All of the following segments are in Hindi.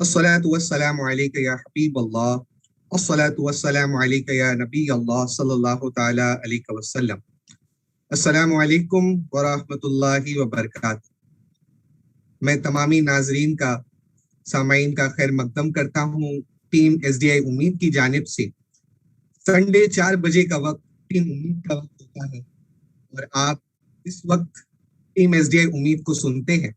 अस्सलातु वस्सलामु अलैका या हबीब अल्लाह, अस्सलातु वस्सलामु अलैका या नबी अल्लाह सल्लल्लाहु ताला अलैहि वसल्लम। अस्सलामु अलैकुम व रहमतुल्लाहि व बरकातहू। मैं तमामी नाजरीन का, सामाईन का खैर मकदम करता हूँ टीम एसडीआई उम्मीद की जानिब से। संडे 4 बजे का वक्त टीम उम्मीद का वक्त होता है और आप इस वक्त टीम एसडीआई उम्मीद को सुनते हैं।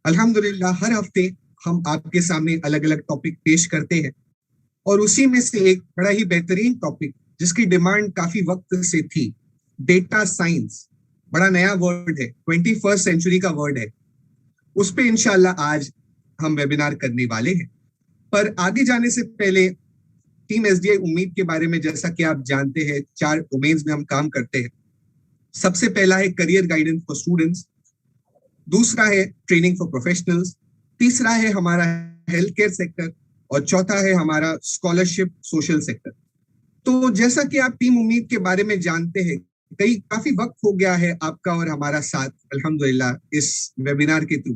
अल्हम्दुलिल्लाह हर हफ्ते हम आपके सामने अलग अलग टॉपिक पेश करते हैं और उसी में से एक बड़ा ही बेहतरीन टॉपिक जिसकी डिमांड काफी वक्त से थी, डेटा साइंस। बड़ा नया वर्ड है, 21st सेंचुरी का वर्ड है। उस पे इंशाल्लाह आज हम वेबिनार करने वाले हैं। पर आगे जाने से पहले टीम एसडीआई उम्मीद के बारे में, जैसा कि आप जानते हैं, 4 डोमेन्स में हम काम करते हैं। सबसे पहला है करियर गाइडेंस फॉर स्टूडेंट्स, दूसरा है ट्रेनिंग फॉर प्रोफेशनल्स, तीसरा है हमारा हेल्थ केयर सेक्टर और चौथा है हमारा स्कॉलरशिप सोशल सेक्टर। तो जैसा कि आप टीम उम्मीद के बारे में जानते हैं, काफी वक्त हो गया है आपका और हमारा साथ अल्हम्दुलिल्लाह इस वेबिनार के थ्रू।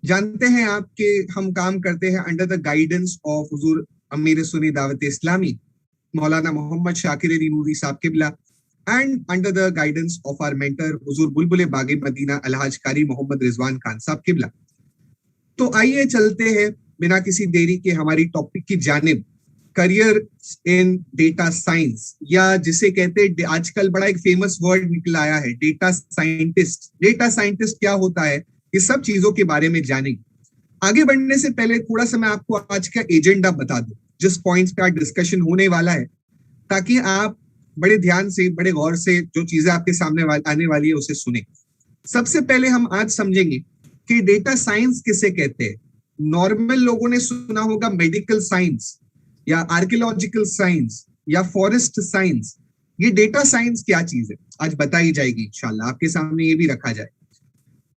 जानते हैं आप कि हम काम करते हैं अंडर द गाइडेंस ऑफ हुजूर अमीर सुन्नी दावत इस्लामी मौलाना मोहम्मद शाकिर अली नूरी साहब किबला and under the guidance of our mentor हुजूर बुलबुल बागे मदीना अलहाज कारी मोहम्मद रिजवान खान साहब किबला। तो आइए चलते हैं बिना किसी देरी के हमारी टॉपिक की जानिब, करियर इन डेटा साइंस, या जिसे कहते हैं आजकल बड़ा एक फेमस वर्ड निकल आया है, डेटा साइंटिस्ट। डेटा साइंटिस्ट क्या होता है, ये सब चीजों के बारे में जानेंगे। आगे बढ़ने से पहले थोड़ा सा मैं आपको आज का एजेंडा बता दूं, जिस पॉइंट्स पे आज डिस्कशन होने वाला है, ताकि आप बड़े ध्यान से, बड़े गौर से जो चीजें आपके सामने आने वाली है उसे सुने। सबसे पहले हम आज समझेंगे कि डेटा साइंस किसे कहते हैं। नॉर्मल लोगों ने सुना होगा मेडिकल साइंस या आर्कियोलॉजिकल साइंस या फॉरेस्ट साइंस। ये डेटा साइंस क्या चीज है आज बताई जाएगी इंशाल्लाह, आपके सामने ये भी रखा जाए।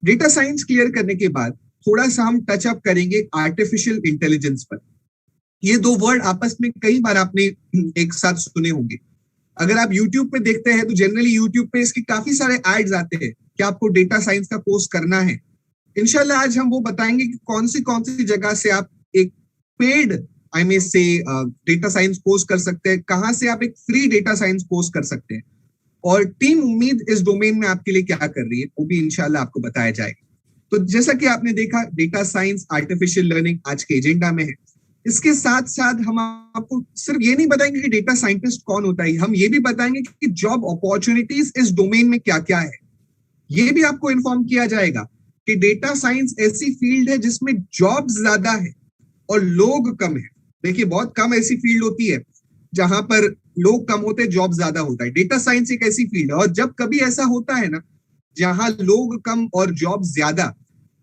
डेटा साइंस क्लियर करने के बाद थोड़ा सा हम टच अप करेंगे आर्टिफिशियल इंटेलिजेंस पर। ये दो वर्ड आपस में कई बार आपने एक साथ सुने होंगे। अगर आप YouTube पे देखते हैं तो जनरली YouTube पे इसके काफी सारे एड्स आते हैं कि आपको डेटा साइंस का कोर्स करना है। इंशाल्लाह आज हम वो बताएंगे कि कौन सी जगह से आप एक पेड आई में से डेटा साइंस कोर्स कर सकते हैं, कहां से आप एक फ्री डेटा साइंस कोर्स कर सकते हैं, और टीम उम्मीद इस डोमेन में आपके लिए क्या कर रही है वो भी इंशाल्लाह आपको बताया जाएगा। तो जैसा कि आपने देखा, डेटा साइंस, आर्टिफिशियल लर्निंग आज के एजेंडा में है। इसके साथ साथ हम आपको सिर्फ ये नहीं बताएंगे कि डेटा साइंटिस्ट कौन होता है, हम ये भी बताएंगे कि जॉब अपॉर्चुनिटीज इस डोमेन में क्या क्या है। ये भी आपको इन्फॉर्म किया जाएगा कि डेटा साइंस ऐसी फील्ड है जिसमें जॉब ज्यादा है और लोग कम है। देखिए, बहुत कम ऐसी फील्ड होती है जहां पर लोग कम होते हैं, जॉब ज्यादा होता है। डेटा साइंस एक ऐसी फील्ड है, और जब कभी ऐसा होता है ना जहां लोग कम और जॉब ज्यादा,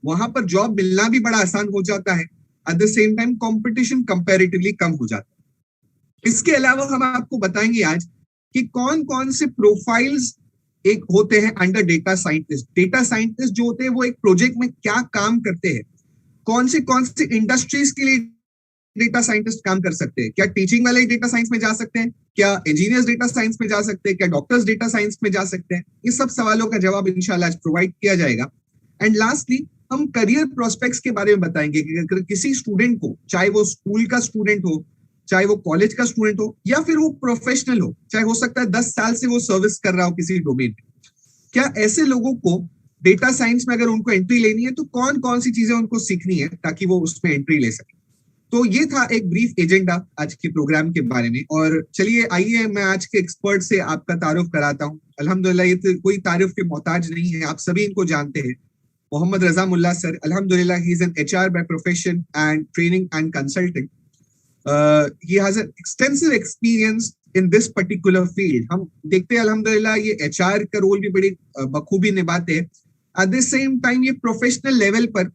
वहां पर जॉब मिलना भी बड़ा आसान हो जाता है। At the same time competition comparatively कम हो जाता है। इसके अलावा हम आपको बताएंगे आज कि कौन कौन से प्रोफाइल्स एक होते हैं under data scientist. Data scientist जो होते हैं वो एक प्रोजेक्ट में क्या काम करते हैं, कौन से इंडस्ट्रीज के लिए डेटा साइंटिस्ट काम कर सकते हैं। क्या टीचिंग वाले डेटा साइंस में जा सकते हैं, क्या इंजीनियर्स डेटा साइंस में जा सकते हैं, क्या डॉक्टर्स डेटा साइंस में जा सकते हैं। ये सब सवालों का जवाब इंशाल्लाह आज प्रोवाइड किया जाएगा। एंड लास्टली हम करियर प्रोस्पेक्ट्स के बारे में बताएंगे कि अगर किसी स्टूडेंट को, चाहे वो स्कूल का स्टूडेंट हो, चाहे वो कॉलेज का स्टूडेंट हो, या फिर वो प्रोफेशनल हो, चाहे हो सकता है 10 साल से वो सर्विस कर रहा हो किसी डोमेन में, क्या ऐसे लोगों को डेटा साइंस में अगर उनको एंट्री लेनी है तो कौन कौन सी चीजें उनको सीखनी है ताकि वो उसमें एंट्री ले सके। तो ये था एक ब्रीफ एजेंडा आज के प्रोग्राम के बारे में। और चलिए आइए मैं आज के एक्सपर्ट से आपका तारुफ कराता हूँ। अल्हम्दुलिल्लाह ये तो कोई तारुफ के मोहताज नहीं है, आप सभी इनको जानते हैं। मोहम्मद रजा मुल्ला सर, अल्हम्दुलिल्लाह he is an HR by profession and training and consulting. He has an extensive experience in this particular field. हम देखते हैं अल्हम्दुलिल्लाह ये एचआर का रोल भी बड़ी बखूबी निभाते हैं। एट द सेम टाइम ये प्रोफेशनल लेवल पर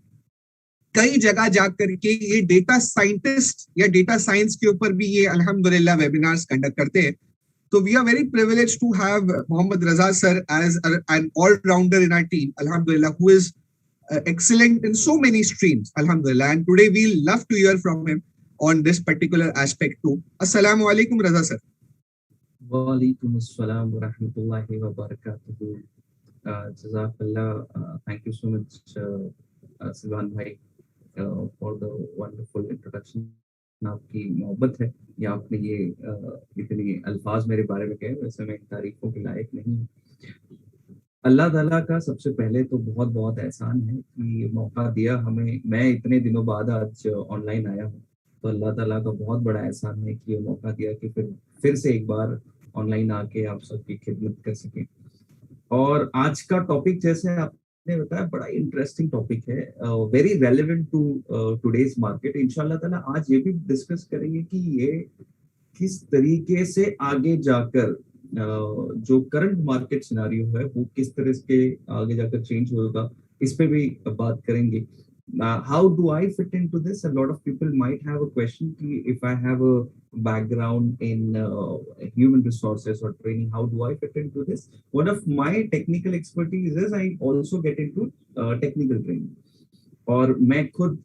कई जगह जाकर के ये डेटा साइंटिस्ट या डेटा साइंस के ऊपर भी ये अल्हम्दुलिल्लाह वेबिनार्स कंडक्ट करते हैं। तो we are very privileged to have Mohammad Raza sir as an allrounder in our team, अल्हम्दुलिल्लाह, who is excellent in so many streams, alhamdulillah, and today we'll love to hear from him on this particular aspect too. Assalamu alaikum Raza sir. Walaikum assalam wa rahmatullahi wa barakatuhu. Jazakallah. Thank you so much, Silvan bhai, for the wonderful introduction. आपकी मोहब्बत है या आपने ये इतने अल्फाज मेरे बारे में कहे, वैसे मैं तारीफों के लायक नहीं हूँ। अल्लाह ताला का सबसे पहले तो बहुत बहुत एहसान है कि ये मौका दिया हमें। मैं इतने दिनों बाद आज ऑनलाइन आया हूँ, तो अल्लाह ताला का बहुत बड़ा एहसान है कि ये मौका दिया कि फिर से एक बार ऑनलाइन आके आप सबकी खिदमत कर सकें। और आज का टॉपिक जैसे आपने बताया बड़ा इंटरेस्टिंग टॉपिक है, very relevant to today's market. इंशाल्लाह ताला आज ये भी डिस्कस करेंगे कि ये किस तरीके से आगे जाकर जो करंट मार्केट सिनारियो है वो किस तरह के आगे जाकर चेंज होगा, इस पे भी बात करेंगे। How do I fit into this? A lot of people might have a question कि if I have a background in human resources or training, how do I fit into this? One of my technical expertise is I also get into technical training. और मैं खुद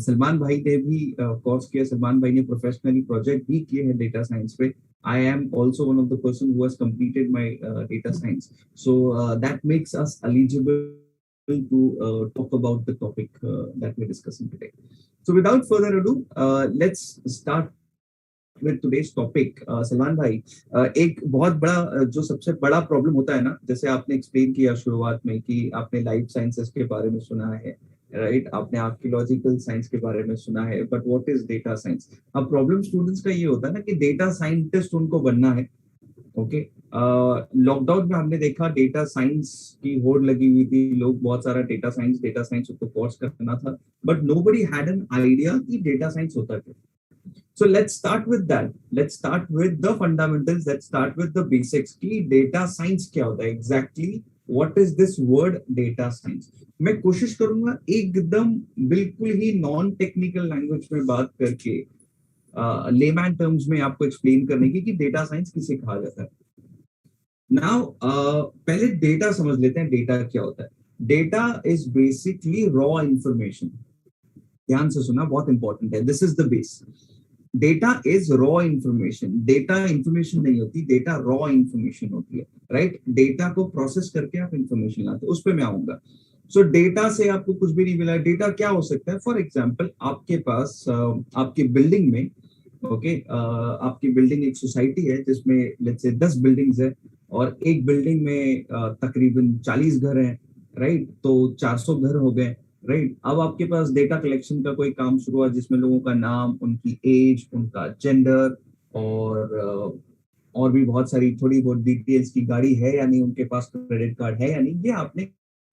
सलमान भाई ने भी कोर्स किया, सलमान भाई ने प्रोफेशनली प्रोजेक्ट भी किए हैं डेटा साइंस पे। I am also one of the person who has completed my data science, so that makes us eligible to talk about the topic that we're discussing today. So without further ado, let's start with today's topic. Salman भाई, एक बहुत बड़ा जो सबसे बड़ा प्रॉब्लम होता है ना, जैसे आपने एक्सप्लेन किया शुरुआत में कि आपने लाइफ साइंसेस के बारे में सुना है, राइट? आपने आर्कियोलॉजिकल साइंस के बारे में सुना है, but what is data science? अब प्रॉब्लम स्टूडेंट्स का ये होता है ना कि डेटा साइंटिस्ट उनको बनना है। ओके, लॉकडाउन में हमने देखा डेटा साइंस की होड़ लगी हुई थी, लोग बहुत सारा डेटा साइंस उसको कोर्स करना था, but nobody had an idea कि डेटा साइंस होता क्या। So let's start with that. Let's start with the fundamentals. Let's start with the basics. कि data science क्या होता है exactly? What is this word data science? मैं कोशिश करूंगा एकदम बिल्कुल ही नॉन टेक्निकल लैंग्वेज में बात करके लेमैन टर्म्स में आपको एक्सप्लेन करने की कि डेटा साइंस किसे कहा जाता है। नाउ पहले डेटा समझ लेते हैं, डेटा क्या होता है। Data is basically raw information. ध्यान से सुना, बहुत इंपॉर्टेंट है, this is the base. Data is raw information. Data information नहीं होती, डेटा रॉ इंफॉर्मेशन होती है, राइट? डेटा को प्रोसेस करके आप इंफॉर्मेशन लाते, उस पर मैं आऊंगा। सो डेटा से आपको कुछ भी नहीं मिला। डेटा क्या हो सकता है? फॉर एग्जाम्पल आपके पास आपकी बिल्डिंग में, ओके, आपकी बिल्डिंग एक सोसाइटी है जिसमें लेट्स से 10 बिल्डिंग्स है और एक बिल्डिंग में तकरीबन 40 घर हैं, राइट? तो 400 घर हो गए, राइट? अब आपके पास डेटा कलेक्शन का कोई काम शुरू हुआ जिसमें लोगों का नाम, उनकी एज, उनका जेंडर और भी बहुत सारी थोड़ी बहुत डिटेल्स की गाड़ी है या नहीं, उनके पास क्रेडिट कार्ड है या नहीं, ये आपने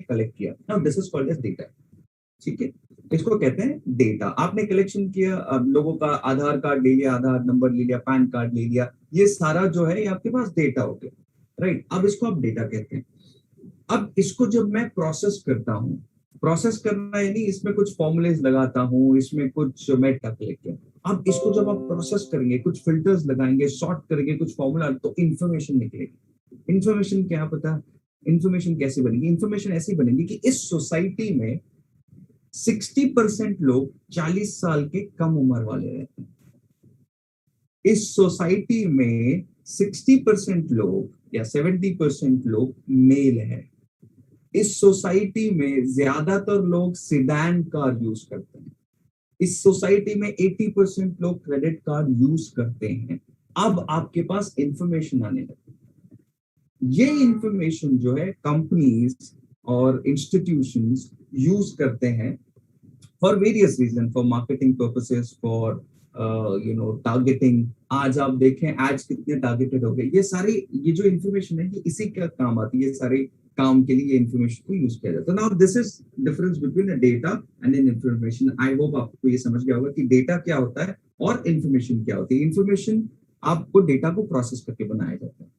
कलेक्ट किया। Now this is called as data. ठीक है, इसको कहते हैं डेटा। आपने कलेक्शन किया, अब लोगों का आधार कार्ड ले लिया, आधार नंबर ले लिया, पैन कार्ड ले लिया, ये सारा जो है ये आपके पास डेटा हो गया, राइट? अब इसको आप डेटा कहते हैं। अब इसको जब मैं प्रोसेस करता हूँ, प्रोसेस करना यानी इसमें कुछ फॉर्मूलेज लगाता हूँ, इसमें कुछ मैं कलेक्ट किया। अब इसको जब आप प्रोसेस करेंगे, कुछ फिल्टर्स लगाएंगे, सॉर्ट करेंगे, कुछ फॉर्मूला, तो इंफॉर्मेशन निकलेगी। इंफॉर्मेशन क्या पता? इंफॉर्मेशन कैसे बनेगी? इंफॉर्मेशन ऐसी बनेगी कि इस सोसाइटी में 60% लोग 40 साल के कम उम्र वाले रहते हैं। इस सोसाइटी में 60% लोग या 70% लोग मेल हैं। इस सोसाइटी में ज्यादातर लोग सिडान कार यूज करते हैं। इस सोसाइटी में 80% लोग क्रेडिट कार्ड यूज करते हैं। अब आपके पास इंफॉर्मेशन आने लगी। ये इंफॉर्मेशन जो है कंपनीज और इंस्टीट्यूशंस यूज करते हैं for various reason, for marketing purposes, for targeting. आज आप देखें एड्स कितने टारगेटेड हो गए। ये सारी ये जो इंफॉर्मेशन है ये इसी का काम आती है, ये सारे काम के लिए इंफॉर्मेशन को यूज किया जाता है। Now this is difference between a data and an information. I hope आपको ये समझ गया होगा कि डेटा क्या होता है और इंफॉर्मेशन क्या होती है। इंफॉर्मेशन आपको डेटा को प्रोसेस करके बनाया जाता है।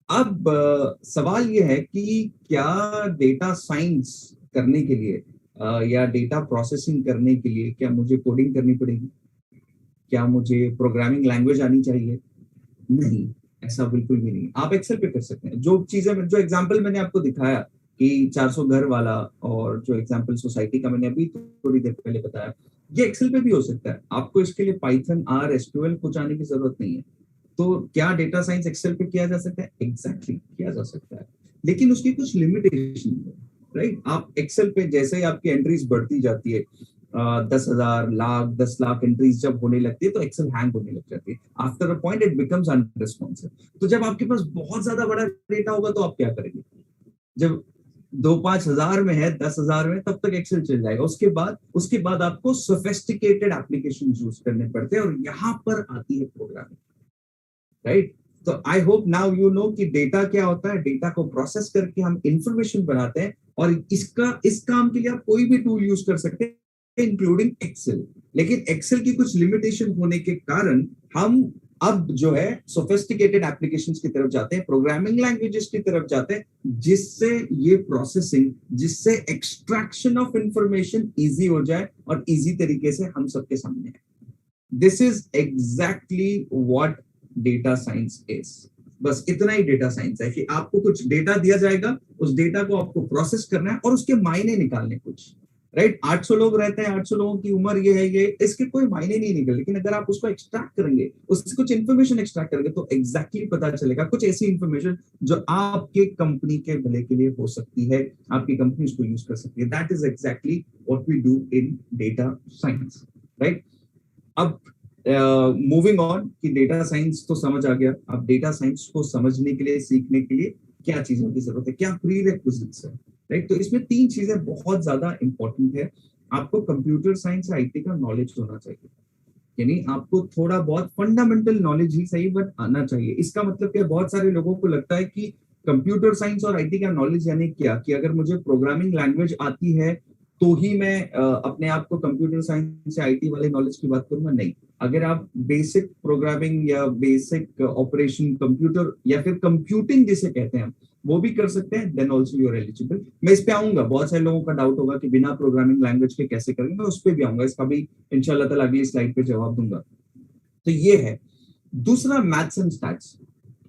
अब सवाल ये है कि क्या डेटा साइंस करने के लिए या डेटा प्रोसेसिंग करने के लिए क्या मुझे कोडिंग करनी पड़ेगी? क्या मुझे प्रोग्रामिंग लैंग्वेज आनी चाहिए? नहीं, ऐसा बिल्कुल भी नहीं। आप एक्सेल पे कर सकते हैं। जो चीजें, जो एग्जांपल मैंने आपको दिखाया कि 400 घर वाला, और जो एग्जांपल सोसाइटी का मैंने अभी थोड़ी देर पहले बताया, ये एक्सेल पे भी हो सकता है। आपको इसके लिए पाइथन, आर, एसक्यूएल कुछ आने की जरूरत नहीं है। तो क्या डेटा साइंस एक्सेल पे किया जा सकता है? एग्जैक्टली किया जा सकता है, लेकिन उसकी कुछ लिमिटेशन है, राइट? आप एक्सेल पे जैसे ही आपकी एंट्रीज बढ़ती जाती है, 10,000 लाख 10 लाख एंट्रीज जब होने लगती है तो एक्सेल हैंग होने लग जाती है। After a point it becomes unresponsive. तो जब आपके पास बहुत ज्यादा बड़ा डेटा होगा तो आप क्या करेंगे? जब 2-5 हजार में है, 10,000 में, तब तक एक्सेल चल जाएगा। उसके बाद आपको सोफिस्टिकेटेड एप्लीकेशन यूज करने पड़ते हैं, और यहाँ पर आती है प्रोग्रामिंग, राइट? तो I hope now you know कि डेटा क्या होता है। डेटा को प्रोसेस करके हम इंफॉर्मेशन बनाते हैं, और इस काम के लिए आप कोई भी टूल यूज कर सकते हैं, इंक्लूडिंग एक्सेल। लेकिन एक्सेल की कुछ लिमिटेशन होने के कारण हम अब जो है सोफिस्टिकेटेड एप्लीकेशंस की तरफ जाते हैं, प्रोग्रामिंग लैंग्वेजेस की तरफ जाते हैं, जिससे ये प्रोसेसिंग, जिससे एक्सट्रैक्शन ऑफ इंफॉर्मेशन इजी हो जाए और इजी तरीके से हम सबके सामने है। This is exactly what data science is. बस इतना ही डेटा साइंस है कि आपको कुछ डेटा दिया जाएगा, उस डेटा को आपको प्रोसेस करना है और उसके मायने निकालने कुछ, राइट? 800 लोग रहते हैं, 800 लोगों की उम्र ये है, ये इसके कोई मायने नहीं निकल, लेकिन अगर आप उसको एक्सट्रैक्ट करेंगे, उससे कुछ इन्फॉर्मेशन एक्सट्रैक्ट करेंगे, तो एग्जैक्टली पता चलेगा कुछ ऐसी इन्फॉर्मेशन जो आपके कंपनी के भले के लिए हो सकती है, आपकी कंपनी उसको यूज कर सकती है। That is exactly what we do in data science, right? अब मूविंग ऑन कि डेटा साइंस तो समझ आ गया। अब डेटा साइंस को समझने के लिए, सीखने के लिए क्या चीजों की जरूरत है, क्या प्रीरेक्विजिट्स है, राइट? तो इसमें 3 चीजें बहुत ज्यादा इंपॉर्टेंट है। आपको कंप्यूटर साइंस या आईटी का नॉलेज होना चाहिए, यानी आपको थोड़ा बहुत फंडामेंटल नॉलेज ही सही बट आना चाहिए। इसका मतलब क्या, बहुत सारे लोगों को लगता है कि कंप्यूटर साइंस और आईटी का नॉलेज यानी क्या, कि अगर मुझे प्रोग्रामिंग लैंग्वेज आती है तो ही मैं अपने आप को कंप्यूटर साइंस या आईटी वाले नॉलेज की बात करूंगा। नहीं, अगर आप बेसिक प्रोग्रामिंग या बेसिक ऑपरेशन कंप्यूटर या फिर कंप्यूटिंग जिसे कहते हैं वो भी कर सकते हैं, then also you are eligible. मैं इस पे आऊंगा, बहुत सारे लोगों का डाउट होगा कि बिना प्रोग्रामिंग लैंग्वेज के कैसे करेंगे, मैं उस पर भी आऊंगा, इसका भी इंशाल्लाह ताला अगली स्लाइड पे जवाब दूंगा। तो ये है। दूसरा, मैथ्स एंड स्टैट्स।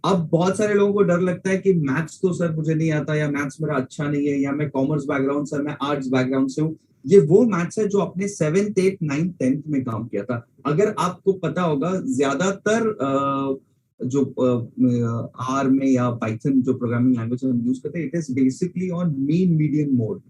अब बहुत सारे लोगों को डर लगता है कि मैथ्स तो सर मुझे नहीं आता, या मैथ्स मेरा अच्छा नहीं है, या मैं कॉमर्स बैकग्राउंड, सर मैं आर्ट्स बैकग्राउंड से हूँ। ये वो मैथ्स है जो आपने 7th 8th 9th 10th में काम किया था। अगर आपको पता होगा, ज्यादातर जो आर में या पाइथन जो प्रोग्रामिंग लैंग्वेज हम यूज करते हैं, it is basically on mean median mode.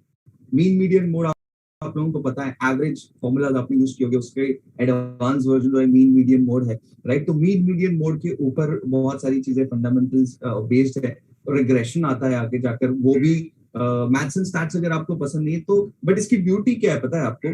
Mean median mode आप लोगों को पता है, एवरेज फॉर्मूलाज आपने यूज किए होंगे, उसके एडवांस वर्जन जो है मीन मीडियन मोड है, राइट? तो मीन मीडियन मोड के ऊपर बहुत सारी चीजें फंडामेंटल्स बेस्ड है। रिग्रेशन आता है आगे जाकर, वो भी मैथ्स एंड स्टैट्स अगर आपको पसंद नहीं है तो, बट इसकी ब्यूटी क्या है पता है आपको,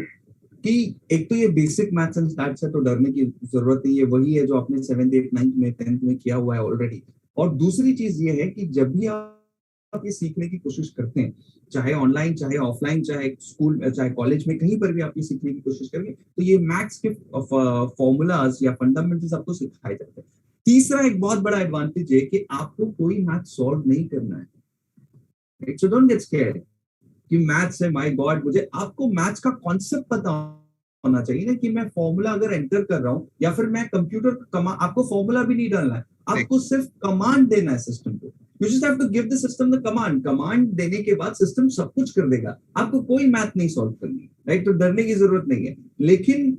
कि एक तो ये बेसिक मैथ्स एंड स्टैट्स है तो डरने की जरूरत नहीं है, वही है जो आपने 7th 8th 9th में 10th में किया हुआ है ऑलरेडी। और दूसरी चीज ये है कि जब भी आप ये सीखने की कोशिश करते हैं, चाहे ऑनलाइन चाहे ऑफलाइन, चाहे स्कूल चाहे कॉलेज में, कहीं पर भी आप ये सीखने की कोशिश करेंगे, तो ये मैथ्स के फॉर्मूलाज या फंडामेंटल्स आपको सिखाए जाते हैं। तीसरा एक बहुत बड़ा एडवांटेज है कि आपको कोई मैथ सॉल्व नहीं करना है, सो डोंट गेट स्कैर्ड कि मैथ्स है, माय गॉड, मुझे, आपको मैथ्स का कॉन्सेप्ट पता होना चाहिए ना, कि मैं फॉर्मूला अगर एंटर कर रहा हूं या फिर मैं कंप्यूटर कमांड, आपको फॉर्मूला भी नहीं डालना है, आपको सिर्फ कमांड देना है सिस्टम को। You just have to give the system the command. Command देने के बाद सिस्टम सब कुछ कर देगा, आपको कोई मैथ नहीं सॉल्व करनी, राइट? तो डरने की जरूरत नहीं है। लेकिन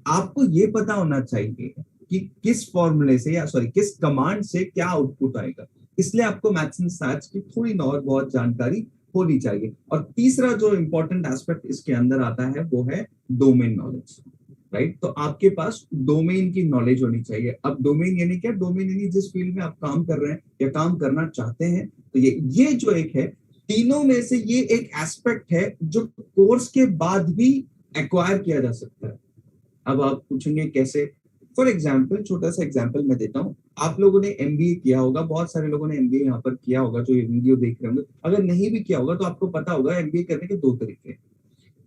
आपको ये पता होना चाहिए कि किस फॉर्मूले से, या सॉरी किस कमांड से क्या आउटपुट आएगा। इसलिए आपको मैथ्स एंड स्टैट्स की थोड़ी और बहुत जानकारी होनी चाहिए। और तीसरा जो इंपॉर्टेंट एस्पेक्ट इसके अंदर आता है वो है डोमेन नॉलेज, राइट? तो आपके पास डोमेन की नॉलेज होनी चाहिए। अब डोमेन यानी क्या? डोमेन यानी जिस फील्ड में आप काम कर रहे हैं या काम करना चाहते हैं। तो ये जो एक है, तीनों में से ये एक एस्पेक्ट है जो कोर्स के बाद भी एक्वायर किया जा सकता है। अब आप पूछेंगे कैसे? फॉर एग्जाम्पल, छोटा सा एग्जाम्पल मैं देता हूँ। आप लोगों ने एमबीए किया होगा, बहुत सारे लोगों ने एमबीए यहाँ पर किया होगा जो ये वीडियो देख रहे होंगे। अगर नहीं भी किया होगा तो आपको पता होगा एमबीए करने के 2 तरीके हैं।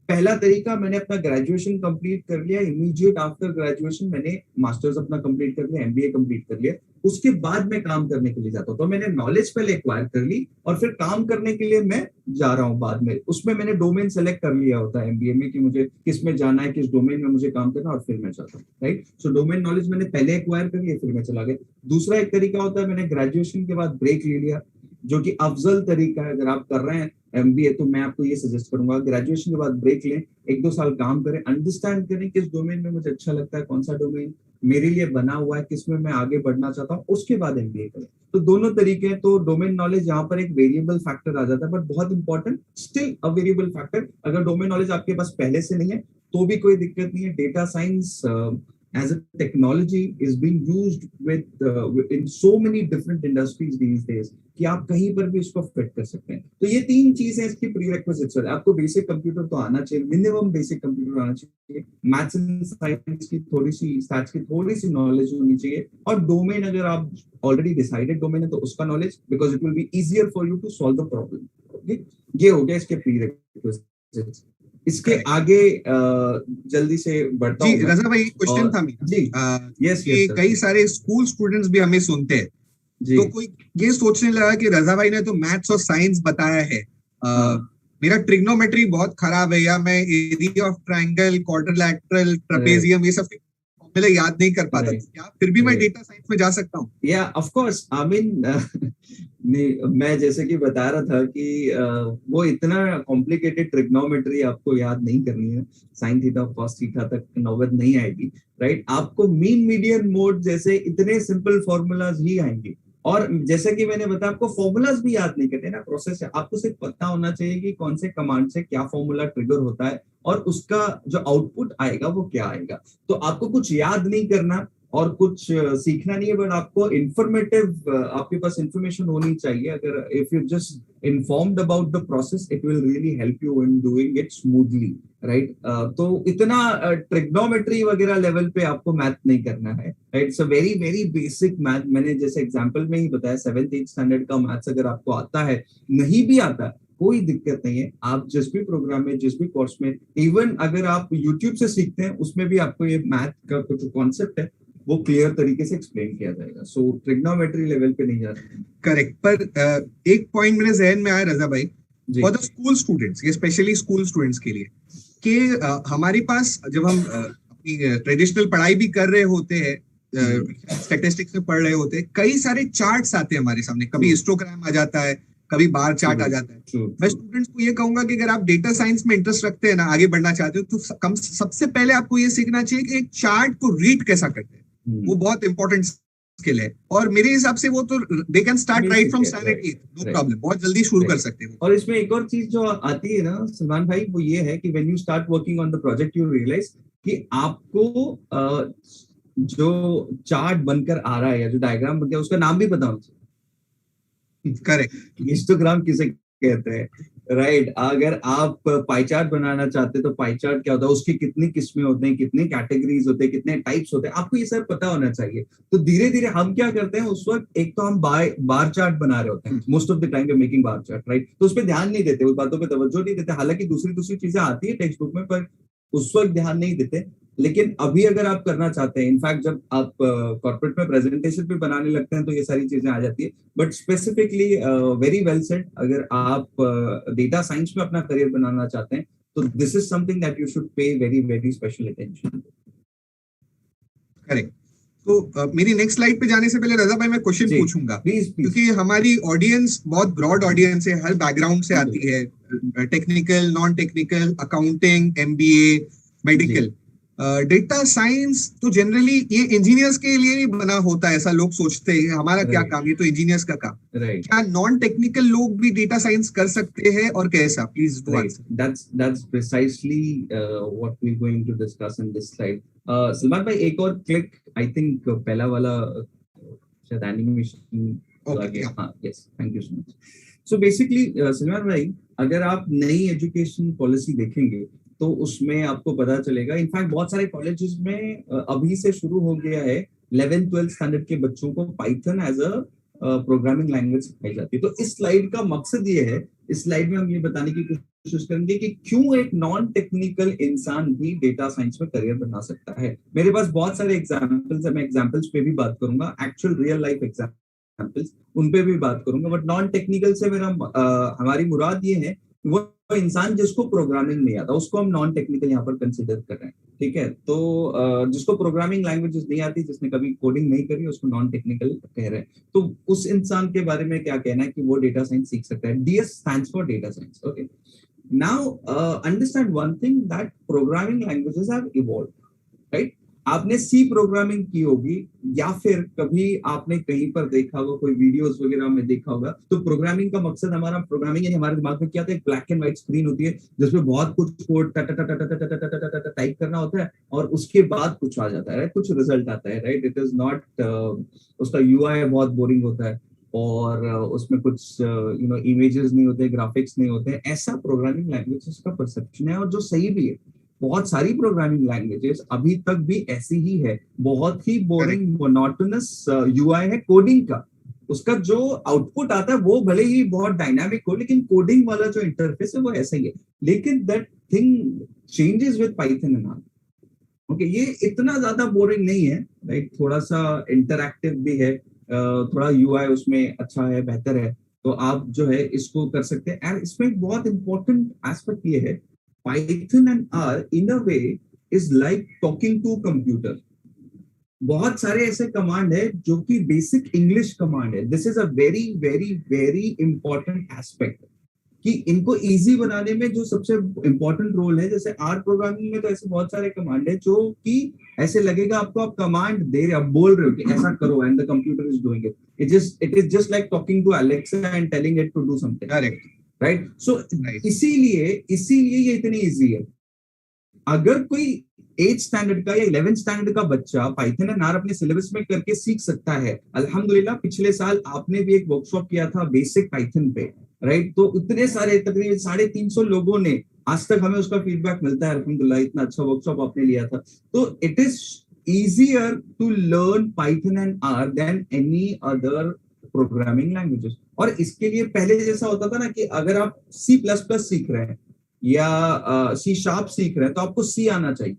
पहला तरीका, मैंने अपना ग्रेजुएशन कंप्लीट कर लिया, इमीडिएट आफ्टर ग्रेजुएशन मैंने मास्टर्स अपना कंप्लीट कर लिया, एमबीए कंप्लीट कर लिया, उसके बाद मैं काम करने के लिए जाता हूँ। तो मैंने नॉलेज पहले एक्वायर कर ली और फिर काम करने के लिए मैं जा रहा हूँ बाद में। उसमें मैंने डोमेन सेलेक्ट कर लिया होता है एमबीए में कि मुझे किस में जाना है, किस डोमेन में मुझे काम करना, और फिर मैं जाता हूँ, राइट? सो डोमेन नॉलेज मैंने पहले एक्वायर कर लिया, फिर मैं चला गया। दूसरा एक तरीका होता है, मैंने ग्रेजुएशन के बाद ब्रेक ले लिया, जो कि अफजल तरीका है। अगर आप कर रहे हैं एमबीए तो मैं आपको ये सजेस्ट करूंगा, ग्रेजुएशन के बाद ब्रेक लें, 1-2 साल काम करें, अंडरस्टैंड करें किस डोमेन में मुझे अच्छा लगता है, कौन सा डोमेन मेरे लिए बना हुआ है, किसमें मैं आगे बढ़ना चाहता हूँ, उसके बाद एमबीए करें। तो दोनों तरीके हैं। तो डोमेन नॉलेज यहाँ पर एक वेरिएबल फैक्टर आ जाता है, बट बहुत important, still a variable factor. अगर डोमेन नॉलेज आपके पास पहले से नहीं है तो भी कोई दिक्कत नहीं है। Data science as a technology is being used in so many different industries these days कि आप कहीं पर भी इसको फिट कर सकते हैं। तो ये 3 चीजें इसकी प्रीरेक्विजिट्स है। आपको बेसिक कंप्यूटर तो आना चाहिए, मिनिमम बेसिक कंप्यूटर आना चाहिए, मैथ्स एंड साइंस की थोड़ी सी, स्टैट्स की थोड़ी सी नॉलेज होनी चाहिए, और डोमेन अगर आप ऑलरेडी डिसाइडेड डोमेन है तो उसका knowledge, because it will be easier for you to solve the problem. Okay, ये हो गया इसके प्रीरेक्विजिट्स। इसके आगे जल्दी से बढ़ता जी हूं मैं। रजा भाई, क्वेश्चन था मेरा। जी यस कि यस कई सारे स्कूल स्टूडेंट्स भी हमें सुनते हैं, जी। तो कोई ये सोचने लगा कि रजा भाई ने तो मैथ्स और साइंस बताया है, मेरा ट्रिग्नोमेट्री बहुत खराब है, या मैं area of triangle, quadrilateral, trapezium, ये सब फॉर्मूले याद नहीं कर पाता, क्या फिर भी मैं डेटा साइंस में जा सकता हूँ? या ऑफ कोर्स, आई मीन मैं जैसे कि बता रहा था कि वो इतना कॉम्प्लिकेटेड ट्रिग्नोमेट्री आपको याद नहीं करनी है, साइन थीटा कॉस थीटा तक नौबत नहीं आएगी, राइट? आपको मीन मीडियन मोड जैसे इतने सिंपल फॉर्मूलाज ही आएंगे। और जैसे कि मैंने बताया, आपको फॉर्मूलाज भी याद नहीं करते ना, प्रोसेस है, आपको सिर्फ पता होना चाहिए कि कौन से कमांड से क्या फॉर्मूला ट्रिगर होता है और उसका जो आउटपुट आएगा वो क्या आएगा। तो आपको कुछ याद नहीं करना और कुछ सीखना नहीं है, बट आपको इंफॉर्मेटिव, आपके पास इंफॉर्मेशन होनी चाहिए। अगर if you just informed about the process, it will really help you in doing it smoothly, right? तो इतना ट्रिग्नोमेट्री वगैरह लेवल पे आपको मैथ नहीं करना है, right? It's a very very basic math. मैंने जैसे एग्जांपल में ही बताया, 7th 8th स्टैंडर्ड का मैथ्स अगर आपको आता है, नहीं भी आता, कोई दिक्कत नहीं है। आप जिस भी प्रोग्राम में, जिस भी कोर्स में, इवन अगर आप यूट्यूब से सीखते हैं, उसमें भी आपको ये मैथ का कुछ कॉन्सेप्ट है वो क्लियर तरीके से एक्सप्लेन किया जाएगा। सो ट्रिग्नोमेट्री लेवल पे नहीं जाते। करेक्ट। पर एक पॉइंट मेरे जहन में आया रजा भाई, फॉर द स्कूल स्टूडेंट्स, ये स्पेशली स्कूल स्टूडेंट्स के लिए, कि हमारे पास जब हम अपनी ट्रेडिशनल पढ़ाई भी कर रहे होते हैं, स्टैटिस्टिक्स में पढ़ रहे होते हैं, कई सारे चार्ट्स आते हैं हमारे सामने, कभी हिस्टोग्राम आ जाता है, कभी बार चार्ट आ जाता है। मैं स्टूडेंट्स को ये कहूंगा कि अगर आप डेटा साइंस में इंटरेस्ट रखते हैं ना, आगे बढ़ना चाहते हो, तो सबसे पहले आपको ये सीखना चाहिए कि एक चार्ट को रीड कैसा करते हैं, वो बहुत इंपॉर्टेंट स्किल है। और मेरे हिसाब से वो तो they can start right from standard 8, no problem, बहुत जल्दी शुरू कर सकते हैं। और इसमें एक और चीज जो आती है ना सलमान भाई, वो ये है कि when you start working on the project, you realize कि आपको जो चार्ट बनकर आ रहा है या जो डायग्राम बन गया, उसका नाम भी पता होना चाहिए। करेक्ट, हिस्टोग्राम किसे कहते हैं, राइट? अगर आप पाई चार्ट बनाना चाहते हैं तो पाई चार्ट क्या होता है, उसकी कितनी किस्में होते हैं, कितनी कैटेगरीज होते हैं, कितने टाइप्स होते हैं, आपको ये सब पता होना चाहिए। तो धीरे धीरे हम क्या करते हैं उस वक्त, एक तो हम बार चार्ट बना रहे होते हैं, most of the time we are making bar chart, right? तो उस पर ध्यान नहीं देते, उस बातों पर तवज्जो नहीं देते, हालांकि दूसरी चीजें आती है टेक्स्ट बुक में, पर उस वक्त ध्यान नहीं देते। लेकिन अभी अगर आप करना चाहते हैं, इनफैक्ट जब आप कॉर्पोरेट में प्रेजेंटेशन भी बनाने लगते हैं तो ये सारी चीजें आ जाती है। But specifically very well said, अगर आप डेटा साइंस में अपना करियर बनाना चाहते हैं तो this is something that you should pay very very special attention. Correct. तो मेरी नेक्स्ट स्लाइड पे जाने से पहले रजा भाई मैं क्वेश्चन पूछूंगा, क्योंकि हमारी ऑडियंस बहुत ब्रॉड ऑडियंस है, हर बैकग्राउंड से आती है, technical, non technical, accounting, MBA, medical. Data science तो जनरली ये इंजीनियर्स के लिए ही बना होता है, ऐसा लोग सोचते हैं, हमारा क्या काम, ये तो इंजीनियर्स का काम। क्या नॉन टेक्निकल लोग भी डेटा साइंस कर सकते हैं और कैसा? Please do answer. That's precisely what we're going to discuss in this slide. Salman भाई एक और क्लिक, आई थिंक पहला वाला शायद एनिमेशन आ गया। हाँ, yes, thank you so much. So basically Salman भाई, अगर आप नई एजुकेशन पॉलिसी देखेंगे तो उसमें आपको पता चलेगा, इनफैक्ट बहुत सारे कॉलेजेस में अभी से शुरू हो गया है, 11th 12th स्टैंडर्ड के बच्चों को Python as a programming language सिखाई जाती है। तो इस स्लाइड का मकसद ये है, इस स्लाइड में हम ये बताने की कोशिश करेंगे कि क्यों एक नॉन टेक्निकल इंसान भी डेटा साइंस में करियर बना सकता है। मेरे पास बहुत सारे एग्जांपल्स है, मैं एग्जांपल्स पे भी बात करूंगा, एक्चुअल रियल लाइफ एग्जांपल्स, उन पे भी बात करूंगा। बट नॉन टेक्निकल से मेरा हमारी मुराद ये है, वो इंसान जिसको प्रोग्रामिंग नहीं आता, उसको हम नॉन टेक्निकल यहाँ पर कंसिडर कर रहे हैं, ठीक है? तो जिसको प्रोग्रामिंग लैंग्वेजेस नहीं आती, जिसने कभी कोडिंग नहीं करी, उसको नॉन टेक्निकल कह रहे हैं। तो उस इंसान के बारे में क्या कहना है कि वो डेटा साइंस सीख सकता है। DS stands for data science. Okay. Now understand one thing, that programming languages have evolved, right? आपने सी प्रोग्रामिंग की होगी, या फिर कभी आपने कहीं पर देखा होगा, कोई वीडियोस वगैरह में देखा होगा, तो प्रोग्रामिंग का मकसद, हमारा प्रोग्रामिंग यानी हमारे दिमाग में क्या होता है, ब्लैक एंड व्हाइट स्क्रीन होती है जिसमें बहुत कुछ कोड टाइप करना होता है और उसके बाद कुछ आ जाता है, राइट, कुछ रिजल्ट आता है, राइट। इट इज नॉट, उसका यूआई बहुत बोरिंग होता है और उसमें कुछ इमेजेस नहीं होते, ग्राफिक्स नहीं होते। ऐसा प्रोग्रामिंग लैंग्वेजेस का परसेप्शन है, और जो सही भी है। बहुत सारी प्रोग्रामिंग लैंग्वेजेस अभी तक भी ऐसी ही है, बहुत ही बोरिंग मोनोटोनस यूआई है कोडिंग का। उसका जो आउटपुट आता है वो भले ही बहुत डायनामिक हो, लेकिन कोडिंग वाला जो इंटरफेस है वो ऐसा ही है। लेकिन that thing changes with Python and all. Okay, ये इतना ज्यादा बोरिंग नहीं है, राइट, थोड़ा सा इंटरैक्टिव भी है, थोड़ा यूआई उसमें अच्छा है, बेहतर है। तो आप जो है इसको कर सकते हैं। एंड इसमें एक बहुत इंपॉर्टेंट एस्पेक्ट ये है, Python and R in a way is like talking to computer. बहुत सारे ऐसे कमांड है जो कि बेसिक इंग्लिश कमांड है। This is a very very very important aspect, कि इनको इजी बनाने में जो सबसे इंपॉर्टेंट रोल है। जैसे आर प्रोग्रामिंग में तो ऐसे बहुत सारे कमांड है जो कि ऐसे लगेगा आपको, आप कमांड दे रहे, आप बोल रहे हो कि ऐसा करो and the computer is doing it. It is just like talking to Alexa and telling it to do something, correct, right. So right, इसीलिए इसीलिए ये इतनी इजी है। अगर कोई 8th स्टैंडर्ड का या 11th स्टैंडर्ड का बच्चा पाइथन एंड आर अपने सिलेबस में करके सीख सकता है, अल्हम्दुलिल्लाह। पिछले साल आपने भी एक वर्कशॉप किया था बेसिक पाइथन पे, राइट। तो इतने सारे तकरीबन 350 लोगों ने, आज तक हमें उसका फीडबैक मिलता है, अल्हम्दुलिल्लाह, इतना अच्छा वर्कशॉप आपने लिया था। तो it is easier to learn Python and R than any other programming languages। और इसके लिए पहले जैसा होता था ना, कि अगर आप C++ सीख रहे हैं या C# सीख रहे हैं तो आपको C आना चाहिए।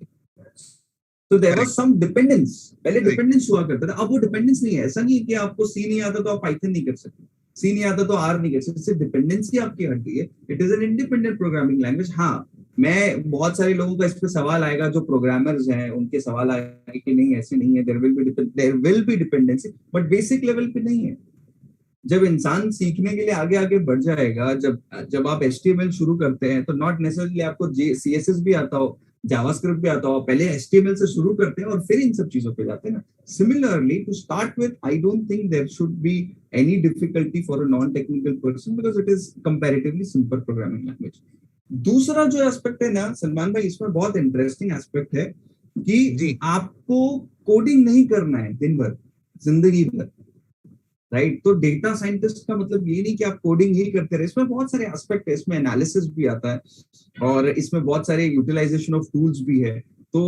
तो there was correct, some dependence, पहले करेक्ट, डिपेंडेंस हुआ करता था। अब वो डिपेंडेंस नहीं है। ऐसा नहीं है कि आपको सी नहीं आता तो आप पाइथन नहीं कर सकते, सी नहीं आता तो आर नहीं कर सकते। सिर्फ डिपेंडेंसी आपकी हट गई है। It is an independent programming language. हाँ, मैं, बहुत सारे लोगों का इस पे सवाल आएगा, जो प्रोग्रामर्स हैं उनके सवाल आएंगे कि नहीं ऐसे नहीं है, there will be dependency, but basic level पे नहीं है। जब इंसान सीखने के लिए आगे आगे बढ़ जाएगा, जब जब आप HTML शुरू करते हैं तो नॉट नेसेसरली आपको CSS भी आता हो, जावास्क्रिप्ट भी आता हो। पहले HTML से शुरू करते हैं और फिर इन सब चीजों पे जाते हैं ना। Similarly, to start with, I don't think there should be any difficulty for a non technical person, because it is comparatively simple programming language. दूसरा जो एस्पेक्ट है ना सलमान भाई, इसमें बहुत इंटरेस्टिंग एस्पेक्ट है कि जी, आपको कोडिंग नहीं करना है दिन भर, जिंदगी भर, राइट। तो डेटा साइंटिस्ट का मतलब ये नहीं कि आप कोडिंग ही करते रहे। इसमें बहुत सारे एस्पेक्ट है, इसमें एनालिसिस भी आता है और इसमें बहुत सारे यूटिलाइजेशन ऑफ टूल्स भी है। तो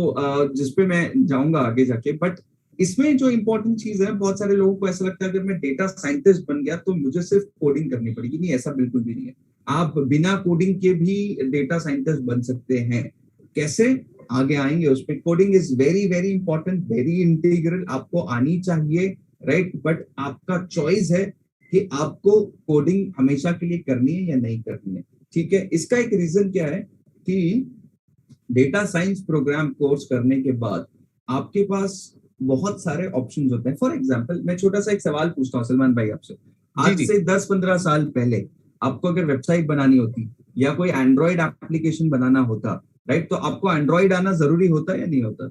जिसपे मैं जाऊंगा आगे जाके। बट इसमें जो इंपॉर्टेंट चीज है, बहुत सारे लोगों को ऐसा लगता है अगर मैं डेटा साइंटिस्ट बन गया तो मुझे सिर्फ कोडिंग करनी पड़ेगी। नहीं, ऐसा बिल्कुल भी नहीं है। आप बिना कोडिंग के भी डेटा साइंटिस्ट बन सकते हैं। कैसे, आगे आएंगे उस पर। Coding is very very important, very integral, आपको आनी चाहिए, राइट। बट आपका चॉइस है कि आपको कोडिंग हमेशा के लिए करनी है या नहीं करनी है, ठीक है। इसका एक रीजन क्या है कि डेटा साइंस प्रोग्राम कोर्स करने के बाद आपके पास बहुत सारे ऑप्शंस होते हैं। फॉर एग्जांपल, मैं छोटा सा एक सवाल पूछता हूँ सलमान भाई आपसे। जी, आज जी, से 10-15 साल पहले आपको अगर वेबसाइट बनानी होती या कोई एंड्रॉइड एप्लीकेशन बनाना होता, राइट, तो आपको एंड्रॉइड आना जरूरी होता या नहीं होता,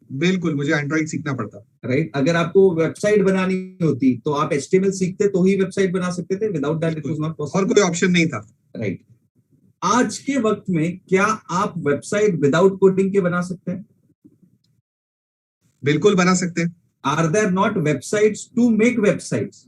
बिल्कुल मुझे एंड्रॉइड सीखना पड़ता। राइट। अगर आपको वेबसाइट बनानी होती तो आप HTML सीखते तो ही वेबसाइट बना सकते थे, विदाउट दैट इट बिल्कुल, वाज नॉट और पॉसिबल, कोई ऑप्शन नहीं था। राइट। आज के वक्त में क्या आप वेबसाइट विदाउट कोडिंग के बना सकते हैं? बिल्कुल बना सकते हैं। Are there not websites to make websites?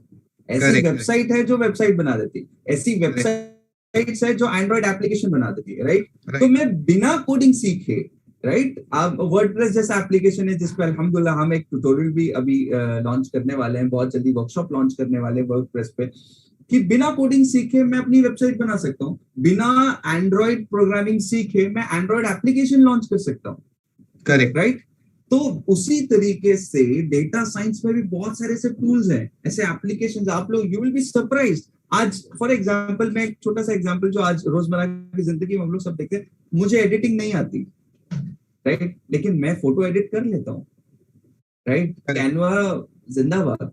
ऐसी करेक्ट, वेबसाइट है जो वेबसाइट बना देती, ऐसी करेक्ट, वेबसाइट्स है जो एंड्रॉइड एप्लीकेशन बना देती है, राइट। तो राइट, मैं बिना कोडिंग सीखे, राइट, आप वर्डप्रेस जैसा एप्लीकेशन है जिसपे अल्हम्दुलिल्लाह हम एक ट्यूटोरियल भी अभी लॉन्च करने वाले हैं, बहुत जल्दी वर्कशॉप लॉन्च करने वाले हैं वर्डप्रेस पे, कि बिना कोडिंग सीखे मैं अपनी वेबसाइट बना सकता हूँ। बिना एंड्रॉइड प्रोग्रामिंग सीखे मैं एंड्रॉइड एप्लीकेशन लॉन्च कर सकता हूँ, करेक्ट, राइट। तो उसी तरीके से डेटा साइंस में भी बहुत सारे ऐसे टूल्स हैं, ऐसे एप्लीकेशंस, आप लोग यू विल बी सरप्राइज्ड। आज फॉर एग्जांपल, मैं एक छोटा सा एग्जांपल जो आज रोजमर्रा की जिंदगी में हम लोग सब देखते हैं, मुझे एडिटिंग नहीं आती, राइट, लेकिन मैं फोटो एडिट कर लेता हूँ, राइट। करेक्ट। कैनवा जिंदाबाद।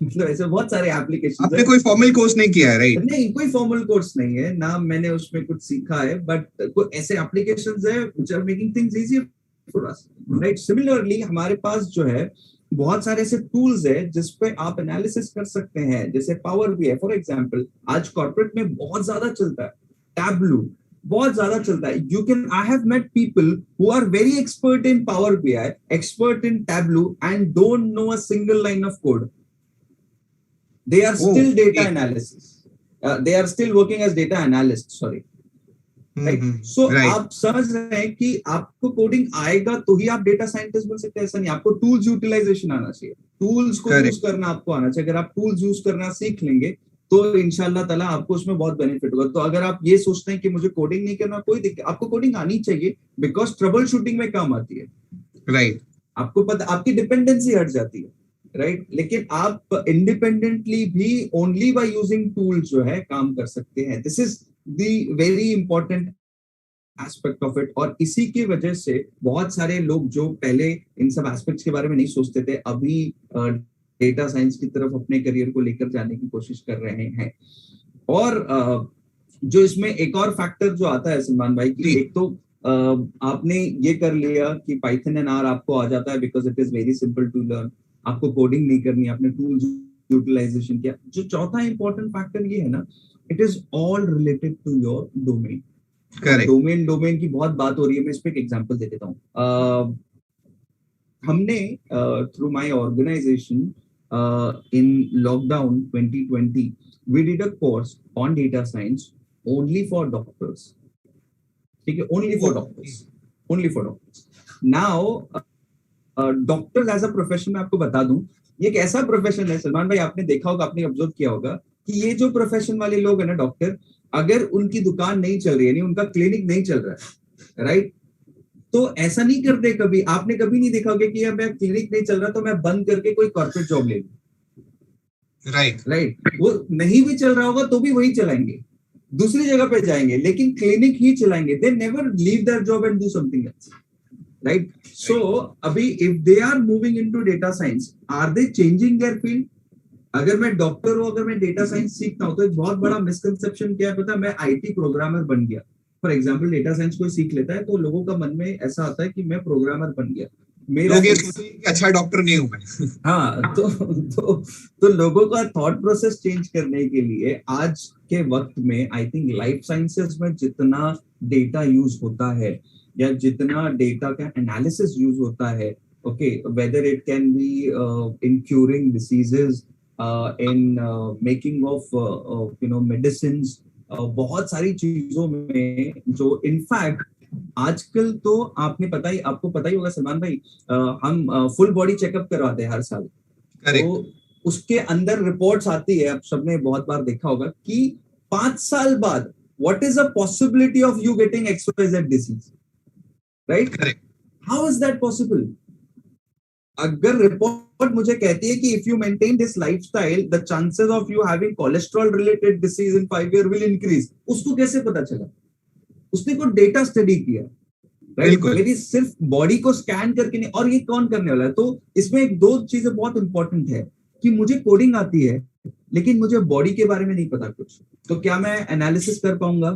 मतलब ऐसे बहुत सारे एप्लीकेशंस आपने है। कोई फॉर्मल कोर्स नहीं किया है, राइट? नहीं, कोई फॉर्मल कोर्स नहीं है ना, मैंने उसमें कुछ सीखा है, बट ऐसे एप्लीकेशंस है which are making things easy थोड़ा सा, राइट। सिमिलरली हमारे पास जो है बहुत सारे ऐसे टूल्स है जिसपे आप एनालिसिस कर सकते हैं, जैसे पावर बीआई फॉर एग्जांपल, आज कॉर्पोरेट में बहुत ज्यादा चलता है। टैबलू बहुत ज्यादा चलता है। You can, I have met people who are very expert in Power BI, expert in Tableau and don't know a single line of code. They are still data analysis. They are still working as data analysts. Sorry. Right. So आप समझ रहे हैं कि आपको कोडिंग आएगा तो ही आप डेटा साइंटिस्ट बन सकते हैं, ऐसा नहीं। आपको टूल्स यूटिलाइजेशन आना चाहिए, टूल्स को यूज करना आपको आना चाहिए। अगर आप टूल्स यूज करना सीख लेंगे तो इंशाल्लाह ताला आपको उसमें बहुत बेनिफिट होगा। तो अगर आप ये सोचते हैं कि मुझे कोडिंग नहीं करना, कोई दिक्कत, आपको कोडिंग आनी चाहिए, बिकॉज ट्रबल शूटिंग में काम आती है। राइट। आपको पता, आपकी डिपेंडेंसी हट जाती है, राइट। लेकिन आप इंडिपेंडेंटली भी ओनली बाय यूजिंग टूल्स जो है काम कर सकते हैं। This is the very important aspect of it. और इसी की वजह से बहुत सारे लोग जो पहले इन सब एस्पेक्ट्स के बारे में नहीं सोचते थे, अभी डेटा साइंस की तरफ अपने करियर को लेकर जाने की कोशिश कर रहे हैं। और जो इसमें एक और फैक्टर जो आता है सलमान भाई की, एक तो आपने ये कर लिया कि पाइथन एंड आर आपको आ जाता है because it is very simple to learn, आपको कोडिंग नहीं करनी, आपने टूल्स यूटिलाइजेशन किया। जो चौथा इंपॉर्टेंट फैक्टर ये है ना, it is all related to your domain. Domain की बहुत बात हो रही है, मैं इस पे एक एग्जांपल दे देता हूँ। हमने through my organisation in lockdown 2020 we did a course on data science only for doctors. ठीक है, only for doctors, only for doctors. Now doctor as a profession में आपको बता दूं, ये एक ऐसा प्रोफेशन है सलमान भाई, आपने देखा होगा, आपने ऑब्जर्व किया होगा कि ये जो प्रोफेशन वाले लोग है ना डॉक्टर, अगर उनकी दुकान नहीं चल रही है, नहीं उनका क्लिनिक नहीं चल रहा है, राइट, तो ऐसा नहीं करते कभी। आपने कभी नहीं देखा होगा कि यार मैं क्लिनिक नहीं चल रहा तो मैं बंद करके कोई कॉर्पोरेट जॉब ले लूं। राइट। वो नहीं भी चल रहा होगा तो भी वही चलाएंगे, दूसरी जगह पे जाएंगे, लेकिन क्लिनिक ही चलाएंगे। They never leave their job and do something else, right. So अभी if they are moving into data science, are they changing their field? अगर मैं डॉक्टर हूं, अगर मैं डेटा साइंस सीखता हूं, तो एक बहुत बड़ा मिसकंसेप्शन क्या है पता है, मैं आईटी प्रोग्रामर बन गया। फॉर एग्जांपल डेटा साइंस कोई सीख लेता है तो लोगों का मन में ऐसा आता है कि मैं प्रोग्रामर बन गया, मेरा अच्छा डॉक्टर नहीं हूं मैं। हाँ, तो लोगों का थॉट प्रोसेस चेंज करने के लिए आज के वक्त में आई थिंक लाइफ साइंसेस में जितना डेटा यूज होता है या जितना डेटा का एनालिसिस यूज होता है, okay, whether it can be in curing diseases, in making of medicines, बहुत सारी चीजों में जो इनफैक्ट आजकल तो आपको पता ही होगा सलमान भाई, हम फुल बॉडी चेकअप करवाते हैं हर साल। तो उसके अंदर रिपोर्ट्स आती है, आप सबने बहुत बार देखा होगा कि 5 साल बाद what is the possibility of you getting XYZ disease, right? Correct. How is that possible? अगर रिपोर्ट मुझे कहती है कि if you maintain this lifestyle the chances of you having cholesterol related disease in 5 year will increase, उसको कैसे पता चला? उसने को डेटा स्टडी किया, राइट? मेरी सिर्फ बॉडी को स्कैन करके नहीं, और ये कौन करने वाला है? तो इसमें एक दो चीजें बहुत इंपॉर्टेंट है कि मुझे कोडिंग आती है लेकिन मुझे बॉडी के बारे में नहीं पता कुछ, तो क्या मैं एनालिसिस कर पाऊंगा?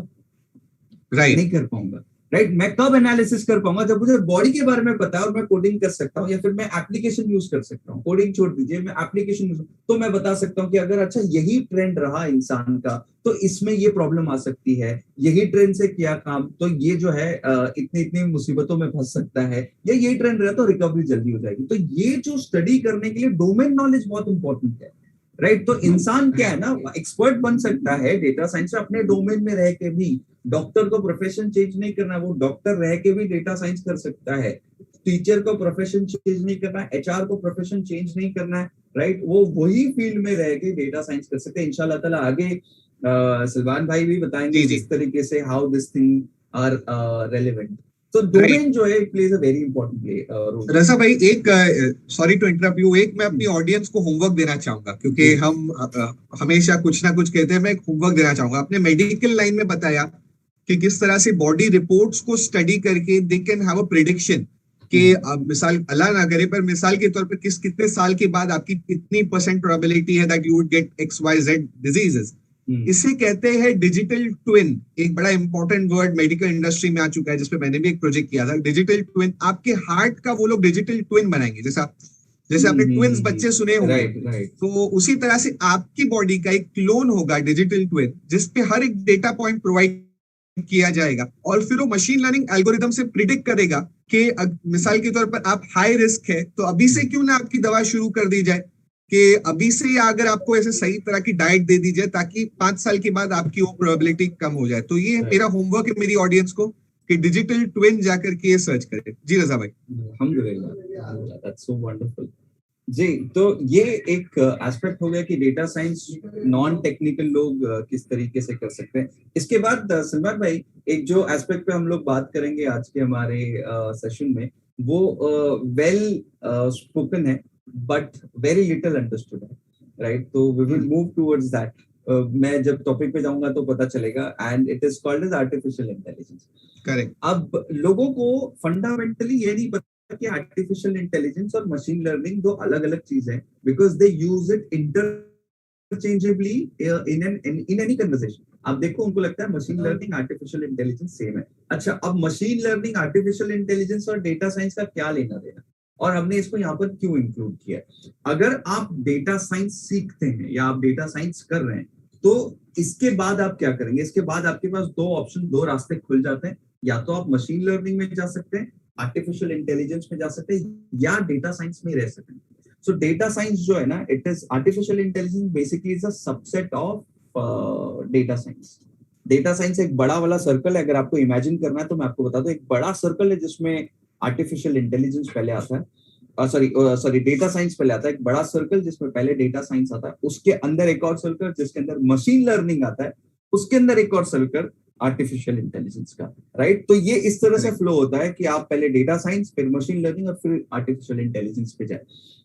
राइट, नहीं कर पाऊंगा, राइट। मैं कब एनालिसिस कर पाऊंगा? जब मुझे बॉडी के बारे में पता है और मैं कोडिंग कर सकता हूँ, या फिर मैं एप्लीकेशन यूज कर सकता हूँ। कोडिंग छोड़ दीजिए, मैं एप्लीकेशन यूज, तो मैं बता सकता हूँ कि अगर अच्छा यही ट्रेंड रहा इंसान का तो इसमें ये प्रॉब्लम आ सकती है, यही ट्रेंड से किया काम तो ये जो है इतनी इतनी मुसीबतों में फंस सकता है, या यही ट्रेंड रहा तो रिकवरी जल्दी हो जाएगी। तो ये जो स्टडी करने के लिए डोमेन नॉलेज बहुत इंपॉर्टेंट है, राइट। तो इंसान क्या है ना, एक्सपर्ट बन सकता है डेटा साइंस में अपने डोमेन में रह के भी। डॉक्टर को प्रोफेशन चेंज नहीं करना, वो डॉक्टर रह के भी डेटा साइंस कर सकता है। टीचर को प्रोफेशन चेंज नहीं करना, एचआर को प्रोफेशन चेंज नहीं करना है, राइट। वो वही फील्ड में रह के डेटा साइंस कर सकते हैं। इंशाल्लाह ताला आगे सलमान भाई भी बताएंगे किस तरीके से how this thing are relevant. तो डोमेन जो है plays a very important role. Raza भाई, एक सॉरी टू इंटरप्ट यू, एक मैं अपनी ऑडियंस को होमवर्क देना चाहूंगा, क्योंकि हम हमेशा कुछ ना कुछ कहते हैं। मैं एक होमवर्क देना चाहूंगा। आपने मेडिकल लाइन में बताया कि किस तरह से बॉडी रिपोर्ट्स को स्टडी करके they can have a prediction कि मिसाल अल्लाह ना करे, पर मिसाल के तौर पर कितने साल के बाद आपकी कितनी % प्रोबेबिलिटी है that you would get XYZ diseases. इसे कहते हैं डिजिटल ट्विन। एक बड़ा इंपॉर्टेंट वर्ड मेडिकल इंडस्ट्री में आ चुका है, जिसपे मैंने भी एक प्रोजेक्ट किया था। डिजिटल ट्विन, आपके हार्ट का वो लोग डिजिटल ट्विन बनाएंगे। जैसे आपने ट्विन्स बच्चे सुने होंगे, राइट। तो उसी तरह से आपकी बॉडी का एक क्लोन होगा डिजिटल ट्विन, जिसपे हर एक डेटा पॉइंट प्रोवाइड किया जाएगा, और फिर वो मशीन लर्निंग एल्गोरिदम से प्रिडिक्ट करेगा कि मिसाल के तौर पर आप हाई रिस्क है, तो अभी से क्यों ना आपकी दवा शुरू कर दी जाए, कि अभी से या अगर आपको ऐसे सही तरह की डाइट दे दी जाए, ताकि 5 साल के बाद आपकी वो प्रोबेबिलिटी कम हो जाए। तो ये मेरा होमवर्क है मेरी ऑडियंस को, कि डिजिटल ट्विन जाकर के ये सर्च करें। जी रजा भाई। अल्हम्दुलिल्लाह, दैट्स सो वंडरफुल। जी, तो ये एक एस्पेक्ट हो गया कि डेटा साइंस नॉन टेक्निकल लोग किस तरीके से कर सकते हैं। इसके बाद सलमान भाई, एक जो एस्पेक्ट पे हम लोग बात करेंगे आज के हमारे सेशन में, वो वेल स्पोकन है बट वेरी लिटिल अंडरस्टूड है, राइट? तो we will move towards that. मैं जब टॉपिक पे जाऊंगा तो पता चलेगा, and it is called as artificial intelligence. Correct. अब लोगों को फंडामेंटली ये नहीं पता कि आर्टिफिशियल इंटेलिजेंस और मशीन लर्निंग दो अलग अलग चीज है, because they use it interchangeably in any conversation. आप देखो, उनको लगता है machine learning artificial intelligence same है। अच्छा, अब मशीन लर्निंग, आर्टिफिशियल इंटेलिजेंस और डेटा साइंस का क्या लेना देना, और हमने इसको यहाँ पर क्यों इंक्लूड किया? अगर आप डेटा साइंस सीखते हैं या आप डेटा साइंस कर रहे हैं, तो इसके बाद आप क्या करेंगे? इसके बाद आपके पास दो ऑप्शन, दो रास्ते खुल जाते हैं। या तो आप मशीन लर्निंग में जा सकते हैं, आर्टिफिशियल इंटेलिजेंस में जा सकते हैं, या डेटा साइंस में रह सकते हैं। सो डेटा साइंस जो है ना, it is artificial intelligence basically is a subset of data science. Data science एक बड़ा वाला सर्कल है। अगर आपको इमेजिन करना है तो मैं आपको बता दूं, एक बड़ा सर्कल है जिसमें आर्टिफिशियल इंटेलिजेंस पहले आता है, सॉरी डेटा साइंस पहले आता है। एक बड़ा सर्कल जिसमें पहले डेटा साइंस आता है, उसके अंदर एक और सर्कल जिसके अंदर मशीन लर्निंग आता है, उसके अंदर एक और सर्कल आर्टिफिशियल इंटेलिजेंस का, राइट? तो ये इस तरह से फ्लो होता है कि आप पहले डेटा साइंस, फिर मशीन लर्निंग, और फिर आर्टिफिशियल इंटेलिजेंस पे जाए।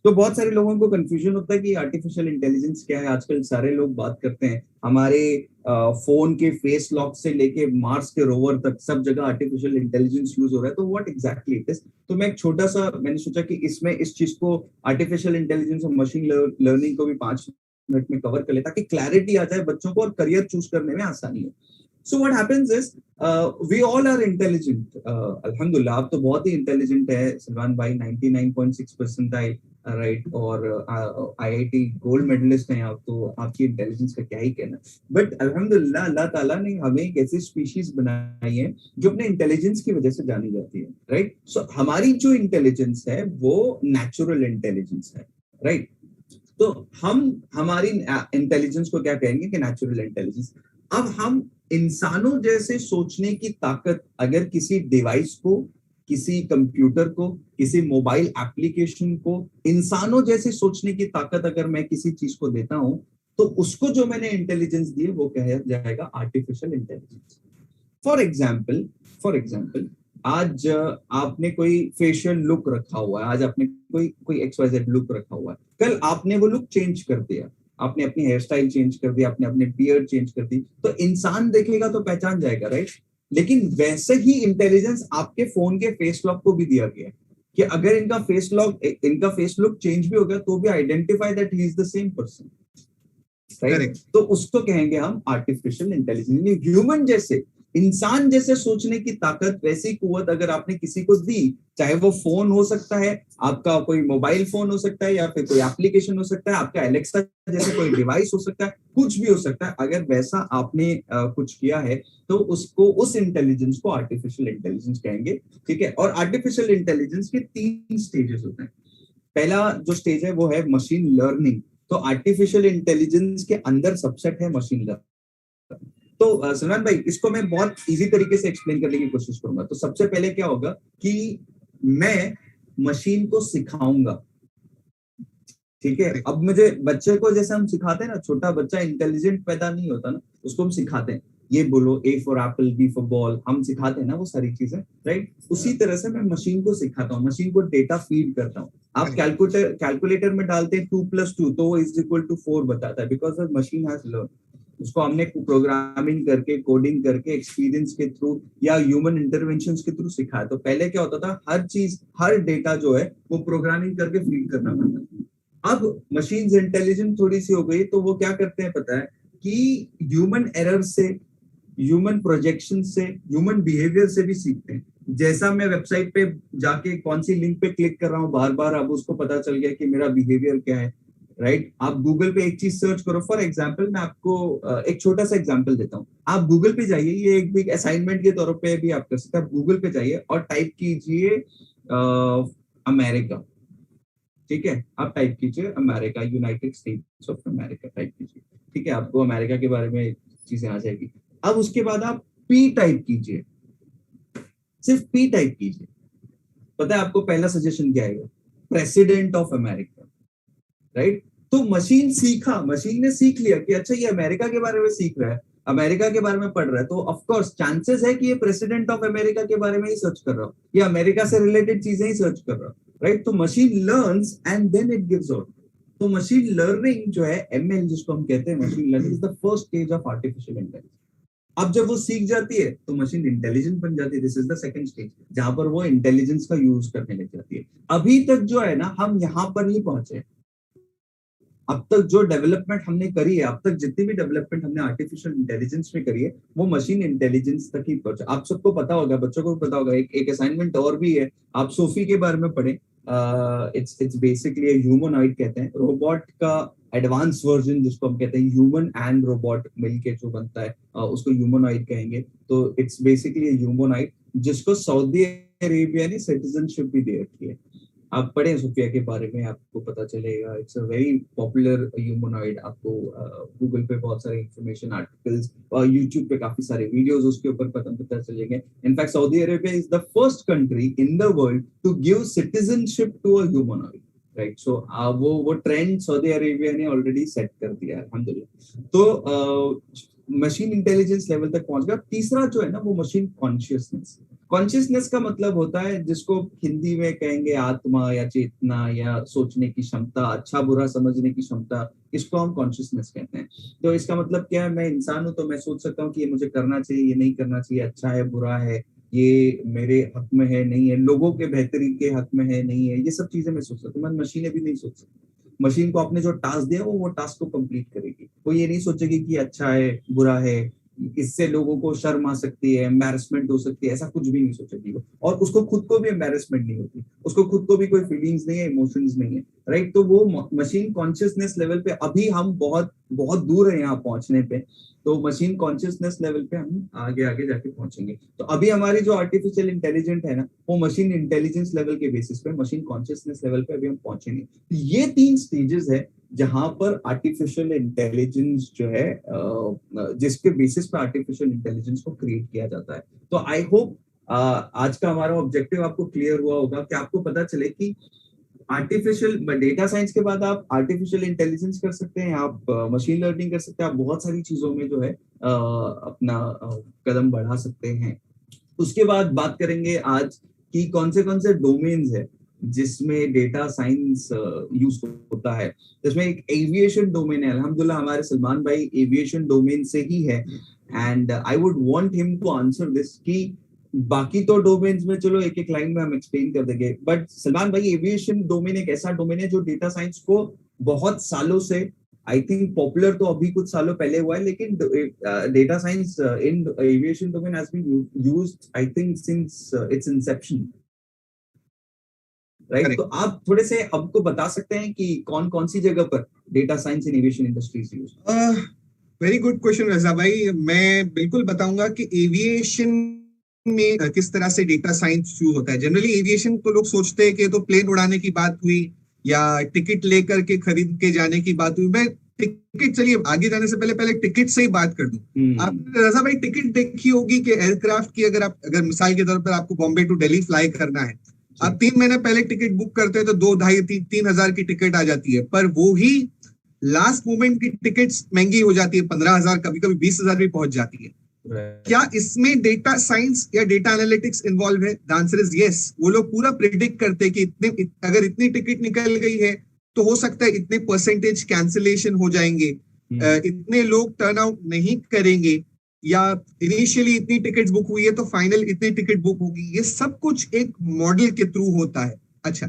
तो बहुत सारे लोगों को कंफ्यूजन होता है कि आर्टिफिशियल इंटेलिजेंस क्या है। आजकल सारे लोग बात करते हैं, हमारे फोन के फेस लॉक से लेके मार्स के रोवर तक सब जगह आर्टिफिशियल इंटेलिजेंस यूज हो रहा है। तो व्हाट एग्जैक्टली इट इज? तो मैं एक छोटा सा, मैंने सोचा कि इसमें इस चीज को, आर्टिफिशियल इंटेलिजेंस और मशीन लर्निंग को भी 5 मिनट में कवर कर ले, ताकि क्लैरिटी आ जाए बच्चों को और करियर चूज करने में आसानी हो। So what happens is, we all are intelligent. अल्हम्दुलिल्लाह, आप तो बहुत ही इंटेलिजेंट है सलमान भाई, 99.6 परसेंटाइल, राइट? और IIT गोल्ड मेडलिस्ट हैं आप, तो आपकी इंटेलिजेंस का क्या ही कहना। बट अल्हम्दुलिल्लाह, अल्लाह ताला ने हमें एक ऐसी स्पीशीज बनाई है जो अपने इंटेलिजेंस की वजह से जानी जाती है, राइट? सो हमारी जो इंटेलिजेंस है वो नेचुरल इंटेलिजेंस है, राइट? तो हम हमारी इंटेलिजेंस को क्या कहेंगे कि नेचुरल इंटेलिजेंस। अब हम इंसानों जैसे सोचने की ताकत अगर किसी डिवाइस को, किसी कंप्यूटर को, किसी मोबाइल एप्लीकेशन को, इंसानों जैसे सोचने की ताकत अगर मैं किसी चीज को देता हूं, तो उसको जो मैंने इंटेलिजेंस दी है वो कहा जाएगा आर्टिफिशियल इंटेलिजेंस। फॉर एग्जाम्पल, आज आपने कोई फेशियल लुक रखा हुआ है, आज आपने कोई XYZ लुक रखा हुआ है, कल आपने वो लुक चेंज कर दिया, आपने अपनी हेयर स्टाइल चेंज कर दिया, आपने अपने बियर्ड चेंज कर दी, तो इंसान देखेगा तो पहचान जाएगा, राइट? लेकिन वैसे ही इंटेलिजेंस आपके फोन के फेस लॉक को भी दिया गया है कि अगर इनका फेस लुक चेंज भी हो गया तो भी identify that he is the same person, right? तो उसको कहेंगे हम आर्टिफिशियल इंटेलिजेंस। ह्यूमन जैसे, इंसान जैसे सोचने की ताकत, वैसी कुव्वत अगर आपने किसी को दी, चाहे वो फोन हो सकता है, आपका कोई मोबाइल फोन हो सकता है, या फिर कोई एप्लीकेशन हो सकता है, आपका एलेक्सा जैसे कोई डिवाइस हो सकता है, कुछ भी हो सकता है, अगर वैसा आपने कुछ किया है तो उसको, उस इंटेलिजेंस को आर्टिफिशियल इंटेलिजेंस कहेंगे, ठीक है? और आर्टिफिशियल इंटेलिजेंस के 3 स्टेजेस होते हैं। पहला जो स्टेज है वो है मशीन लर्निंग। तो आर्टिफिशियल इंटेलिजेंस के अंदर सबसेट है मशीन लर्निंग। तो सलमान भाई, इसको मैं बहुत इजी तरीके से एक्सप्लेन करने की कोशिश करूंगा। तो सबसे पहले क्या होगा कि मैं मशीन को सिखाऊंगा, ठीक है? अब मुझे बच्चे को, जैसे हम सिखाते हैं ना, छोटा बच्चा इंटेलिजेंट पैदा नहीं होता ना, उसको हम सिखाते हैं, ये बोलो A for Apple, B for ball, हम सिखाते हैं ना वो सारी चीजें, राइट? उसी तरह से मैं मशीन को सिखाता हूँ, मशीन को डेटा फीड करता हूँ। आप कैलकुलेटर में डालते हैं 2 + 2 तो वो = 4 बताता है, बिकॉज मशीन हैज लर्न। उसको हमने प्रोग्रामिंग करके, कोडिंग करके, एक्सपीरियंस के थ्रू या ह्यूमन इंटरवेंशंस के थ्रू सिखाया। तो पहले क्या होता था, हर चीज, हर डेटा जो है वो प्रोग्रामिंग करके फीड करना पड़ता था। अब मशीन्स इंटेलिजेंट थोड़ी सी हो गई, तो वो क्या करते हैं पता है, कि ह्यूमन एरर से, ह्यूमन प्रोजेक्शन से, ह्यूमन बिहेवियर से भी सीखते हैं। जैसा मैं वेबसाइट पे जाके कौन सी लिंक पे क्लिक कर रहा हूँ बार बार, अब उसको पता चल गया कि मेरा बिहेवियर क्या है, राइट। आप गूगल पे एक चीज सर्च करो, फॉर एग्जाम्पल मैं आपको एक छोटा सा एग्जाम्पल देता हूँ। आप गूगल पे जाइए, ये एक बिग असाइनमेंट के तौर पे भी आप कर सकते हैं। आप गूगल पे जाइए और टाइप कीजिए अमेरिका, ठीक है। आप टाइप कीजिए America, United states of America type कीजिए, ठीक है। आपको अमेरिका के बारे में चीजें आ जाएगी। अब उसके बाद आप पी टाइप कीजिए, सिर्फ पी टाइप कीजिए। पता है आपको पहला सजेशन क्या आएगा? President of America, right. तो मशीन सीखा, मशीन ने सीख लिया कि अच्छा ये अमेरिका के बारे में सीख रहा है, अमेरिका के बारे में पढ़ रहा है, तो ऑफ कोर्स चांसेस है कि ये प्रेसिडेंट ऑफ अमेरिका के बारे में ही सर्च कर रहा हो, ये अमेरिका से रिलेटेड चीजें ही सर्च कर रहा हो, राइट। तो machine learns and then it gives out. तो मशीन लर्निंग जो है, एमएल जिसको हम कहते हैं, machine learning is the first stage of artificial intelligence. अब जब वो सीख जाती है तो मशीन इंटेलिजेंट बन जाती है। This is the second stage, जहां पर वो इंटेलिजेंस का यूज करने लग जाती है। अभी तक जो है ना, हम यहां पर ही पहुंचे। अब तक जो डेवलपमेंट हमने करी है, अब तक जितनी भी डेवलपमेंट हमने आर्टिफिशियल इंटेलिजेंस में करी है, वो मशीन इंटेलिजेंस तक ही पहुंचा। आप सबको पता होगा, बच्चों को भी पता होगा, एक असाइनमेंट और भी है, आप सोफी के बारे में पढ़े। इट्स बेसिकली ह्यूमनॉइड कहते हैं, रोबोट का एडवांस वर्जन जिसको हम कहते हैं, ह्यूमन एंड रोबोट मिलके जो बनता है, उसको ह्यूमनॉइड कहेंगे। तो इट्स बेसिकली ह्यूमनॉइड जिसको सऊदी अरेबिया ने सिटीजनशिप भी दे रखी है। आप पढ़ें सोफिया के बारे में, आपको पता चलेगा। It's a very popular humanoid. आपको गूगल पे बहुत सारे इंफॉर्मेशन आर्टिकल्स और यूट्यूब पे काफी सारे वीडियोस उसके ऊपर पता चलेंगे। In fact Saudi Arabia is the first country in the world to give citizenship to a humanoid, right. So वो ट्रेंड सऊदी अरेबिया ने ऑलरेडी सेट कर दिया है, अल्हम्दुलिल्लाह। तो मशीन इंटेलिजेंस लेवल तक पहुंच गया। तीसरा जो है ना, वो मशीन कॉन्शियसनेस। कॉन्शियसनेस का मतलब होता है, जिसको हिंदी में कहेंगे आत्मा या चेतना या सोचने की क्षमता, अच्छा बुरा समझने की क्षमता, इसको हम कॉन्शियसनेस कहते हैं। तो इसका मतलब क्या है? मैं इंसान हूं तो मैं सोच सकता हूँ कि ये मुझे करना चाहिए, ये नहीं करना चाहिए, अच्छा है बुरा है, ये मेरे हक में है नहीं है, लोगों के बेहतरी के हक में है नहीं है, ये सब चीजें मैं सोच सकता हूँ। मशीनें भी नहीं सोच सकती। मशीन को आपने जो टास्क दिया वो टास्क को कंप्लीट करेगी। वो ये नहीं सोचेगी कि अच्छा है बुरा है, इससे लोगों को शर्म आ सकती है, एम्बैरेसमेंट हो सकती है, ऐसा कुछ भी नहीं सोचेगी वो। और उसको खुद को भी एम्बैरेसमेंट नहीं होती, उसको खुद को भी कोई फीलिंग्स नहीं है, इमोशंस नहीं है, राइट। तो वो मशीन कॉन्शियसनेस लेवल पे अभी हम बहुत बहुत दूर है यहाँ पहुंचने पे। तो मशीन कॉन्शियसनेस लेवल पे हम आगे आगे जाके पहुंचेंगे। तो अभी हमारी जो आर्टिफिशियल इंटेलिजेंट है ना, वो मशीन इंटेलिजेंस लेवल के बेसिस पे, मशीन कॉन्शियसनेस लेवल पे अभी हम पहुंचेंगे। ये 3 स्टेजेस है जहां पर आर्टिफिशियल इंटेलिजेंस जो है, जिसके बेसिस पे आर्टिफिशियल इंटेलिजेंस को क्रिएट किया जाता है। तो आई होप आज का हमारा ऑब्जेक्टिव आपको क्लियर हुआ होगा, कि आपको पता चले कि आर्टिफिशियल डेटा साइंस के बाद आप आर्टिफिशियल इंटेलिजेंस कर सकते हैं, आप मशीन लर्निंग कर सकते हैं, आप बहुत सारी चीजों में जो है अपना कदम बढ़ा सकते हैं। उसके बाद बात करेंगे आज कि कौन से डोमेन्स है जिसमें डेटा साइंस यूज होता है। जिसमें एक एविएशन डोमेन है, अल्हम्दुलिल्लाह हमारे सलमान भाई एविएशन डोमेन से ही है। And I would want him to answer this, कि बाकी तो डोमेन्स में चलो एक एक लाइन में हम एक्सप्लेन कर देंगे, बट सलमान भाई एविएशन डोमेन एक ऐसा डोमेन है जो डेटा साइंस को बहुत सालों से, आई थिंक पॉपुलर तो अभी कुछ सालों पहले हुआ है, लेकिन data science in aviation domain has been used I think since its inception, right. तो करेक्ट। आप थोड़े से हमको बता सकते हैं कि कौन कौन सी जगह पर data science in aviation industries use? Very good question Raza भाई। मैं बिल्कुल बताऊंगा कि एविएशन में किस तरह से डेटा साइंस यूज होता है। जनरली एविएशन तो लोग सोचते हैं कि तो प्लेन उड़ाने की बात हुई या टिकट लेकर के खरीद के जाने की बात हुई। मैं टिकट, चलिए आगे जाने से पहले पहले टिकट से ही बात कर दूं। आपने रजा भाई टिकट देखी होगी कि एयरक्राफ्ट की, अगर मिसाल के तौर पर आपको बॉम्बे टू दिल्ली फ्लाई करना है, आप 3 महीने पहले टिकट बुक करते हैं तो 2, 2.5, 3 हजार की टिकट आ जाती है। पर वो ही लास्ट मोमेंट की टिकट्स महंगी हो जाती है, 15 हजार, कभी कभी 20 हजार भी पहुंच जाती है। क्या इसमें डेटा साइंस या डेटा एनालिटिक्स इन्वॉल्व है? The answer is yes. वो लोग पूरा प्रिडिक्ट करते हैं कि अगर इतनी टिकट निकल गई है तो हो सकता है इतने परसेंटेज कैंसिलेशन हो जाएंगे, इतने लोग टर्न आउट नहीं करेंगे, या इनिशियली इतनी टिकट बुक हुई है तो फाइनल इतनी टिकट बुक होगी। ये सब कुछ एक मॉडल के थ्रू होता है। अच्छा,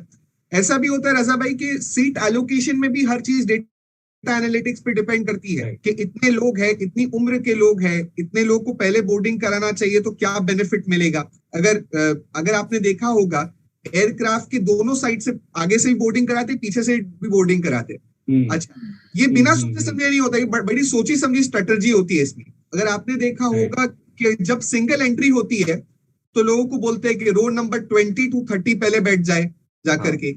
ऐसा भी होता है रजा भाई कि सीट एलोकेशन में भी हर चीज एनालिटिक्स पे डिपेंड करती है Right. कि इतने लोग हैं, इतनी उम्र के लोग हैं, इतने लोग को पहले बोर्डिंग कराना चाहिए तो क्या बेनिफिट मिलेगा। अगर आपने देखा होगा एयरक्राफ्ट के दोनों साइड से, आगे से भी बोर्डिंग कराते, पीछे से भी बोर्डिंग कराते। अच्छा, ये बिना सोचे समझे नहीं होता, ये बड़ी सोची समझी स्ट्रेटजी होती है इसमें। अगर आपने देखा होगा कि जब सिंगल एंट्री होती है तो लोगों को बोलते हैं कि रो नंबर 20 to 30 पहले बैठ जाए जाकर के।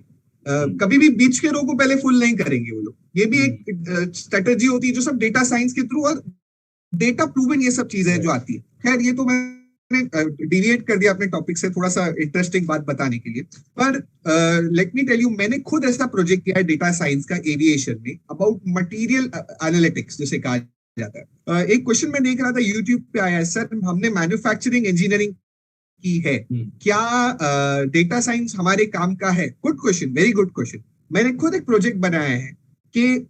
कभी भी बीच के रो को पहले फुल नहीं करेंगे वो लोग। ये भी एक स्ट्रेटजी होती है जो सब डेटा साइंस के थ्रू और डेटा प्रूवन ये सब चीजें जो आती है। खैर ये तो मैंने डिविएट कर दिया अपने टॉपिक से, थोड़ा सा इंटरेस्टिंग बात बताने के लिए। पर लेट मी टेल यू, मैंने खुद ऐसा प्रोजेक्ट किया है डेटा साइंस का एविएशन में, अबाउट मटेरियल एनालिटिक्स जिसे कहा जाता है। एक क्वेश्चन मैं देख रहा था यूट्यूब पे आया है, सर हमने मैन्युफैक्चरिंग इंजीनियरिंग की है, क्या डेटा साइंस हमारे काम का है? Good question, very good question. मैंने खुद एक प्रोजेक्ट बनाया है कि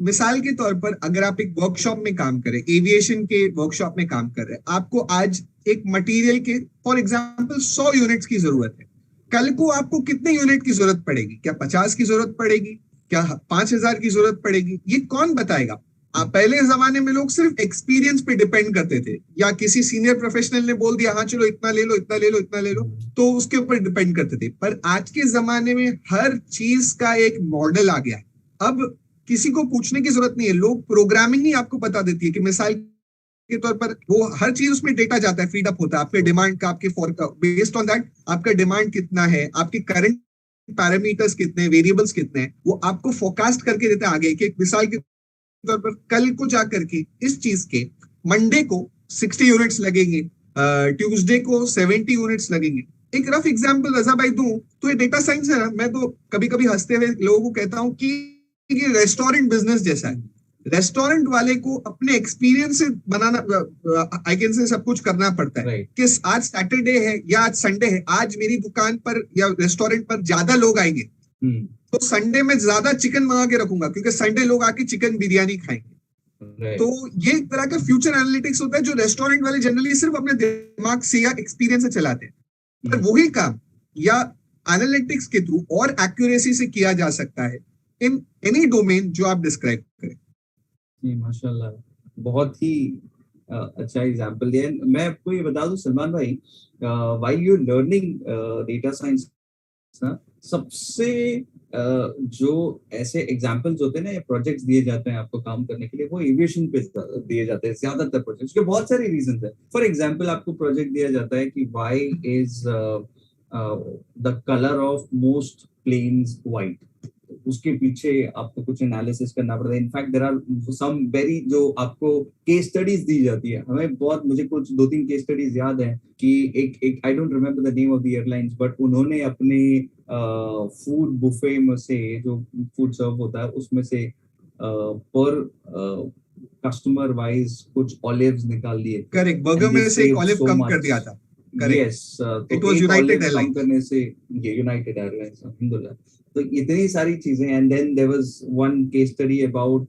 मिसाल के तौर पर अगर आप एक वर्कशॉप में काम करें, एविएशन के वर्कशॉप में काम कर रहे हैं, आपको आज एक मटेरियल के फॉर एग्जांपल 100 यूनिट्स की जरूरत है। कल को आपको कितने यूनिट की जरूरत पड़ेगी? क्या 50 की जरूरत पड़ेगी? क्या 5000 की जरूरत पड़ेगी? ये कौन बताएगा? पहले जमाने में लोग सिर्फ एक्सपीरियंस पे डिपेंड करते थे, या किसी सीनियर प्रोफेशनल ने बोल दिया हाँ चलो इतना ले लो, इतना ले लो, इतना ले लो, तो उसके ऊपर डिपेंड करते थे। पर आज के जमाने में हर चीज का एक मॉडल आ गया है। अब किसी को पूछने की जरूरत नहीं है, लोग प्रोग्रामिंग ही आपको बता देती है कि मिसाल के तौर पर वो हर चीज उसमें डेटा जाता है, फीड अप होता है आपके डिमांड का, आपके बेस्ड ऑन दैट आपका डिमांड कितना है, आपके करंट पैरामीटर्स कितने, वेरिएबल्स कितने हैं, वो आपको फोरकास्ट करके देता है आगे। कि मिसाल के तौर पर कल को जाकर के इस चीज के मंडे को 60 यूनिट्स लगेंगे, ट्यूसडे को 70 यूनिट्स लगेंगे। एक रफ एग्जांपल रजा भाई दूं तो ये डेटा साइंस है ना, मैं तो कभी कभी हंसते हुए लोगों को कहता हूं कि ये रेस्टोरेंट बिजनेस जैसा है। रेस्टोरेंट वाले को अपने एक्सपीरियंस से बनाना, आई कैन से सब कुछ करना पड़ता है। कि आज सैटरडे है या आज संडे है, आज मेरी दुकान पर या रेस्टोरेंट पर ज्यादा लोग आएंगे तो संडे में ज्यादा चिकन मंगा के रखूंगा, क्योंकि संडे लोग आके चिकन बिरयानी खाएंगे। तो ये एक तरह का फ्यूचर एनालिटिक्स होता है जो रेस्टोरेंट वाले जनरली सिर्फ अपने दिमाग से या एक्सपीरियंस से चलाते हैं। पर वही काम या एनालिटिक्स के थ्रू और एक्यूरेसी से किया जा सकता है इन एनी डोमेन जो आप डिस्क्राइब करें। माशाल्लाह, बहुत ही अच्छा एग्जांपल दिया। मैं आपको ये बता दूं सलमान भाई, while you learning data science ना, सबसे जो ऐसे एग्जांपल्स होते हैं ना, प्रोजेक्ट्स दिए जाते हैं आपको काम करने के लिए, वो एविएशन पे दिए जाते हैं ज्यादातर प्रोजेक्ट्स के। बहुत सारे रीजंस है। फॉर एग्जांपल आपको प्रोजेक्ट दिया जाता है कि why is the colour of most planes white, उसके पीछे आपको कुछ एनालिसिस करना पड़ता है। In fact there are some very, जो आपको केस स्टडीज दी जाती है, हमें बहुत, मुझे कुछ 2-3 केस स्टडीज याद है कि एक I don't remember the name of the airlines, but उन्होंने अपने फूड बुफे में से, जो फूड सर्व होता है उसमें से पर कस्टमर वाइज कुछ ऑलिव्स निकाल दिए। करेक्ट, बर्गर में से एक ऑलिव कम कर दिया था। Yes, it was United airlines. करने से ये यूनाइटेड एयरलाइंस, अल्हम्दुलिल्लाह। तो इतनी सारी चीजें। And then there was one case study about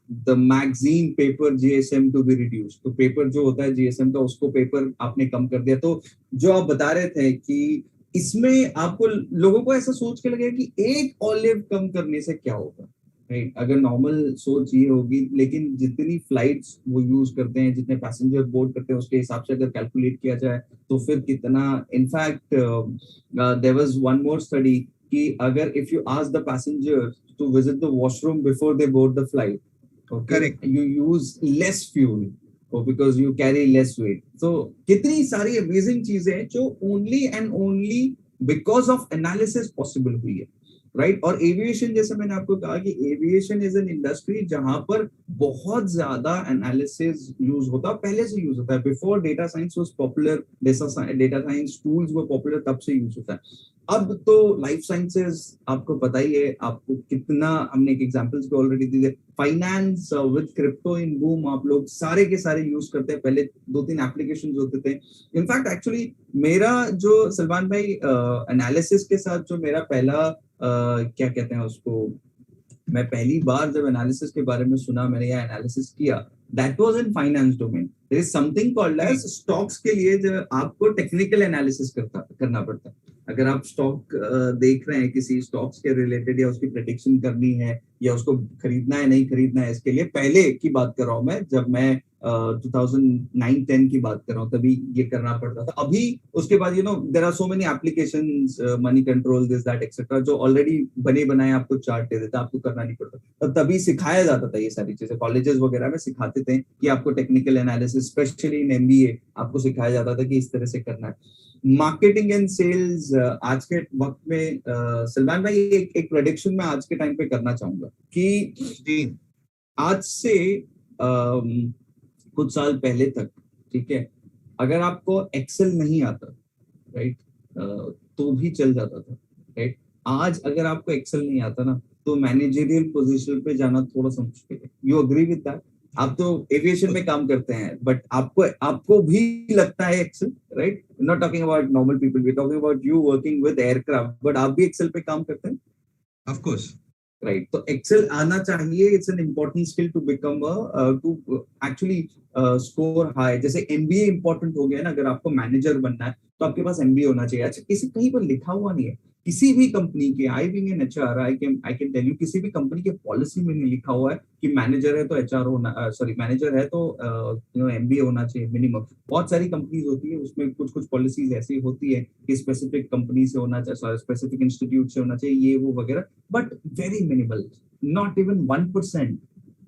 the magazine paper GSM to be reduced. तो पेपर जो होता है जीएसएम का, उसको पेपर आपने कम कर दिया। तो जो आप बता रहे थे कि इसमें आपको, लोगों को ऐसा सोच के लगेगा कि एक ऑलिव कम करने से क्या होगा, राइट? अगर नॉर्मल सोच ये होगी, लेकिन जितनी फ्लाइट्स वो यूज करते हैं, जितने पैसेंजर बोर्ड करते हैं, उसके हिसाब से अगर कैलकुलेट किया जाए तो फिर कितना। In fact there was one more study कि अगर if you ask the passengers to visit the washroom before they board the flight, correct, you use less fuel because you carry less weight. So कितनी सारी अमेजिंग चीजें हैं जो only and only because of analysis possible हुई है, राइट? और एविएशन, जैसे मैंने आपको कहा कि एविएशन इज एन इंडस्ट्री जहां पर बहुत ज्यादा एनालिसिस यूज होता है, पहले से यूज होता है। Before data science was popular, data science tools वो पॉपुलर, तब से यूज होता है। अब तो लाइफ साइंसेस आपको पता ही है, आपको कितना, हमने एक एग्जांपल्स पे ऑलरेडी दी है। Finance with crypto in boom, आप लोग सारे के सारे यूज करते हैं। पहले 2-3 एप्लीकेशंस होते थे। इनफैक्ट एक्चुअली मेरा जो सलमान भाई एनालिसिस के साथ जो मेरा पहला क्या कहते हैं उसको, मैं पहली बार जब एनालिसिस के बारे में सुना, मैंने यह एनालिसिस किया, that was in finance domain. There is something called as stocks के लिए जो आपको टेक्निकल एनालिसिस करना पड़ता है। अगर आप स्टॉक देख रहे हैं, किसी स्टॉक्स के रिलेटेड, या उसकी प्रेडिक्शन करनी है, या उसको खरीदना है नहीं खरीदना है, इसके लिए पहले की बात कर रहा हूं मैं, जब मैं 2009-10 की बात कर रहा हूँ, तभी ये करना पड़ता था। अभी उसके बाद there are so many applications, Money Control, this that etcetera, जो ऑलरेडी बने बनाए आपको चार्ट दे देता, आपको करना नहीं पड़ता। तब तभी सिखाया जाता था ये सारी चीजें, कॉलेजेस वगैरह में सिखाते थे कि आपको technical analysis, specially in MBA, आपको सिखाया जाता था कि इस तरह से करना है। मार्केटिंग एंड सेल्स आज के वक्त में, सलमान भाई, एक प्रेडिक्शन मैं आज के टाइम पे करना चाहूंगा कि जी आज से कुछ साल पहले तक, ठीक है, अगर आपको एक्सेल नहीं आता, राइट, तो भी चल जाता था, राइट। आज अगर आपको एक्सेल नहीं आता ना, तो मैनेजरियल पोजीशन पे जाना थोड़ा सा मुश्किल है। You agree with that? आप तो एविएशन में काम करते हैं, बट आपको आपको भी लगता है Excel, right? Not talking about normal people, we talking about you working with aircraft, but आप भी एक्सेल पे काम करते हैं, ऑफ कोर्स। राइट? तो एक्सेल आना चाहिए, it's an important skill to become to actually score high. जैसे एमबीए इंपॉर्टेंट हो गया ना, अगर आपको मैनेजर बनना है तो आपके पास एमबीए होना चाहिए। अच्छा, किसी कहीं पर लिखा हुआ नहीं है, किसी भी कंपनी के, I being an HR, I can tell you, किसी भी कंपनी के पॉलिसी में नहीं लिखा हुआ है कि मैनेजर है तो एचआर होना, सॉरी, मैनेजर है तो एमबीए होना चाहिए मिनिमम। बहुत सारी कंपनीज होती है, उसमें कुछ कुछ पॉलिसीज ऐसी होती है कि स्पेसिफिक कंपनी से होना चाहिए, स्पेसिफिक इंस्टीट्यूट से होना चाहिए, ये वो वगैरह, but very minimal, not even 1%,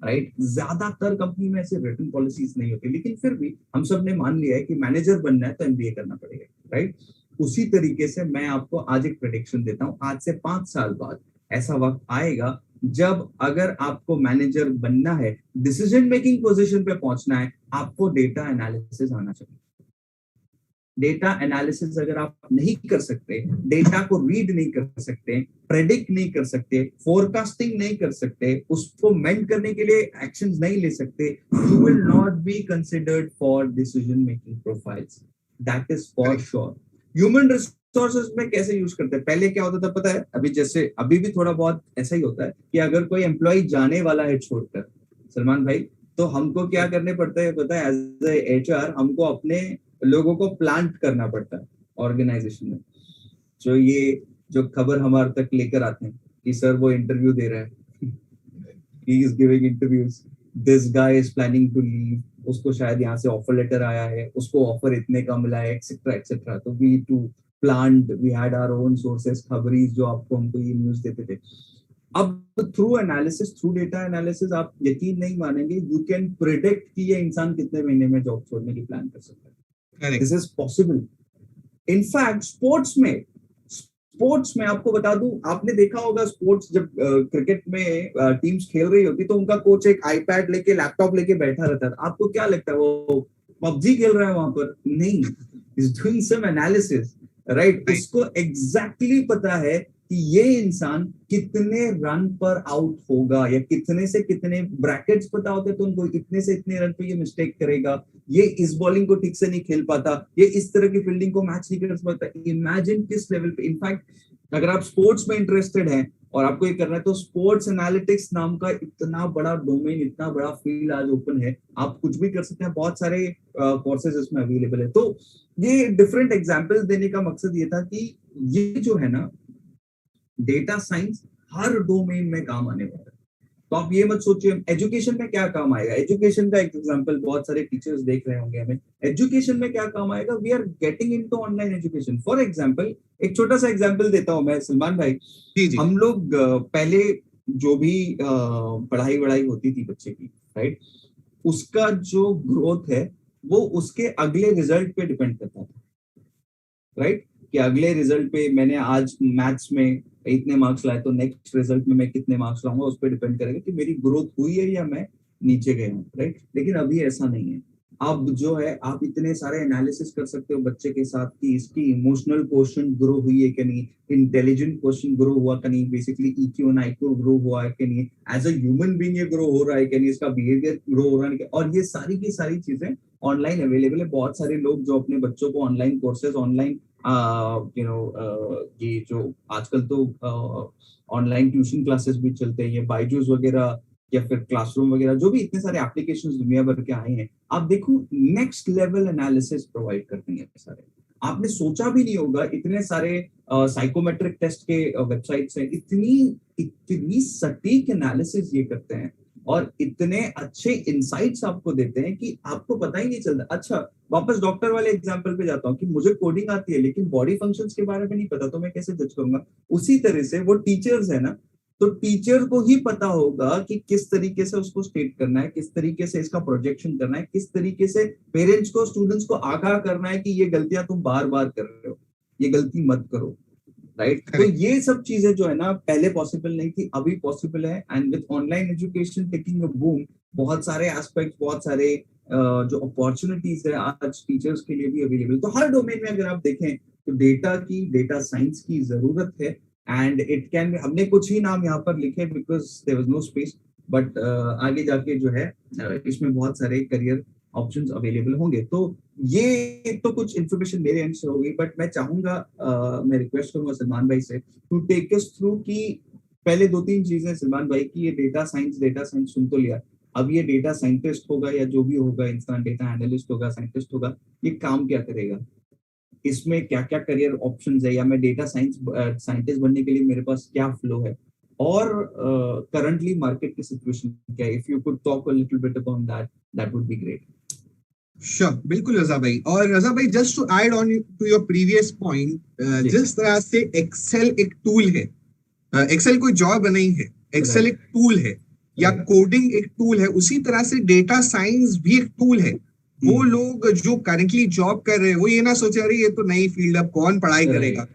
right? ज्यादातर कंपनी में ऐसे रिटन पॉलिसीज नहीं होती, लेकिन फिर भी हम सब ने मान लिया है कि मैनेजर बनना है तो एमबीए करना पड़ेगा, राइट? उसी तरीके से मैं आपको आज एक प्रेडिक्शन देता हूं, आज से 5 साल बाद ऐसा वक्त आएगा जब अगर आपको मैनेजर बनना है, डिसीजन मेकिंग पोजीशन पे पहुंचना है, आपको डेटा एनालिसिस आना चाहिए। डेटा एनालिसिस अगर आप नहीं कर सकते, डेटा को रीड नहीं कर सकते, प्रेडिक्ट नहीं कर सकते, फोरकास्टिंग नहीं कर सकते, उसको मेंट करने के लिए एक्शंस नहीं ले सकते, you will not be considered for decision making profiles, that is for sure. Human resources में कैसे यूज करते हैं? पहले क्या होता था पता है? अभी जैसे अभी भी थोड़ा बहुत ऐसा ही होता है कि अगर कोई एम्प्लॉय जाने वाला है छोड़कर, सलमान भाई, तो हमको क्या करने पड़ता है पता है? एज ए एचआर हमको अपने लोगों को प्लांट करना पड़ता है ऑर्गेनाइजेशन में। जो खबर हमारे तक लेकर आते हैं कि सर वो इंटरव्यू दे रहा है, he is giving interviews, this guy is planning to leave, उसको शायद यहाँ से ऑफर लेटर आया है, उसको ऑफर इतने का मिला है, एक्सेट्रा एक्सेट्रा। तो we to plant, we had our own sources, खबरीज जो आपको हमको ये न्यूज देते थे। अब through analysis, through data analysis, आप यकीन नहीं मानेंगे, यू कैन प्रिडिक्ट कि ये इंसान कितने महीने में जॉब छोड़ने की प्लान कर सकता है। This is possible. In fact sports में आपको बता दूं, आपने देखा होगा स्पोर्ट्स, जब क्रिकेट में टीम्स खेल रही होती तो उनका कोच एक आईपैड लेके, लैपटॉप लेके बैठा रहता था। आपको क्या लगता है वो पबजी खेल रहा है वहां पर? नहीं, is doing some analysis, right? उसको एग्जैक्टली पता है कि ये इंसान कितने रन पर आउट होगा, या कितने से कितने, ब्रैकेट्स पता होते तो उनको इतने से इतने रन पे ये मिस्टेक करेगा, ये इस बॉलिंग को ठीक से नहीं खेल पाता, ये इस तरह की फील्डिंग को मैच नहीं कर पाता। इमेजिन किस लेवल पे। इनफैक्ट अगर आप स्पोर्ट्स में इंटरेस्टेड हैं और आपको ये करना है, तो स्पोर्ट्स एनालिटिक्स नाम का इतना बड़ा डोमेन, इतना बड़ा फील्ड आज ओपन है, आप कुछ भी कर सकते हैं, बहुत सारे कोर्सेज इसमें अवेलेबल है। तो ये डिफरेंट एग्जांपल्स देने का मकसद ये था कि ये जो है ना, डेटा साइंस हर डोमेन में काम आने वाला है। तो आप ये मत सोचिए एजुकेशन में क्या काम आएगा। एजुकेशन का एक एग्जांपल, बहुत सारे टीचर्स देख रहे होंगे हमें, एजुकेशन में क्या काम आएगा? We are getting into online education. For example, एक छोटा सा एग्जांपल देता हूं मैं, सलमान भाई। जी हम लोग पहले जो भी पढ़ाई वढ़ाई होती थी बच्चे की, राइट, उसका जो ग्रोथ है वो उसके अगले रिजल्ट पे डिपेंड करता था, राइट? कि अगले रिजल्ट पे, मैंने आज मैथ्स में इतने मार्क्स लाए तो नेक्स्ट रिजल्ट में मैं कितने मार्क्स लाऊंगा, उस पर डिपेंड करेगा कि मेरी ग्रोथ हुई है या मैं नीचे गया हूँ, राइट? लेकिन अभी ऐसा नहीं है। अब जो है, आप इतने सारे एनालिसिस कर सकते हो बच्चे के साथ कि इसकी इमोशनल क्वेश्चन ग्रो हुई है कि नहीं, इंटेलिजेंट क्वेश्चन ग्रो हुआ कि नहीं, basically EQ and IQ grow हुआ है कि नहीं, एज अ ह्यूमन बीइंग ये ग्रो हो रहा है कि नहीं, इसका बिहेवियर ग्रो हो रहा है, और ये सारी की सारी चीजें ऑनलाइन अवेलेबल है। बहुत सारे लोग जो अपने बच्चों को ऑनलाइन कोर्सेज, ऑनलाइन ये जो आजकल तो ऑनलाइन ट्यूशन क्लासेस भी चलते हैं, ये बायजूस वगैरह या फिर क्लासरूम वगैरह, जो भी इतने सारे एप्लीकेशंस दुनिया भर के आए हैं, आप देखो नेक्स्ट लेवल एनालिसिस प्रोवाइड करते हैं सारे। आपने सोचा भी नहीं होगा, इतने सारे साइकोमेट्रिक टेस्ट के वेबसाइट्स हैं, इतनी इतनी सटीक एनालिसिस ये करते हैं और इतने अच्छे इंसाइट्स आपको देते हैं कि आपको पता ही नहीं चलता। अच्छा, वापस डॉक्टर वाले एग्जांपल पे जाता हूँ कि मुझे कोडिंग आती है लेकिन बॉडी फंक्शंस के बारे में नहीं पता, तो मैं कैसे जज करूंगा? उसी तरह से वो टीचर्स है ना, तो टीचर को ही पता होगा कि किस तरीके से उसको स्टेट करना है, किस तरीके से इसका प्रोजेक्शन करना है, किस तरीके से पेरेंट्स को, स्टूडेंट्स को आगाह करना है कि ये गलतियां तुम बार बार कर रहे हो, ये गलती मत करो, राइट? तो Correct. ये सब चीजें जो है ना पहले पॉसिबल नहीं थी, अभी पॉसिबल है। And with online education taking a boom, बहुत सारे एस्पेक्ट, बहुत सारे जो अपॉर्चुनिटीज है आज टीचर्स के लिए भी अवेलेबल। तो हर डोमेन में अगर आप देखें तो डेटा साइंस की जरूरत है। एंड इट कैन, हमने कुछ ही नाम यहाँ पर लिखे because there was no space, but आगे जाके जो है इसमें बहुत सारे करियर ऑप्शंस अवेलेबल होंगे। तो ये तो कुछ इन्फॉर्मेशन मेरे एंड से होगी, बट मैं चाहूंगा मैं रिक्वेस्ट करूंगा सलमान भाई से टू टेक अस थ्रू कि पहले 2-3 चीजें सलमान भाई की, ये डेटा साइंस सुन तो लिया, अब ये डेटा साइंटिस्ट होगा या जो भी होगा इंसान, डेटा एनालिस्ट होगा, साइंटिस्ट होगा, ये काम क्या करेगा, इसमें क्या क्या करियर ऑप्शंस है, या मैं डेटा साइंटिस्ट बनने के लिए मेरे पास क्या फ्लो है, और करंटली मार्केट की सिचुएशन क्या है? If you could talk a little bit about that, that would be great. Sure, बिल्कुल रजा भाई। और रजा भाई, just to add on to your previous point, जिस तरह से एक्सेल एक टूल है, एक्सेल कोई जॉब नहीं है, एक्सेल एक टूल है, या कोडिंग एक टूल है, उसी तरह से डेटा साइंस भी एक टूल है। वो लोग जो करंटली जॉब कर रहे हैं वो ये ना सोचे अरे ये तो नई फील्ड, अब कौन पढ़ाई करेगा।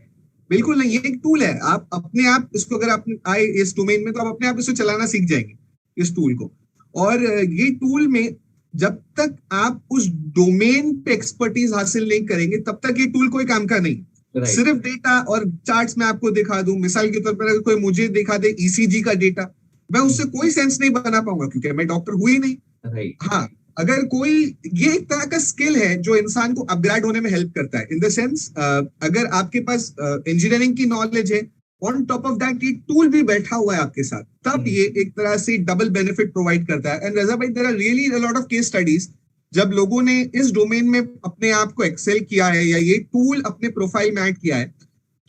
बिल्कुल नहीं, ये एक टूल है। आप अपने आप इसको, अगर आप आए इस डोमेन में, तो आप अपने आप इसको चलाना सीख जाएंगे, इस टूल को। और ये टूल में जब तक आप उस डोमेन पे एक्सपर्टीज हासिल नहीं करेंगे तब तक ये टूल कोई काम का नहीं। सिर्फ डेटा और चार्ट्स में आपको दिखा दूं, मिसाल के तौर पर अगर कोई मुझे दिखा दे ईसीजी का डेटा, मैं उससे कोई सेंस नहीं बना पाऊंगा क्योंकि मैं डॉक्टर हुई नहीं। हाँ, अगर कोई, ये एक तरह का स्किल है जो इंसान को अपग्रेड होने में हेल्प करता है। इन द सेंस, अगर आपके पास इंजीनियरिंग की नॉलेज है, ऑन टॉप ऑफ दैट ये टूल भी बैठा हुआ है आपके साथ, तब ये एक तरह से डबल बेनिफिट प्रोवाइड करता है। एंड रजा भाई, there are really a lot of case studies, जब लोगों ने इस डोमेन में अपने आप को एक्सेल किया है या ये टूल अपने प्रोफाइल में ऐड किया है,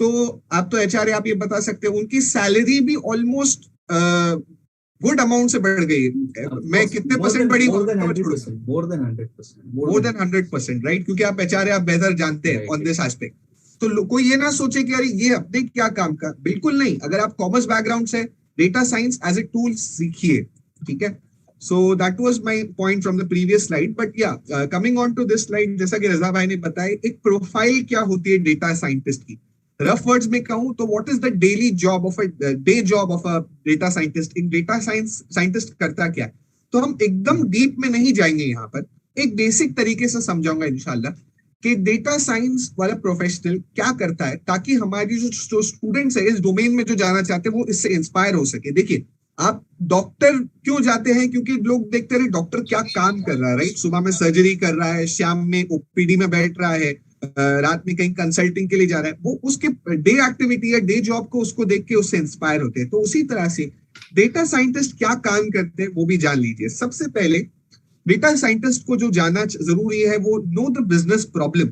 तो आप तो एचआर है, आप ये बता सकते हैं उनकी सैलरी भी ऑलमोस्ट गुड अमाउंट से बढ़ गई। मैं कितने परसेंट बढ़ी? More than 100%, right? क्योंकि आप एचआर है, आप बेहतर जानते हैं ऑन दिस एस्पेक्ट। तो कोई ये ना सोचे कि अरे ये अपने क्या काम का, बिल्कुल नहीं। अगर आप कॉमर्स बैकग्राउंड से, data science as a tool सीखिए, ठीक है। So that was my point from the previous slide. But yeah, coming on to this slide, जैसा कि रजा भाई ने बताया, एक प्रोफाइल क्या होती है डेटा साइंटिस्ट की। रफ वर्ड्स में कहूं तो what is the daily job of day job of a data scientist. एक डेटा साइंटिस्ट करता क्या है, तो हम एकदम डीप में नहीं जाएंगे यहाँ पर, एक बेसिक तरीके से समझाऊंगा इंशाल्लाह कि डेटा साइंस वाला प्रोफेशनल क्या करता है, ताकि हमारी जो स्टूडेंट्स है इस डोमेन में जो जाना चाहते हैं वो इससे इंस्पायर हो सके। देखिए, आप डॉक्टर क्यों जाते हैं? क्योंकि लोग देखते रहे डॉक्टर क्या काम कर रहा है, राइट? सुबह में सर्जरी कर रहा है, शाम में ओपीडी में बैठ रहा है, रात में कहीं कंसल्टिंग के लिए जा रहा है। वो उसके डे एक्टिविटी या डे जॉब को उसको देख के उससे इंस्पायर होते हैं। तो उसी तरह से डेटा साइंटिस्ट क्या काम करते हैं वो भी जान लीजिए। सबसे पहले डेटा साइंटिस्ट को जो जानना जरूरी है वो know the business problem.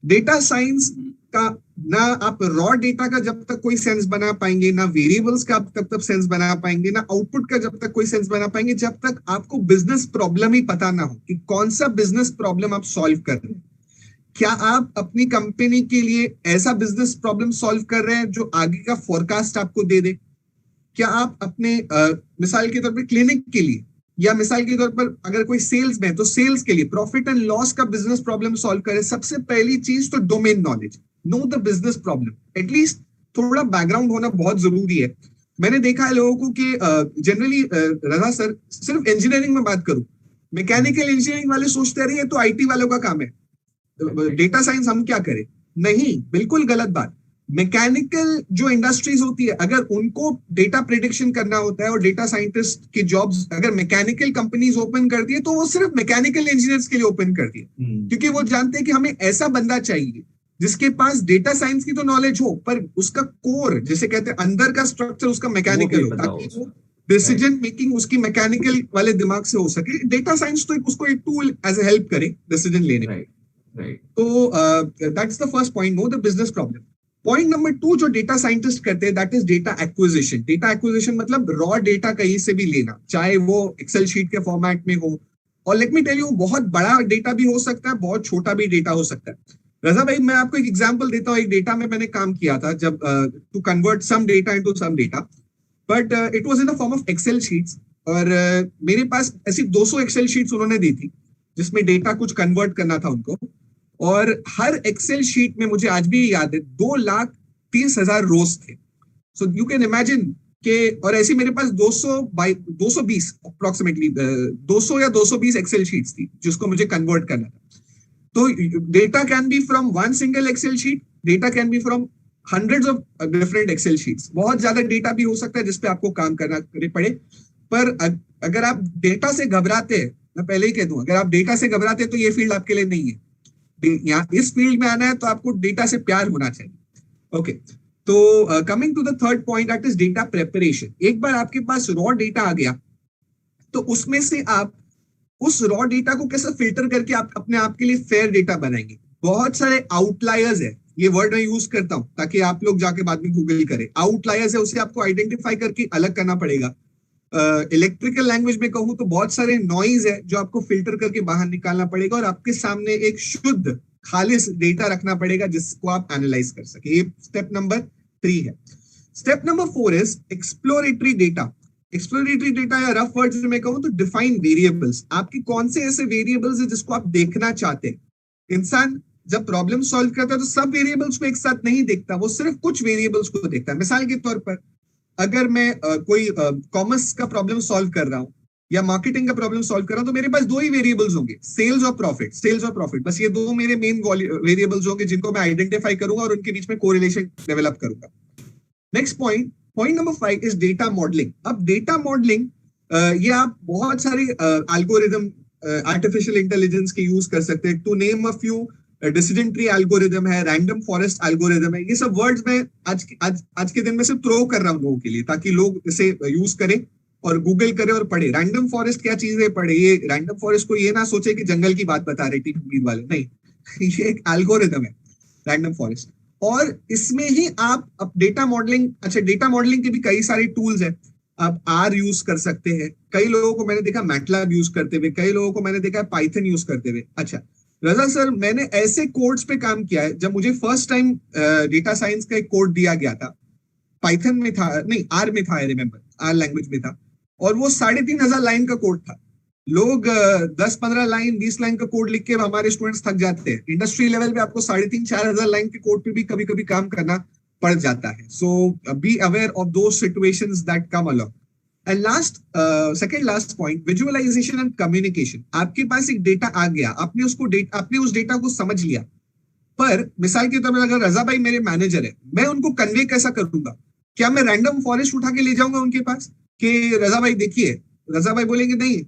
Data science का ना आप रॉ डेटा का जब तक कोई सेंस बना पाएंगे, ना वेरिएबल्स का आप तब तक सेंस बना पाएंगे, ना आउटपुट का जब तक कोई सेंस बना पाएंगे, जब तक आपको बिजनेस प्रॉब्लम ही पता ना हो कि कौन सा बिजनेस प्रॉब्लम आप सॉल्व कर रहे हैं। क्या आप अपनी कंपनी के लिए ऐसा बिजनेस प्रॉब्लम सॉल्व कर रहे हैं जो आगे का फोरकास्ट आपको दे दे? क्या आप अपने मिसाल के तौर पर क्लिनिक के लिए, या मिसाल के तौर पर अगर कोई सेल्स में, तो सेल्स के लिए प्रॉफिट एंड लॉस का बिजनेस प्रॉब्लम सॉल्व करे? सबसे पहली चीज तो domain knowledge, know the business problem. At least थोड़ा बैकग्राउंड होना बहुत जरूरी है। मैंने देखा है लोगों को कि जनरली, रजा सर, सिर्फ इंजीनियरिंग में बात करूं, मैकेनिकल इंजीनियरिंग वाले सोचते रहे तो आईटी वालों का काम है, डेटा साइंस हम क्या करें? नहीं, बिल्कुल गलत बात। मैकेनिकल जो इंडस्ट्रीज होती है, अगर उनको डेटा प्रेडिक्शन करना होता है और डेटा साइंटिस्ट की जॉब्स अगर मैकेनिकल कंपनीज ओपन कर दिए, तो वो सिर्फ मैकेनिकल इंजीनियर्स के लिए ओपन कर दिए, क्योंकि वो जानते हैं कि हमें ऐसा बंदा चाहिए जिसके पास डेटा साइंस की तो नॉलेज हो, पर उसका कोर, जिसे कहते हैं अंदर का स्ट्रक्चर, उसका मैकेनिकल हो, ताकि वो डिसीजन मेकिंग उसकी मैकेनिकल वाले दिमाग से हो सके। डेटा साइंस तो उसको एक टूल एज ए हेल्प करे डिसीजन लेने में। Right. तो that's the first point, know the business problem. Point number 2 जो डेटा साइंटिस्ट करते हैं, that is data acquisition. Data acquisition मतलब रॉ डेटा कहीं से भी लेना, चाहे वो एक्सेल शीट के फॉर्मेट में हो, और लेट मी टेल यू, बहुत बड़ा डेटा भी हो सकता है, बहुत छोटा भी डेटा हो सकता है. रजा भाई, मैं आपको एक एग्जांपल देता हूँ. एक डेटा में मैंने काम किया था जब to convert some data into some data, but it was in the form of Excel sheets. और मेरे पास ऐसी 200 एक्सेल शीट्स उन्होंने दी थी जिसमें डेटा कुछ कन्वर्ट करना था उनको. और हर एक्सेल शीट में, मुझे आज भी याद है, 2,30,000 रोज थे. सो यू कैन इमेजिन के, और ऐसी मेरे पास 220 अप्रोक्सीमेटली 200 या 220 एक्सेल शीट्स थी जिसको मुझे कन्वर्ट करना था. तो data can be from one single Excel sheet, data can be from hundreds of different Excel sheets. बहुत ज्यादा डेटा भी हो सकता है जिसपे आपको काम करना पड़े. पर अगर आप डेटा से घबराते हैं, मैं पहले ही कह दूं, अगर आप डेटा से घबराते हैं तो ये फील्ड आपके लिए नहीं है. यहाँ इस फील्ड में आना है तो आपको डेटा से प्यार होना चाहिए. ओके, तो coming to the third point, that is data preparation. एक बार आपके पास रॉ डेटा आ गया तो उसमें से आप उस रॉ डेटा को कैसे फिल्टर करके आप अपने आप के लिए फेयर डेटा बनाएंगे. बहुत सारे आउटलायर्स है, ये वर्ड मैं यूज करता हूं ताकि आप लोग जाके बाद में गूगल करें. आउटलायर्स है, उसे आपको आइडेंटिफाई करके अलग करना पड़ेगा. इलेक्ट्रिकल लैंग्वेज में कहूं तो बहुत सारे नॉइज है जो आपको फिल्टर करके बाहर निकालना पड़ेगा और आपके सामने एक शुद्ध खालिस डेटा रखना पड़ेगा जिसको आप एनालाइज कर सके. ये स्टेप नंबर 3 है. Step number 4 is exploratory data. Exploratory data या रफ वर्ड्स में कहूं तो डिफाइन वेरिएबल्स. आपकी कौन से ऐसे वेरिएबल्स है जिसको आप देखना चाहते हैं. इंसान जब प्रॉब्लम सॉल्व करता है तो सब वेरिएबल्स को एक साथ नहीं देखता, वो सिर्फ कुछ वेरिएबल्स को देखता है. मिसाल के तौर पर, अगर मैं कोई कॉमर्स का प्रॉब्लम सॉल्व कर रहा हूं या मार्केटिंग का प्रॉब्लम सॉल्व कर रहा हूं तो मेरे पास 2 ही वेरिएबल्स होंगे, सेल्स और प्रॉफिट. सेल्स और प्रॉफिट, बस ये 2 मेरे मेन वेरिएबल्स होंगे जिनको मैं आइडेंटिफाई करूंगा और उनके बीच में कोरिलेशन डेवलप करूंगा. Next point, point number 5 is data modelling. अब डेटा मॉडलिंग, ये आप बहुत सारी एल्गोरिदम आर्टिफिशियल इंटेलिजेंस के यूज कर सकते हैं. To name a few, decision tree algorithm है, रैंडम फॉरेस्ट एल्गोरिदम है. ये सब वर्ड्स में आज के दिन में सिर्फ थ्रो कर रहा हूं लोगों के लिए ताकि लोग इसे यूज करें और गूगल करें और पढ़े. रैंडम फॉरेस्ट क्या चीज है पढ़े. ये रैंडम फॉरेस्ट को ये ना सोचे कि जंगल की बात बता रहे टीम उम्मीद वाले, नहीं. ये एक एल्गोरिदम है रैंडम फॉरेस्ट. और इसमें ही आप डेटा मॉडलिंग, अच्छा डेटा मॉडलिंग के भी कई सारे टूल्स हैं. आप आर यूज कर सकते हैं, कई लोगों को मैंने देखा मैटलैब यूज करते हुए, कई लोगों को मैंने देखा पाइथन यूज करते हुए. अच्छा रजा सर, मैंने ऐसे कोड्स पे काम किया है जब मुझे फर्स्ट टाइम डेटा साइंस का एक कोड दिया गया था, पाइथन में था, नहीं आर में था, आई रिमेम्बर आर लैंग्वेज में था, और वो 3,500 लाइन का कोड था. लोग 10-15 लाइन 20 लाइन का कोड लिख के हमारे स्टूडेंट्स थक जाते हैं. इंडस्ट्री लेवल पे आपको 3,500-4,000 लाइन के कोड पे भी कभी कभी काम करना पड़ जाता है. So be aware of those situations that come along. And second last point, visualisation and communication. आपके पास एक डेटा आ गया, आपने उस डेटा को समझ लिया, पर मिसाल के तौर पर अगर रजा भाई मेरे मैनेजर है, मैं उनको कन्वे कैसा करूंगा. क्या मैं रैंडम फॉरेस्ट उठा के ले जाऊंगा उनके पास कि रजा भाई देखिए, रजा भाई बोलेंगे नहीं.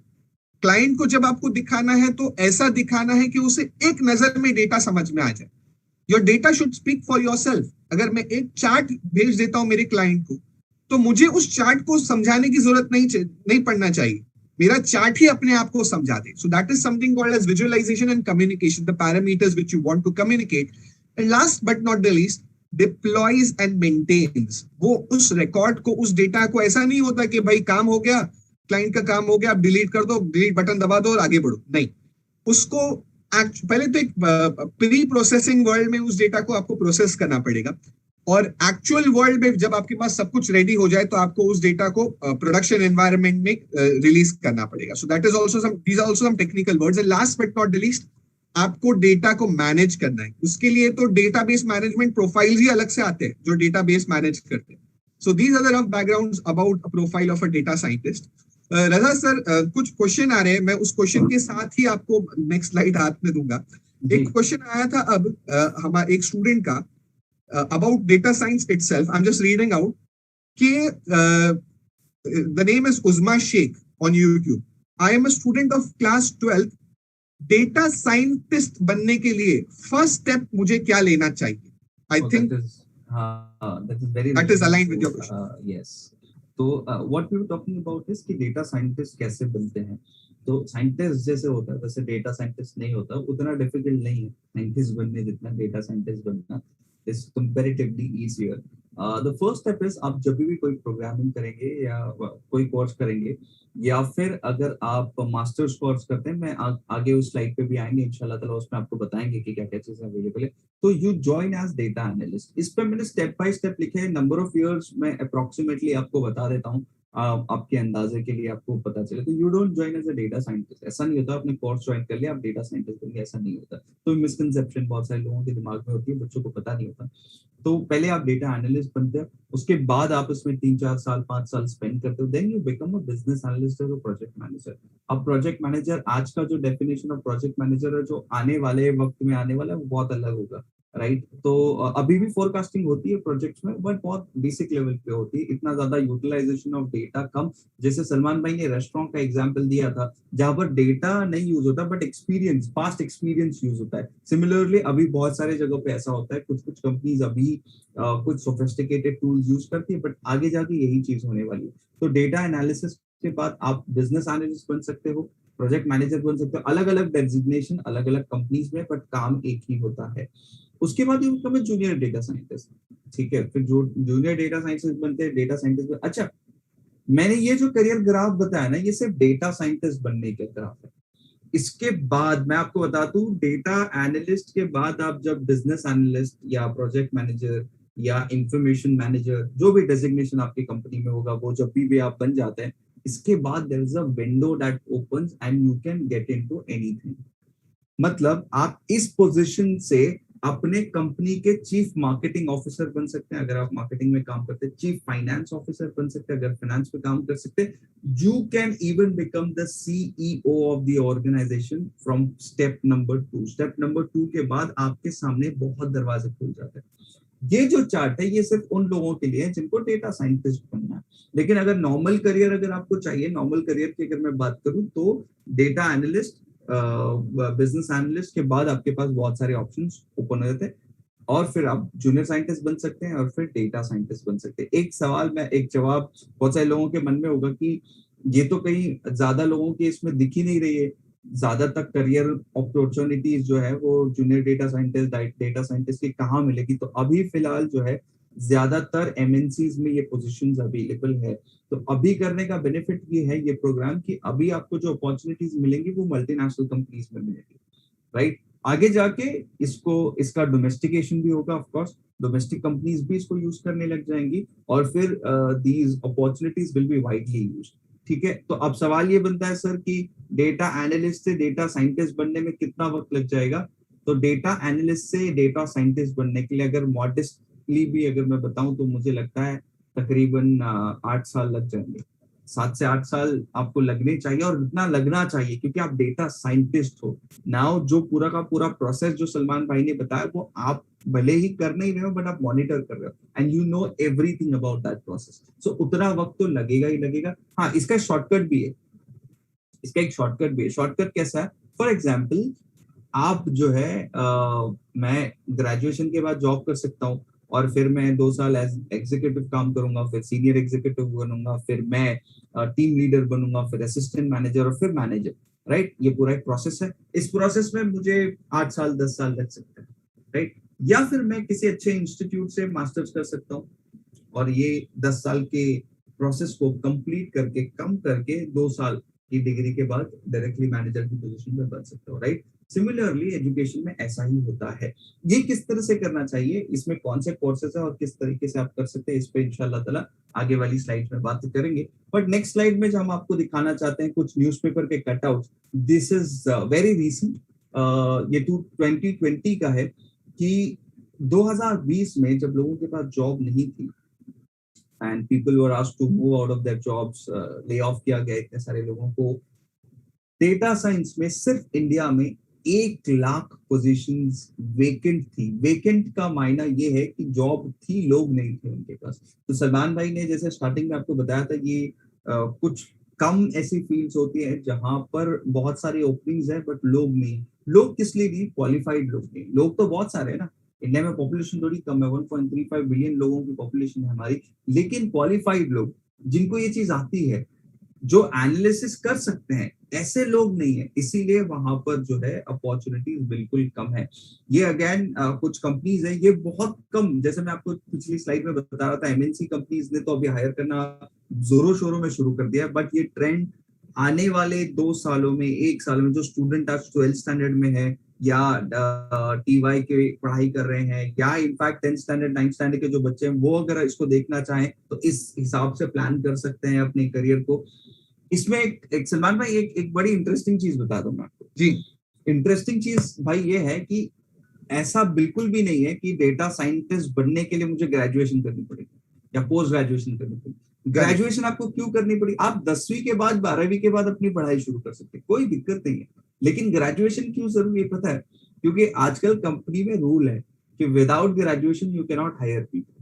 क्लाइंट को जब आपको दिखाना है तो ऐसा दिखाना है कि उसे एक नजर में डेटा समझ में आ जाए. Your data should speak for yourself. अगर मैं एक चार्ट भेज देता हूं मेरे क्लाइंट को तो मुझे उस चार्ट को समझाने की जरूरत नहीं पड़ना चाहिए, मेरा चार्ट ही अपने आप को समझा दे. So that is something called as visualisation and communication, the parameters which you want to communicate. And last but not the least, deploys and maintenance. वो उस रिकॉर्ड को, उस डेटा को, ऐसा नहीं होता कि भाई काम हो गया, क्लाइंट का काम हो गया, आप डिलीट कर दो, डिलीट बटन दबा दो और आगे बढ़ो. नहीं, उसको पहले तो एक प्री प्रोसेसिंग वर्ल्ड में उस डेटा को आपको प्रोसेस करना पड़ेगा, और एक्चुअल वर्ल्ड में जब आपके पास सब कुछ रेडी हो जाए तो आपको उस डेटा को प्रोडक्शन एनवायरनमेंट में रिलीज करना पड़ेगा. So that is also some, these are also some technical words. And last but not the least, आपको डेटा को मैनेज करना है. उसके लिए तो डेटाबेस मैनेजमेंट प्रोफाइल्स ही अलग से आते हैं जो डेटाबेस मैनेज करते हैं. So these are the rough backgrounds about a profile of a data scientist. Raza sir, कुछ क्वेश्चन आ रहे हैं, मैं उस क्वेश्चन के साथ ही आपको नेक्स्ट स्लाइड हाथ में दूंगा. एक क्वेश्चन आया था अब हमारे एक स्टूडेंट का about data science itself. I'm just reading out the name is Uzma Sheikh on YouTube. I am a student of class 12th. Data scientist बनने के लिए first step मुझे क्या लेना चाहिए? I think that is very that is aligned with your question. Yes. तो what we were talking about is कि डेटा साइंटिस्ट कैसे बनते हैं। तो साइंटिस्ट जैसे होता है वैसे डेटा साइंटिस्ट नहीं होता, उतना डिफिकल्ट नहीं है साइंटिस्ट बनने जितना डेटा साइंटिस्ट बनना is comparatively easier. The first step is आप जब भी कोई प्रोग्रामिंग करेंगे या कोई कोर्स करेंगे या फिर अगर आप मास्टर्स कोर्स करते हैं, मैं आगे उस स्लाइड पे भी आएंगे इंशाल्लाह ताला, उसमें आपको बताएंगे कि क्या क्या चीजें अवेलेबल है। तो you join as data analyst, इस पे मैंने स्टेप बाय स्टेप लिखे हैं, नंबर ऑफ इयर्स मैं अप्रोक्सीमेटली आपको बता देता हूँ आपके अंदाजे के लिए आपको पता चले। तो you don't join as a data scientist, ऐसा नहीं होता आपने कोर्स ज्वाइन कर लिया आप डेटा साइंटिस्ट बन गए, ऐसा नहीं होता। तो मिसकंसेप्शन बहुत सारे लोगों के दिमाग में होती है, बच्चों को पता नहीं होता। तो पहले आप डेटा एनालिस्ट बनते हो, उसके बाद आप इसमें 3-4 साल 5 साल स्पेंड करते हो, then you become a business analyst और प्रोजेक्ट मैनेजर। अब प्रोजेक्ट मैनेजर आज का जो डेफिनेशन ऑफ प्रोजेक्ट मैनेजर है जो आने वाले वक्त में आने वाला है वो बहुत अलग होगा, राइट। तो अभी भी फोरकास्टिंग होती है प्रोजेक्ट्स में, बट बहुत बेसिक लेवल पे होती है, इतना ज्यादा यूटिलाइजेशन ऑफ डेटा कम। जैसे सलमान भाई ने रेस्टोरेंट का एग्जांपल दिया था जहां पर डेटा नहीं यूज होता but experience, past experience use होता है। सिमिलरली अभी बहुत सारे जगहों पे ऐसा होता है, कुछ कुछ कंपनीज अभी कुछ सोफिस्टिकेटेड टूल्स यूज करती है, बट आगे जाके यही चीज होने वाली है। तो डेटा एनालिसिस के बाद आप बिजनेस एनालिस्ट बन सकते हो, प्रोजेक्ट मैनेजर बन सकते हो, अलग अलग डेजिग्नेशन अलग अलग कंपनीज में, बट काम एक ही होता है। उसके बाद you become junior data scientist, ठीक है। फिर जो जूनियर डेटा साइंटिस्ट बनते हैं, डेटा साइंटिस्ट अच्छा, मैंने ये जो करियर ग्राफ बताया ना ये सिर्फ डेटा साइंटिस्ट बनने के ग्राफ है। इसके बाद मैं आपको बता दूं, डेटा एनालिस्ट के बाद आप जब बिजनेस एनालिस्ट या प्रोजेक्ट मैनेजर या इंफॉर्मेशन मैनेजर जो भी डेजिग्नेशन आपकी कंपनी में होगा वो जब भी आप बन जाते हैं, इसके बाद there is a window that opens and you can get into anything. मतलब आप इस पोजीशन से अपने कंपनी के चीफ मार्केटिंग ऑफिसर बन सकते हैं अगर आप मार्केटिंग में काम करते हैं, चीफ फाइनेंस ऑफिसर बन सकते हैं अगर फाइनेंस में काम कर सकते हैं, you can even become the CEO of the organisation from step number 2। Step number 2 के बाद आपके सामने बहुत दरवाजे खुल जाते हैं। ये जो चार्ट है ये सिर्फ उन लोगों के लिए है जिनको डेटा साइंटिस्ट बनना है। लेकिन अगर नॉर्मल करियर अगर आपको चाहिए, नॉर्मल करियर की अगर मैं बात करूं तो डेटा एनालिस्ट, बिजनेस एनालिस्ट के बाद आपके पास बहुत सारे ऑप्शंस ओपन हो जाते हैं और फिर आप जूनियर साइंटिस्ट बन सकते हैं और फिर डेटा साइंटिस्ट बन सकते हैं। एक सवाल में एक जवाब बहुत सारे लोगों के मन में होगा कि ये तो कहीं ज्यादा लोगों के इसमें दिख ही नहीं रही है, ज्यादातर करियर अपॉर्चुनिटीज जो है वो junior data scientist data scientist की कहाँ मिलेगी। तो अभी फिलहाल जो है ज्यादातर एमएनसीज में ये पोजीशंस अवेलेबल है। तो अभी करने का बेनिफिट ये है ये प्रोग्राम कि अभी आपको जो अपॉर्चुनिटीज मिलेंगी वो मल्टीनेशनल कंपनीज में मिलेगी, राइट। आगे जाके इसको इसका डोमेस्टिकेशन भी होगा, ऑफ कोर्स डोमेस्टिक कंपनीज भी इसको यूज करने लग जाएंगी और फिर these opportunities will be widely used, ठीक है। तो अब सवाल ये बनता है सर कि डेटा एनालिस्ट से डेटा साइंटिस्ट बनने में कितना वक्त लग जाएगा। तो डेटा एनालिस्ट से डेटा साइंटिस्ट बनने के लिए अगर मॉडेस्टली भी अगर मैं बताऊं तो मुझे लगता है तकरीबन 8 साल लग जाएंगे। 7 से 8 साल आपको लगने चाहिए और इतना लगना चाहिए क्योंकि आप डेटा साइंटिस्ट हो। नाउ जो पूरा का पूरा प्रोसेस जो सलमान भाई ने बताया वो आप भले ही कर नहीं रहे हो बट आप मॉनिटर कर रहे हो and you know everything about that process. So उतना वक्त तो लगेगा ही लगेगा। हाँ, इसका शॉर्टकट भी है, इसका एक शॉर्टकट भी है। शॉर्टकट कैसा है? फॉर एग्जाम्पल आप जो है मैं ग्रेजुएशन के बाद जॉब कर सकता हूँ और फिर मैं 2 साल एग्जीक्यूटिव काम करूंगा, फिर सीनियर एग्जीक्यूटिव बनूंगा, फिर मैं टीम लीडर बनूंगा, फिर असिस्टेंट मैनेजर और फिर मैनेजर, राइट। ये पूरा एक प्रोसेस है। इस प्रोसेस में मुझे 8 साल 10 साल लग सकते हैं, राइट। या फिर मैं किसी अच्छे इंस्टीट्यूट से मास्टर्स कर सकता हूँ और ये 10 साल के प्रोसेस को कंप्लीट करके कम करके 2 साल की डिग्री के बाद डायरेक्टली मैनेजर की पोजीशन में बन सकते हो, राइट। सिमिलरली एजुकेशन में ऐसा ही होता है। ये किस तरह से करना चाहिए, इसमें कौन से कोर्सेज है और किस तरीके से आप कर सकते हैं, इस पे इंशाल्लाह ताला आगे वाली स्लाइड में बात करेंगे। बट नेक्स्ट स्लाइड में जो हम आपको दिखाना चाहते हैं कुछ न्यूज़पेपर के cutout, this is very recent, ये 2020 का है कि 2020 में जब लोगों के पास जॉब नहीं थी and people were asked to move out of their jobs, lay off किया गया इतने सारे लोगों को। डेटा साइंस में सिर्फ इंडिया में 1 लाख पोजीशंस वेकेंट थी। वेकेंट का मायना ये है कि जॉब थी, लोग नहीं थे उनके पास। तो सलमान भाई ने जैसे स्टार्टिंग में आपको बताया था ये कुछ कम ऐसी फील्ड्स होती है जहां पर बहुत सारी ओपनिंग्स है बट लोग नहीं। लोग किस लिए नहीं? क्वालिफाइड लोग नहीं। लोग तो बहुत सारे हैं ना, इंडिया में पॉपुलेशन थोड़ी कम है, 1.35 बिलियन लोगों की पॉपुलेशन है हमारी, लेकिन क्वालिफाइड लोग जिनको ये चीज आती है, जो एनालिसिस कर सकते हैं, ऐसे लोग नहीं है, इसीलिए वहां पर जो है अपॉर्चुनिटीज बिल्कुल कम है। ये अगेन कुछ कंपनीज है, ये बहुत कम, जैसे मैं आपको पिछली स्लाइड में बता रहा था, एमएनसी कंपनीज ने तो अभी हायर करना जोरों शोरों में शुरू कर दिया है, बट ये ट्रेंड आने वाले 2 सालों में, 1 साल में, जो स्टूडेंट आज 12th स्टैंडर्ड में है या टीवाई के पढ़ाई कर रहे हैं, या in fact 10th standard 9th standard के जो बच्चे हैं, वो अगर इसको देखना चाहें तो इस हिसाब से प्लान कर सकते हैं अपने करियर को। इसमें एक सलमान भाई, एक बड़ी इंटरेस्टिंग चीज बता दूं मैं आपको जी। इंटरेस्टिंग चीज भाई ये है कि ऐसा बिल्कुल भी नहीं है कि डेटा साइंटिस्ट बनने के लिए मुझे ग्रेजुएशन करनी पड़ेगी या पोस्ट ग्रेजुएशन करनी पड़ेगी। करेक्ट। ग्रेजुएशन आपको क्यों करनी पड़ी? आप 10वीं के बाद 12वीं के बाद अपनी पढ़ाई शुरू कर सकते हैं, कोई दिक्कत नहीं है। लेकिन ग्रेजुएशन क्यों जरूरी है पता है? क्योंकि आजकल कंपनी में रूल है कि without graduation you can not hire people.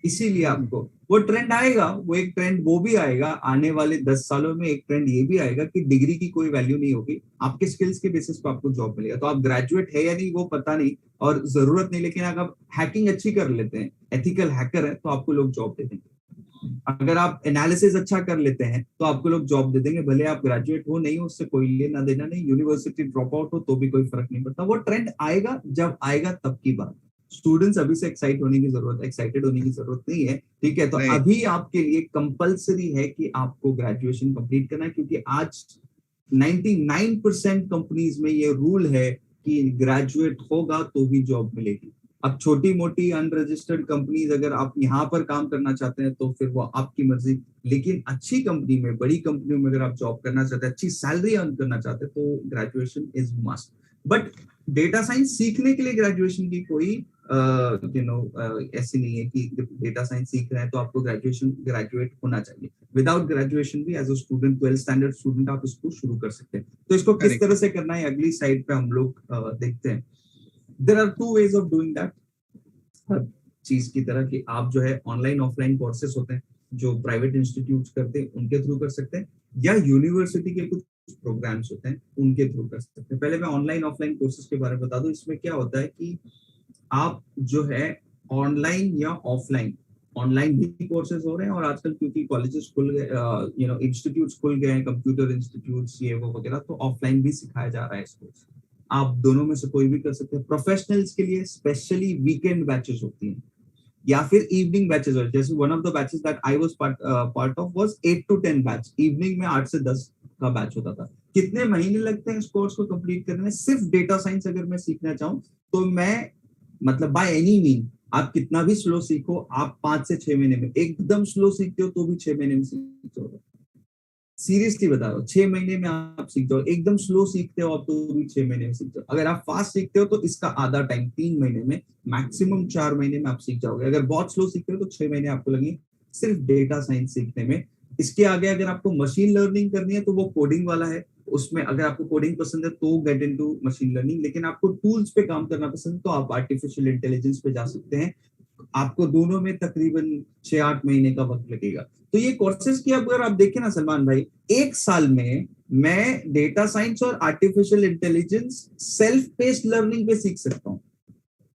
इसीलिए आपको वो ट्रेंड आएगा, वो एक ट्रेंड वो भी आएगा आने वाले 10 सालों में। एक ट्रेंड ये भी आएगा कि डिग्री की कोई वैल्यू नहीं होगी, आपके स्किल्स के बेसिस पे आपको जॉब मिलेगा। तो आप ग्रेजुएट है या नहीं वो पता नहीं और जरूरत नहीं, लेकिन अगर आप हैकिंग अच्छी कर लेते हैं, एथिकल हैकर है, तो आपको लोग जॉब दे देंगे। अगर आप एनालिसिस अच्छा कर लेते हैं तो आपको लोग जॉब दे देंगे, भले आप ग्रेजुएट हो नहीं हो, उससे कोई लेना देना नहीं, यूनिवर्सिटी ड्रॉप आउट हो तो भी कोई फर्क नहीं पड़ता। वो ट्रेंड आएगा, जब आएगा तब की बात। स्टूडेंट्स अभी से एक्साइटेड होने की जरूरत नहीं है, ठीक है? तो राइट। अभी आपके लिए कंपलसरी है कि आपको ग्रेजुएशन कंप्लीट करना है, क्योंकि आज 99% कंपनीज में ये रूल है कि ग्रेजुएट होगा तो ही जॉब मिलेगी। अब छोटी मोटी अनरजिस्टर्ड कंपनीज अगर आप यहाँ पर काम करना चाहते हैं तो फिर वो आपकी मर्जी, लेकिन अच्छी कंपनी में, बड़ी कंपनियों में अगर आप जॉब करना चाहते हैं, अच्छी सैलरी अर्न करना चाहते हैं, तो graduation is must. But data science सीखने के लिए ग्रेजुएशन की कोई ऐसी नहीं है कि डेटा साइंस सीख रहे हैं तो आपको ग्रेजुएट होना चाहिए। विदाउट ग्रेजुएशन भी as a student, 12th standard student, आप इसको शुरू कर सकते हैं। तो इसको किस करेक्ट। तरह से करना है अगली साइड पे हम लोग देखते हैं। There are 2 ways of doing that. हर चीज की तरह कि आप जो है ऑनलाइन ऑफलाइन कोर्सेज होते हैं जो प्राइवेट इंस्टीट्यूट करते हैं, उनके थ्रू कर सकते हैं, या यूनिवर्सिटी के कुछ प्रोग्राम्स होते हैं उनके थ्रू कर सकते हैं। पहले मैं ऑनलाइन ऑफलाइन कोर्सेज के बारे में बता दूं। इसमें क्या होता है कि आप जो है ऑनलाइन या ऑफलाइन, ऑनलाइन भी कोर्सेज हो रहे हैं, और आजकल क्योंकि कॉलेजेस खुल गए, इंस्टीट्यूट्स खुल गए हैं, कंप्यूटर इंस्टीट्यूट्स ये वो वगैरह, तो ऑफलाइन भी सिखाया जा रहा है इसको। आप दोनों में से कोई भी कर सकते हैं। प्रोफेशनल्स के लिए स्पेशली वीकेंड बैचेस होती हैं या फिर इवनिंग बैचेस होते हैं। जैसे one of the batches that I was part of was 8 to 10 batch. Evening में 8 से 10 का बैच होता था। कितने महीने लगते हैं इस कोर्स को कंप्लीट करने में? सिर्फ डेटा साइंस अगर मैं सीखना चाहूँ तो मैं, मतलब बाय एनी मीन, आप कितना भी स्लो सीखो, आप 5 से 6 महीने में, एकदम स्लो सीखते हो तो भी 6 महीने में सीख जाओगे। सीरियसली बता रहा हूँ, 6 महीने में आप सीख जाओ। एकदम स्लो सीखते हो आप तो भी 6 महीने में सीख जाओ। अगर आप फास्ट सीखते हो तो इसका आधा टाइम 3 महीने में, मैक्सिमम 4 महीने में आप सीख जाओगे। अगर बहुत स्लो सीखते हो तो 6 महीने आपको लगेंगे सिर्फ डेटा साइंस सीखने में। इसके आगे अगर आपको मशीन लर्निंग करनी है तो वो कोडिंग वाला है। उसमें अगर आपको कोडिंग पसंद है तो गेट इनटू मशीन लर्निंग, लेकिन आपको टूल्स पे काम करना पसंद है तो आप आर्टिफिशियल इंटेलिजेंस पे जा सकते हैं। आपको दोनों में तकरीबन 6-8 महीने का वक्त लगेगा। तो ये कोर्सेज की अगर आप देखें ना सलमान भाई, 1 साल में मैं डेटा साइंस और artificial intelligence self paced learning पे सीख सकता हूँ।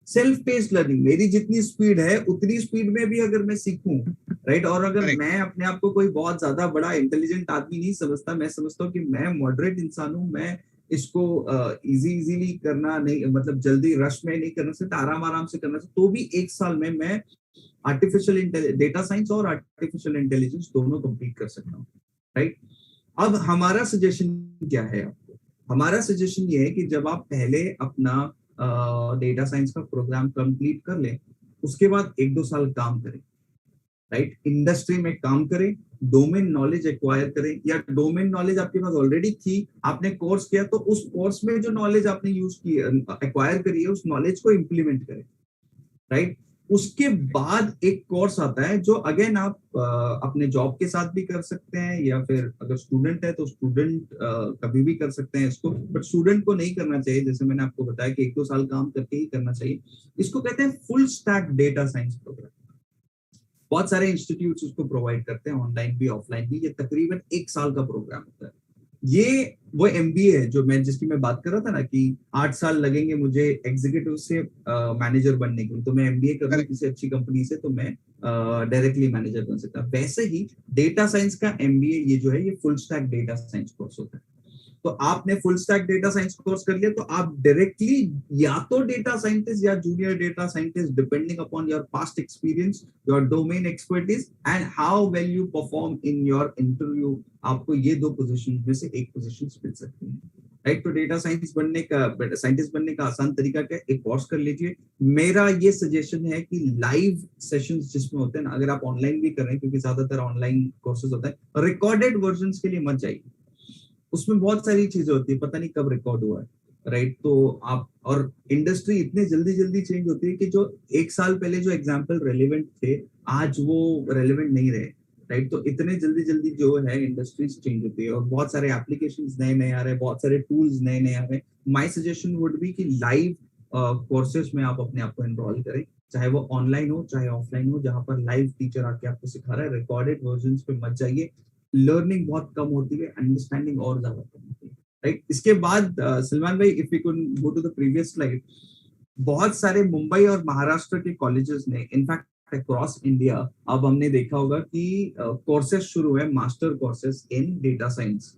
सेल्फ पेस्ड लर्निंग, मेरी जितनी स्पीड है उतनी स्पीड में भी अगर मैं सीखूं, राइट। और अगर करेक्ट। मैं अपने आप को कोई बहुत ज्यादा बड़ा इंटेलिजेंट आदमी नहीं समझता, मैं समझता हूँ कि मैं मॉडरेट इंसान हूँ, मैं इसको इजीली करना नहीं, मतलब जल्दी रश में नहीं करना सकता, आराम आराम से करना सकता, तो भी 1 साल में मैं आर्टिफिशियल डेटा साइंस और आर्टिफिशियल इंटेलिजेंस दोनों कंप्लीट कर सकता हूँ, राइट। अब हमारा सजेशन क्या है आपको? हमारा सजेशन ये है कि जब आप पहले अपना डेटा साइंस का प्रोग्राम कंप्लीट कर लें, उसके बाद 1-2 साल काम करें, राइट। इंडस्ट्री में काम करें, डोमेन नॉलेज एक्वायर करें, या डोमेन नॉलेज आपके पास ऑलरेडी थी, आपने कोर्स किया, तो उस कोर्स में जो नॉलेज आपने यूज की, एक्वायर करी है, उस नॉलेज को इम्प्लीमेंट करें, राइट। उसके बाद एक कोर्स आता है जो अगेन आप अपने जॉब के साथ भी कर सकते हैं, या फिर अगर स्टूडेंट है तो स्टूडेंट कभी भी कर सकते हैं इसको, बट स्टूडेंट को नहीं करना चाहिए। जैसे मैंने आपको बताया कि 1-2 साल काम करके ही करना चाहिए। इसको कहते हैं full stack data science programme. बहुत सारे इंस्टीट्यूट्स उसको प्रोवाइड करते हैं, ऑनलाइन भी ऑफलाइन भी। ये तकरीबन 1 साल का प्रोग्राम होता है। ये वो एमबीए है जो जिसकी मैं बात कर रहा था ना, कि 8 साल लगेंगे मुझे एग्जीक्यूटिव से मैनेजर बनने के लिए, तो मैं एमबीए कर लूं करेक्ट। किसी अच्छी कंपनी से तो मैं डायरेक्टली मैनेजर बन सकता है। वैसे ही डेटा साइंस का एमबीए ये जो है ये full stack data science course होता है। तो आपने full stack data science course कर लिया तो आप डायरेक्टली या तो डेटा साइंटिस्ट या junior data scientist, depending upon your past experience, your domain expertise and how well you perform in your interview, आपको ये दो पोजीशन में से एक पोजीशन मिल सकती है। राइट, तो डेटा साइंटिस्ट बनने का आसान तरीका क्या है, एक कोर्स कर लीजिए। मेरा ये सजेशन है कि लाइव सेशंस जिसमें होते हैं ना, अगर आप ऑनलाइन भी कर रहे हैं, क्योंकि ज्यादातर ऑनलाइन कोर्सेज होता है, रिकॉर्डेड वर्जन्स के लिए मत जाइए। उसमें बहुत सारी चीजें होती है, पता नहीं कब रिकॉर्ड हुआ है। राइट, तो आप, और इंडस्ट्री इतने जल्दी जल्दी चेंज होती है कि जो एक साल पहले जो एग्जाम्पल रेलिवेंट थे आज वो रेलिवेंट नहीं रहे। राइट, तो इतने जल्दी जल्दी जो है इंडस्ट्रीज चेंज होती है और बहुत सारे एप्लीकेशंस नए नए आ रहे हैं, बहुत सारे टूल्स नए नए आ रहे हैं। माय सजेशन वुड बी कि लाइव कोर्सेज में आप अपने आप को एनरोल करें, चाहे वो ऑनलाइन हो चाहे ऑफलाइन हो, जहां पर लाइव टीचर आके आपको सिखा रहा है। रिकॉर्डेड वर्जन्स पे मत जाइए, लर्निंग बहुत कम होती है, अंडरस्टैंडिंग और ज्यादा कम होती है। राइट, इसके बाद सलमान भाई, if we could go to the previous slide, बहुत सारे मुंबई और महाराष्ट्र के कॉलेजेस ने, इनफैक्ट अक्रॉस इंडिया, अब हमने देखा होगा कि कोर्सेज शुरू है, master courses in data science.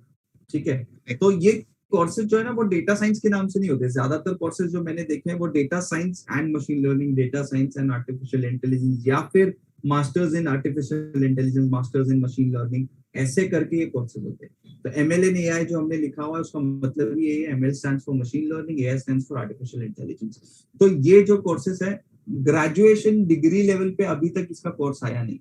ठीक है, तो ये कोर्सेज जो है ना वो डेटा साइंस के नाम से नहीं होते। ज्यादातर कोर्सेज जो मैंने देखे हैं वो data science and machine learning, data science and artificial intelligence, या फिर masters in artificial intelligence, masters in machine learning, ऐसे करके ये कोर्सेज होते हैं। तो एमएल इन एआई जो हमने लिखा हुआ है उसका मतलब ये है, ML stands for machine learning, AI stands for artificial intelligence. तो ये जो कोर्सेज है ग्रेजुएशन डिग्री लेवल पे अभी तक इसका कोर्स आया नहीं,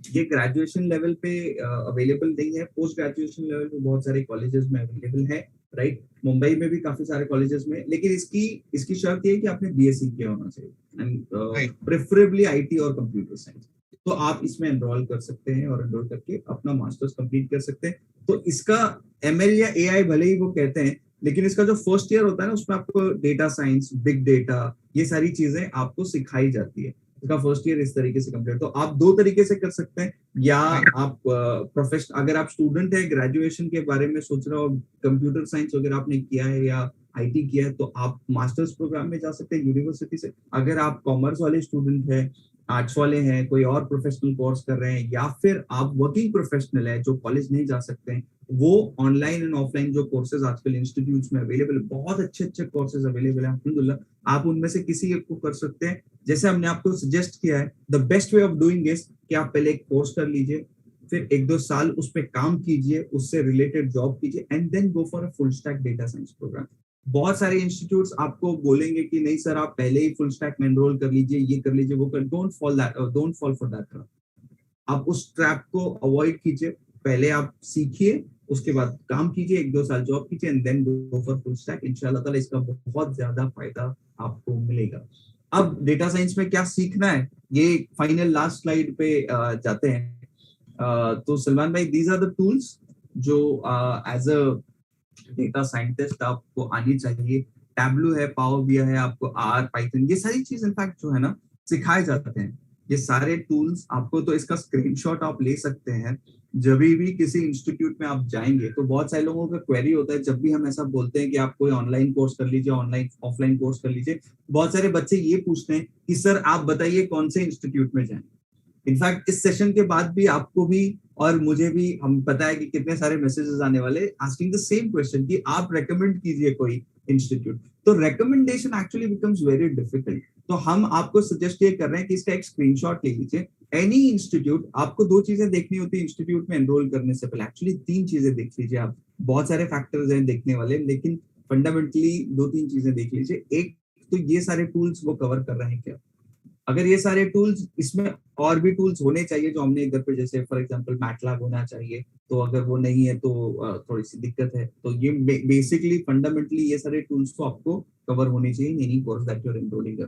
ये ग्रेजुएशन लेवल पे अवेलेबल नहीं है। पोस्ट ग्रेजुएशन लेवल पे बहुत सारे कॉलेजेस में अवेलेबल है। राइट, मुंबई में भी काफी सारे कॉलेजेस में, लेकिन इसकी इसकी शर्त ये है कि आपने बीएससी किया होना चाहिए एंड प्रेफरेबली आईटी और कंप्यूटर साइंस। तो आप इसमें एनरोल कर सकते हैं और एनरोल करके अपना मास्टर्स कंप्लीट कर सकते हैं। तो इसका एमएल या एआई भले ही वो कहते हैं, लेकिन इसका जो फर्स्ट ईयर होता है ना उसमें आपको डेटा साइंस, बिग डेटा, ये सारी चीजें आपको सिखाई जाती है। इसका फर्स्ट ईयर इस तरीके से कंप्लीट। तो आप दो तरीके से कर सकते हैं, या आप प्रोफेशनल, अगर आप स्टूडेंट है ग्रेजुएशन के बारे में सोच रहे हो, कंप्यूटर साइंस वगैरह आपने किया है या आईटी किया है, तो आप मास्टर्स प्रोग्राम में जा सकते हैं यूनिवर्सिटी से। अगर आप कॉमर्स वाले स्टूडेंट है, आर्ट्स वाले हैं, कोई और प्रोफेशनल कोर्स कर रहे हैं, या फिर आप वर्किंग प्रोफेशनल है जो कॉलेज नहीं जा सकते हैं, वो ऑनलाइन एंड ऑफलाइन जो कोर्सेज आजकल इंस्टीट्यूट्स में अवेलेबल, बहुत अच्छे अच्छे कोर्सेज अवेलेबल है अल्हम्दुलिल्लाह, आप उनमें से किसी एक को कर सकते हैं। जैसे हमने आपको सजेस्ट किया है, the best way of doing is कि आप पहले एक कोर्स कर लीजिए, फिर 1-2 साल उस पर काम कीजिए, उससे रिलेटेड जॉब कीजिए, and then go for a full stack data science programme. बहुत सारे इंस्टीट्यूट्स आपको बोलेंगे कि नहीं सर आप पहले ही फुल स्टैक में एनरोल कर लीजिए, ये कर लीजिए, वो कर, don't fall for that trap. आप उस ट्रैप को अवॉइड कीजिए, पहले आप सीखिए, उसके बाद काम कीजिए, 1-2 साल जॉब कीजिए, and then go for full stack. इंशाल्लाह ताला इसका बहुत ज्यादा फायदा आपको मिलेगा। अब डेटा साइंस में क्या सीखना है, ये फाइनल लास्ट स्लाइड पे जाते हैं। तो सलमान भाई, दीज आर द टूल्स जो एज अ डेटा साइंटिस्ट आपको आनी चाहिए। टैबलू है, पावर बीआई है, आपको आर, पाइथन, ये सारी चीज इनफैक्ट जो है ना सिखाए जाते हैं, ये सारे टूल्स आपको। तो इसका स्क्रीनशॉट आप ले सकते हैं, जब भी किसी इंस्टीट्यूट में आप जाएंगे तो बहुत सारे लोगों का क्वेरी होता है, जब भी हम ऐसा बोलते हैं कि आप कोई ऑनलाइन कोर्स कर लीजिए, ऑनलाइन ऑफलाइन कोर्स कर लीजिए, बहुत सारे बच्चे ये पूछते हैं कि सर आप बताइए कौन से इंस्टीट्यूट में जाएं। इनफैक्ट इस सेशन के बाद भी आपको भी और मुझे भी हम पता है कि कितने सारे मैसेजेस आने वाले आस्किंग द सेम क्वेश्चन कि आप रेकमेंड कीजिए कोई इंस्टीट्यूट। तो recommendation actually becomes very difficult. तो हम आपको सजेस्ट ये कर रहे हैं कि इसका एक स्क्रीनशॉट ले लीजिए। एनी इंस्टीट्यूट, आपको 2 चीजें देखनी होती है इंस्टीट्यूट में एनरोल करने से पहले, एक्चुअली 3 चीजें देख लीजिए आप, बहुत सारे फैक्टर्स हैं देखने वाले, लेकिन फंडामेंटली 2-3 चीजें देख लीजिए। एक तो ये सारे टूल्स वो कवर कर रहे हैं क्या, अगर ये सारे टूल्स, इसमें और भी टूल्स होने चाहिए जो हमने इधर पे, जैसे फॉर एग्जांपल मैटलैब होना चाहिए, तो अगर वो नहीं है तो थोड़ी सी दिक्कत है। तो ये बेसिकली फंडामेंटली ये सारे टूल्स तो आपको कवर होने चाहिए in any course that you are enrolling.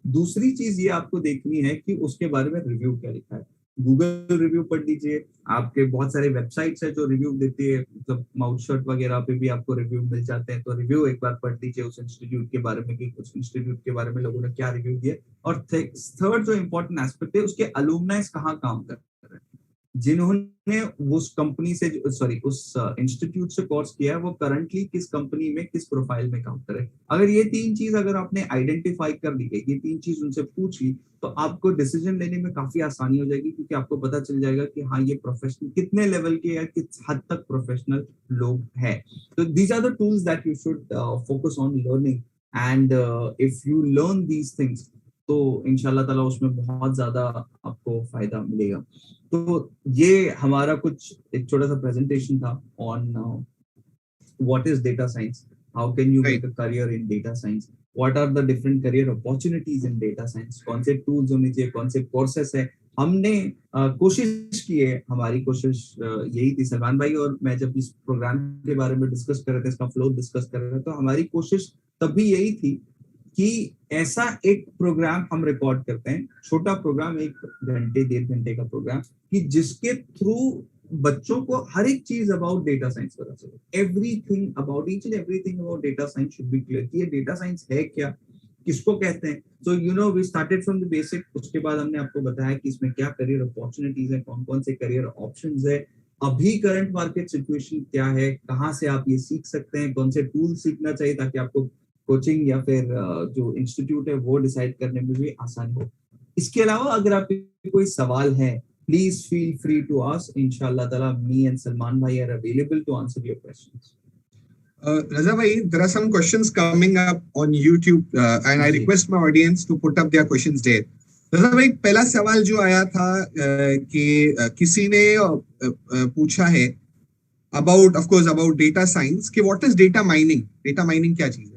दूसरी चीज ये आपको देखनी है कि उसके बारे में रिव्यू क्या लिखा है। गूगल रिव्यू पढ़ लीजिए, आपके बहुत सारे वेबसाइट्स है जो रिव्यू देती है, मतलब माउथ शॉट वगैरह पे भी आपको रिव्यू मिल जाते हैं। तो रिव्यू एक बार पढ़ लीजिए उस इंस्टीट्यूट के बारे में कि उस इंस्टीट्यूट के बारे में लोगों ने क्या रिव्यू दिया। और थर्ड जो इंपॉर्टेंट एस्पेक्ट है, उसके अलुमनाइज कहाँ काम कर रहे हैं। जिन्होंने उस कंपनी से सॉरी उस इंस्टीट्यूट से कोर्स किया है वो करंटली किस कंपनी में किस प्रोफाइल में काम करे। अगर ये तीन चीज अगर आपने आइडेंटिफाई कर ली है, ये तीन चीज उनसे पूछ ली, तो आपको डिसीजन लेने में काफी आसानी हो जाएगी, क्योंकि आपको पता चल जाएगा कि हाँ ये प्रोफेशनल कितने लेवल के या किस हद तक प्रोफेशनल लोग हैं। तो these are the tools that you should focus on learning, and if you learn these things तो इंशाल्लाह ताला उसमें बहुत ज्यादा आपको फायदा मिलेगा। तो ये हमारा कुछ एक छोटा सा प्रेजेंटेशन था on what is data science, how can you Right. Make a career in data science, what are the different career opportunities in data science, कौन से टूल्स होने चाहिए, कौन से कोर्सेस है। हमने कोशिश की है, हमारी कोशिश यही थी, सलमान भाई और मैं जब इस प्रोग्राम के बारे में डिस्कस कर रहे थे, इसका फ्लो डिस्कस कर रहे थे, तो हमारी कोशिश तब भी यही थी कि ऐसा एक प्रोग्राम हम रिकॉर्ड करते हैं, छोटा प्रोग्राम, 1 घंटे 1.5 घंटे का प्रोग्राम, कि जिसके थ्रू बच्चों को हर एक चीज अबाउट डेटा साइंस पता चले। Everything about each and everything about data science should be clear कि ये डेटा साइंस है क्या, किसको कहते हैं। So you know we started from the basic, उसके बाद हमने आपको बताया कि इसमें क्या करियर अपॉर्चुनिटीज है, कौन कौन से करियर ऑप्शंस है, अभी करंट मार्केट सिचुएशन क्या है, कहाँ से आप ये सीख सकते हैं, कौन से टूल सीखना चाहिए ताकि आपको कोचिंग या फिर जो इंस्टीट्यूट है वो डिसाइड करने में भी आसानी हो। इसके अलावा अगर आपके कोई सवाल है, please feel free to ask. इंशाल्लाह ताला मी एंड सलमान भाई are available to answer your questions. Raza bhai, there are some questions coming up on YouTube, and I जी request my audience to put up their questions there. Raza भाई, पहला सवाल जो आया था कि किसी ने पूछा है about, of course, about data science, कि what is data mining? Data mining क्या चीज है?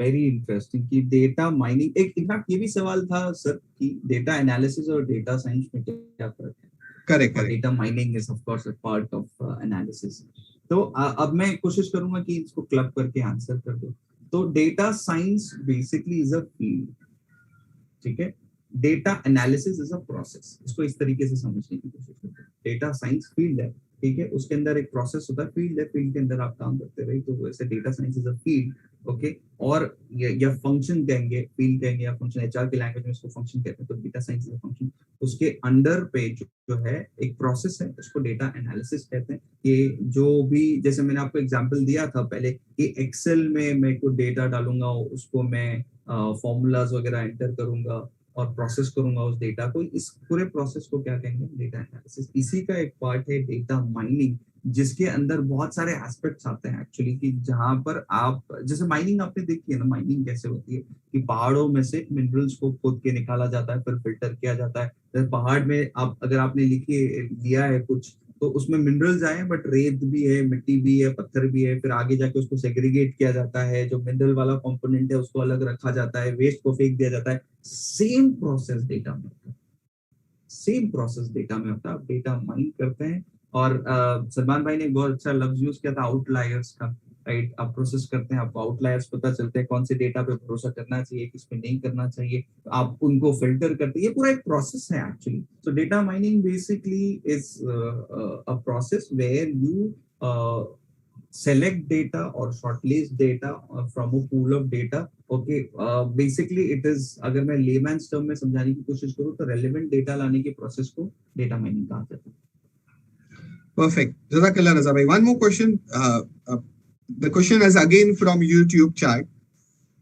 वेरी इंटरेस्टिंग कि डेटा माइनिंग, एक इनफैक्ट ये भी सवाल था सर कि डेटा एनालिसिस और डेटा साइंस में क्या फर्क है। करेक्ट और correct. Data mining is of course a part of analysis. तो अब मैं कोशिश करूंगा कि इसको क्लब करके आंसर कर दूं। तो data science basically is a field, ठीक है, data analysis is a process. इसको इस तरीके से समझने की कोशिश करते हैं। डेटा साइंस फील्ड है, ठीक है, उसके अंदर एक प्रोसेस होता है, फील्ड है, फील्ड के अंदर आप काम करते रहे, तो वैसे data science is a field, okay. और या फंक्शन कहेंगे, फील्ड कहेंगे या फंक्शन, एचआर की लैंग्वेज में इसको फंक्शन कहते हैं, तो data science is a function. उसके अंडर पे जो है एक प्रोसेस है, उसको डेटा एनालिसिस कहते हैं। ये जो भी, जैसे मैंने आपको एग्जांपल दिया था पहले कि एक्सेल में मैं कोई डेटा डालूंगा, उसको मैं फॉर्मूलाज वगैरह एंटर करूंगा और प्रोसेस करूंगा उस डेटा को, इस पूरे प्रोसेस को क्या कहेंगे, डेटा एनालिसिस। इसी का एक पार्ट है डेटा माइनिंग, जिसके अंदर बहुत सारे एस्पेक्ट्स आते हैं एक्चुअली, कि जहां पर आप, जैसे माइनिंग आपने देखी है ना, माइनिंग कैसे होती है कि पहाड़ों में से मिनरल्स को खोद के निकाला जाता है, फिर फिल्टर किया जाता है। जैसे पहाड़ में आप अगर आपने लिया है कुछ, तो उसमें मिनरल्स आए, बट रेत भी है, मिट्टी भी है, पत्थर भी है, फिर आगे जाके उसको सेग्रीगेट किया जाता है, जो मिनरल वाला कंपोनेंट है उसको अलग रखा जाता है, वेस्ट को फेंक दिया जाता है। सेम प्रोसेस डेटा में होता है, सेम प्रोसेस डेटा में होता है। आप डेटा माइन करते हैं, और सलमान भाई ने बहुत अच्छा लफ्ज यूज किया था आउटलायर्स का, राइट। आप प्रोसेस करते हैं, आपको आउटलायर्स पता चलते हैं, कौन से डेटा पे भरोसा करना चाहिए, किस पे नहीं करना चाहिए, आप उनको फिल्टर करते हैं। ये पूरा एक प्रोसेस है actually. So data mining basically is a process where you select data or shortlist data from a pool of data, okay। Basically it is, अगर मैं layman's term में समझाने की कोशिश करूँ तो relevant data लाने के प्रोसेस को data mining कहा जाता है। Perfect. Jazakallah, Raza bhai. One more question. The question is again from YouTube chat.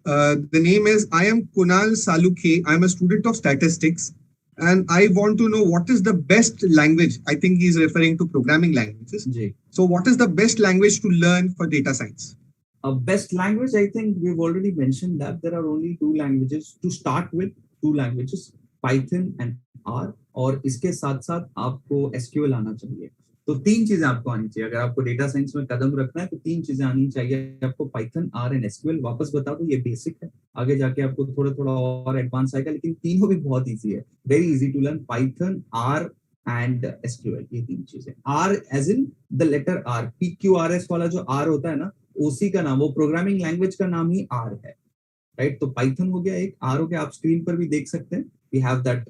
The name is, I am Kunal Salukhe. I am a student of statistics and I want to know what is the best language. I think he is referring to programming languages. Ji So what is the best language to learn for data science? best language, I think we've already mentioned that there are only two languages to start with, two languages, Python and R, और इसके साथ साथ आपको SQL आना चाहिए। तो तीन चीजें आपको आनी चाहिए, अगर आपको डेटा साइंस में कदम रखना है तो तीन चीजें आनी चाहिए आपको, पाइथन, आर एंड SQL। वापस बता दूं, ये बेसिक है, आगे जाके आपको थोड़ा थोड़ा और एडवांस आएगा, लेकिन तीनों भी बहुत इजी है, very easy to learn, Python, R and SQL, ये तीन चीजें। R as in the letter R, PQRS वाला जो आर होता है ना, उसी का नाम, वो प्रोग्रामिंग लैंग्वेज का नाम ही आर है, राइट। तो पाइथन हो गया एक, आर हो गया, आप स्क्रीन पर भी देख सकते हैं, we have that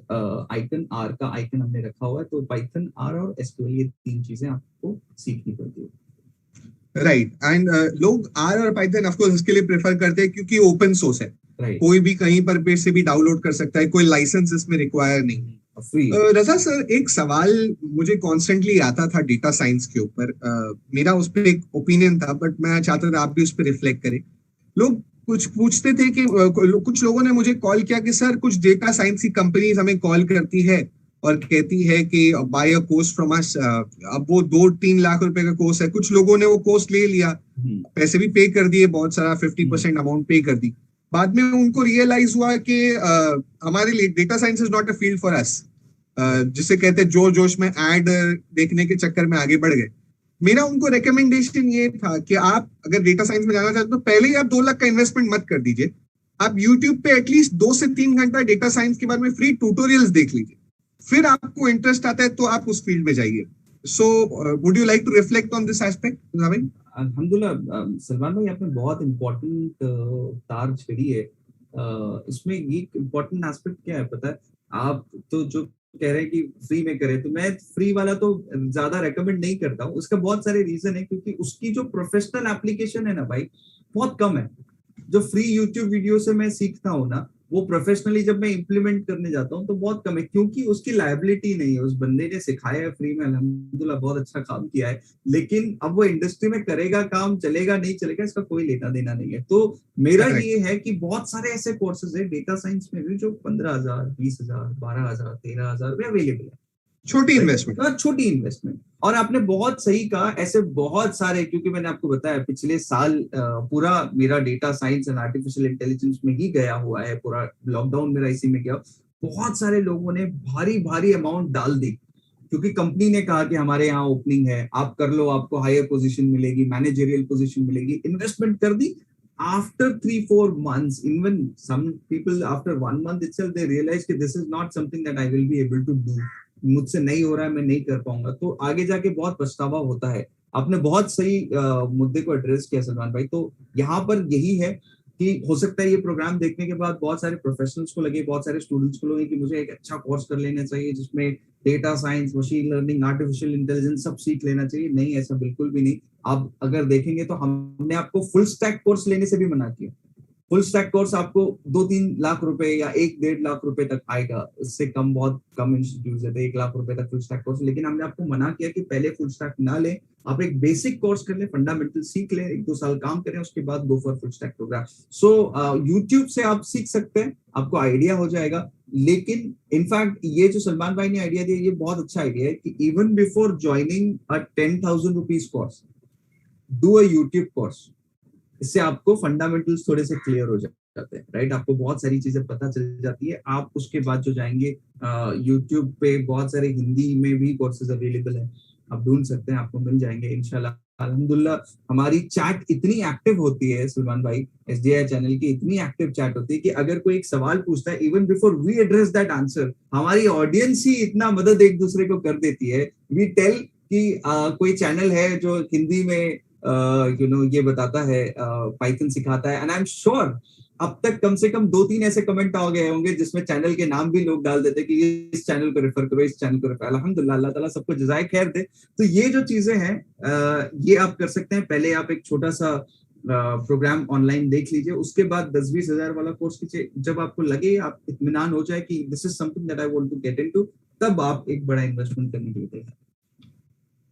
icon, R का आइकन हमने रखा हुआ है। तो पाइथन, आर और SQL, ये तीन चीजें आपको सीखनी पड़ती है, राइट। एंड लोग आर और पाइथन ऑफ कोर्स इसके लिए प्रेफर करते हैं क्योंकि ओपन सोर्स है, राइट। कोई भी कहीं पर भी से भी डाउनलोड कर सकता है, कोई लाइसेंस इसमें रिक्वायर नहीं। फ्री। रजा सर, एक सवाल मुझे कॉन्स्टेंटली आता था डेटा साइंस के ऊपर। मेरा उस पर एक ओपिनियन था, बट मैं चाहता था आप भी उस पर रिफ्लेक्ट करें। लोग कुछ पूछते थे कि कुछ लोगों ने मुझे कॉल किया कि सर, कुछ डेटा साइंस की कंपनीज हमें कॉल करती है और कहती है कि buy a course from us. अब वो 2-3 लाख रुपए का कोर्स है, कुछ लोगों ने वो कोर्स ले लिया, पैसे भी पे कर दिए, बहुत सारा 50% अमाउंट पे कर दी। बाद में उनको रियलाइज हुआ कि हमारे लिए data science is not a field for us, जिसे कहते हैं जोर जोश में एड देखने के चक्कर में आगे बढ़ गए। मेरा उनको रिकमेंडेशन ये था कि आप अगर डेटा साइंस में जाना चाहते हो तो पहले ही आप 2 लाख का इन्वेस्टमेंट मत कर दीजिए। आप यूट्यूब पे एटलीस्ट 2 से 3 घंटा डेटा साइंस के बारे में फ्री ट्यूटोरियल्स देख लीजिए, फिर आपको इंटरेस्ट आता है तो आप उस फील्ड में जाइए। So would you like to reflect on this aspect? अल्हम्दुलिल्लाह सलमान भाई, आपने बहुत इम्पोर्टेंट तार छेड़ी है। इसमें ये इम्पोर्टेंट एस्पेक्ट क्या है पता है? आप तो जो कह रहे हैं कि फ्री में करें, तो मैं फ्री वाला तो ज्यादा रेकमेंड नहीं करता हूँ। उसका बहुत सारे रीजन है, क्योंकि उसकी जो प्रोफेशनल एप्लीकेशन है ना भाई, बहुत कम है। जो फ्री यूट्यूब वीडियो से मैं सीखता हूँ ना, वो प्रोफेशनली जब मैं इंप्लीमेंट करने जाता हूँ तो बहुत कम है, क्योंकि उसकी लायबिलिटी नहीं है। उस बंदे ने सिखाया है फ्री में, अल्हम्दुलिल्लाह बहुत अच्छा काम किया है, लेकिन अब वो इंडस्ट्री में करेगा काम, चलेगा नहीं चलेगा, इसका कोई लेना देना नहीं है। तो मेरा ये है कि बहुत सारे ऐसे कोर्सेज है डेटा साइंस में भी जो 15,000, 20,000, 12,000, 13,000 में अवेलेबल है। छोटी इन्वेस्टमेंट, छोटी इन्वेस्टमेंट। और आपने बहुत सही कहा, ऐसे बहुत सारे, क्योंकि मैंने आपको बताया पिछले साल पूरा मेरा data science and artificial intelligence में ही गया हुआ है, पूरा लॉकडाउन मेरा इसी में गया। बहुत सारे लोगों ने भारी भारी अमाउंट डाल दी, क्योंकि कंपनी ने कहा कि हमारे यहाँ ओपनिंग है, आप कर लो, आपको हायर पोजीशन मिलेगी, मैनेजरियल पोजीशन मिलेगी। इन्वेस्टमेंट कर दी। After 3-4 months, even some people after 1 month itself, they realize कि this is not something that I will be able to do. मुझसे नहीं हो रहा है, मैं नहीं कर पाऊंगा, तो आगे जाके बहुत पछतावा होता है। आपने बहुत सही मुद्दे को एड्रेस किया सलमान भाई। तो यहाँ पर यही है कि हो सकता है ये प्रोग्राम देखने के बाद बहुत सारे प्रोफेशनल्स को लगे, बहुत सारे स्टूडेंट्स को लगे कि मुझे एक अच्छा कोर्स कर लेना चाहिए जिसमें data science, machine learning, artificial intelligence सब सीख लेना चाहिए। नहीं, ऐसा बिल्कुल भी नहीं। आप अगर देखेंगे तो हमने आपको फुल स्टैक कोर्स लेने से भी मना किया। फुल स्टैक कोर्स आपको 2-3 लाख रुपए या 1-1.5 लाख रुपए तक आएगा, इससे कम, बहुत कम इंस्टीट्यूट है 1 लाख रुपए तक फुल स्टैक कोर्स। लेकिन हमने आपको मना किया कि पहले फुल स्टैक ना ले, आप एक बेसिक कोर्स कर ले, फंडामेंटल सीख ले, 1-2 साल काम करें, उसके बाद go for full stack programme. So YouTube से आप सीख सकते हैं, आपको आइडिया हो जाएगा। लेकिन इनफैक्ट ये जो सलमान भाई ने आइडिया दिया, ये बहुत अच्छा आइडिया है कि even before joining a 10,000 rupees course, do a YouTube course. इससे आपको फंडामेंटल्स थोड़े से क्लियर हो जाते हैं, राइट? आपको बहुत सारी चीजें पता चल जाती है। आप उसके बाद जो जाएंगे, यूट्यूब पे बहुत सारे हिंदी में भी कोर्सेज अवेलेबल है, आप ढूंढ सकते हैं, आपको मिल जाएंगे इंशाल्लाह। अल्हम्दुलिल्लाह हमारी चैट इतनी एक्टिव होती है सलमान भाई, एसडीआई चैनल की इतनी एक्टिव चैट होती है कि अगर कोई एक सवाल पूछता है, even before we address that answer, हमारी ऑडियंस ही इतना मदद एक दूसरे को कर देती है। वी टेल कि कोई चैनल है जो हिंदी में ये बताता है, पाइथन सिखाता है, एंड आई एम श्योर अब तक कम से कम 2-3 ऐसे कमेंट आ गए होंगे जिसमें चैनल के नाम भी लोग डाल देते कि इस चैनल को रेफर करो, इस चैनल को रेफर। अल्हम्दुलिल्लाह, अल्लाह ताला सबको जज़ाए खैर दे। तो ये जो चीजें हैं, ये आप कर सकते हैं। पहले आप एक छोटा सा प्रोग्राम ऑनलाइन देख लीजिए, उसके बाद 10-20 हजार वाला कोर्स कीजिए। जब आपको लगे, आप इत्मीनान हो जाए कि this is something that I want to get into, तब आप एक बड़ा इन्वेस्टमेंट करने के लिए तैयार।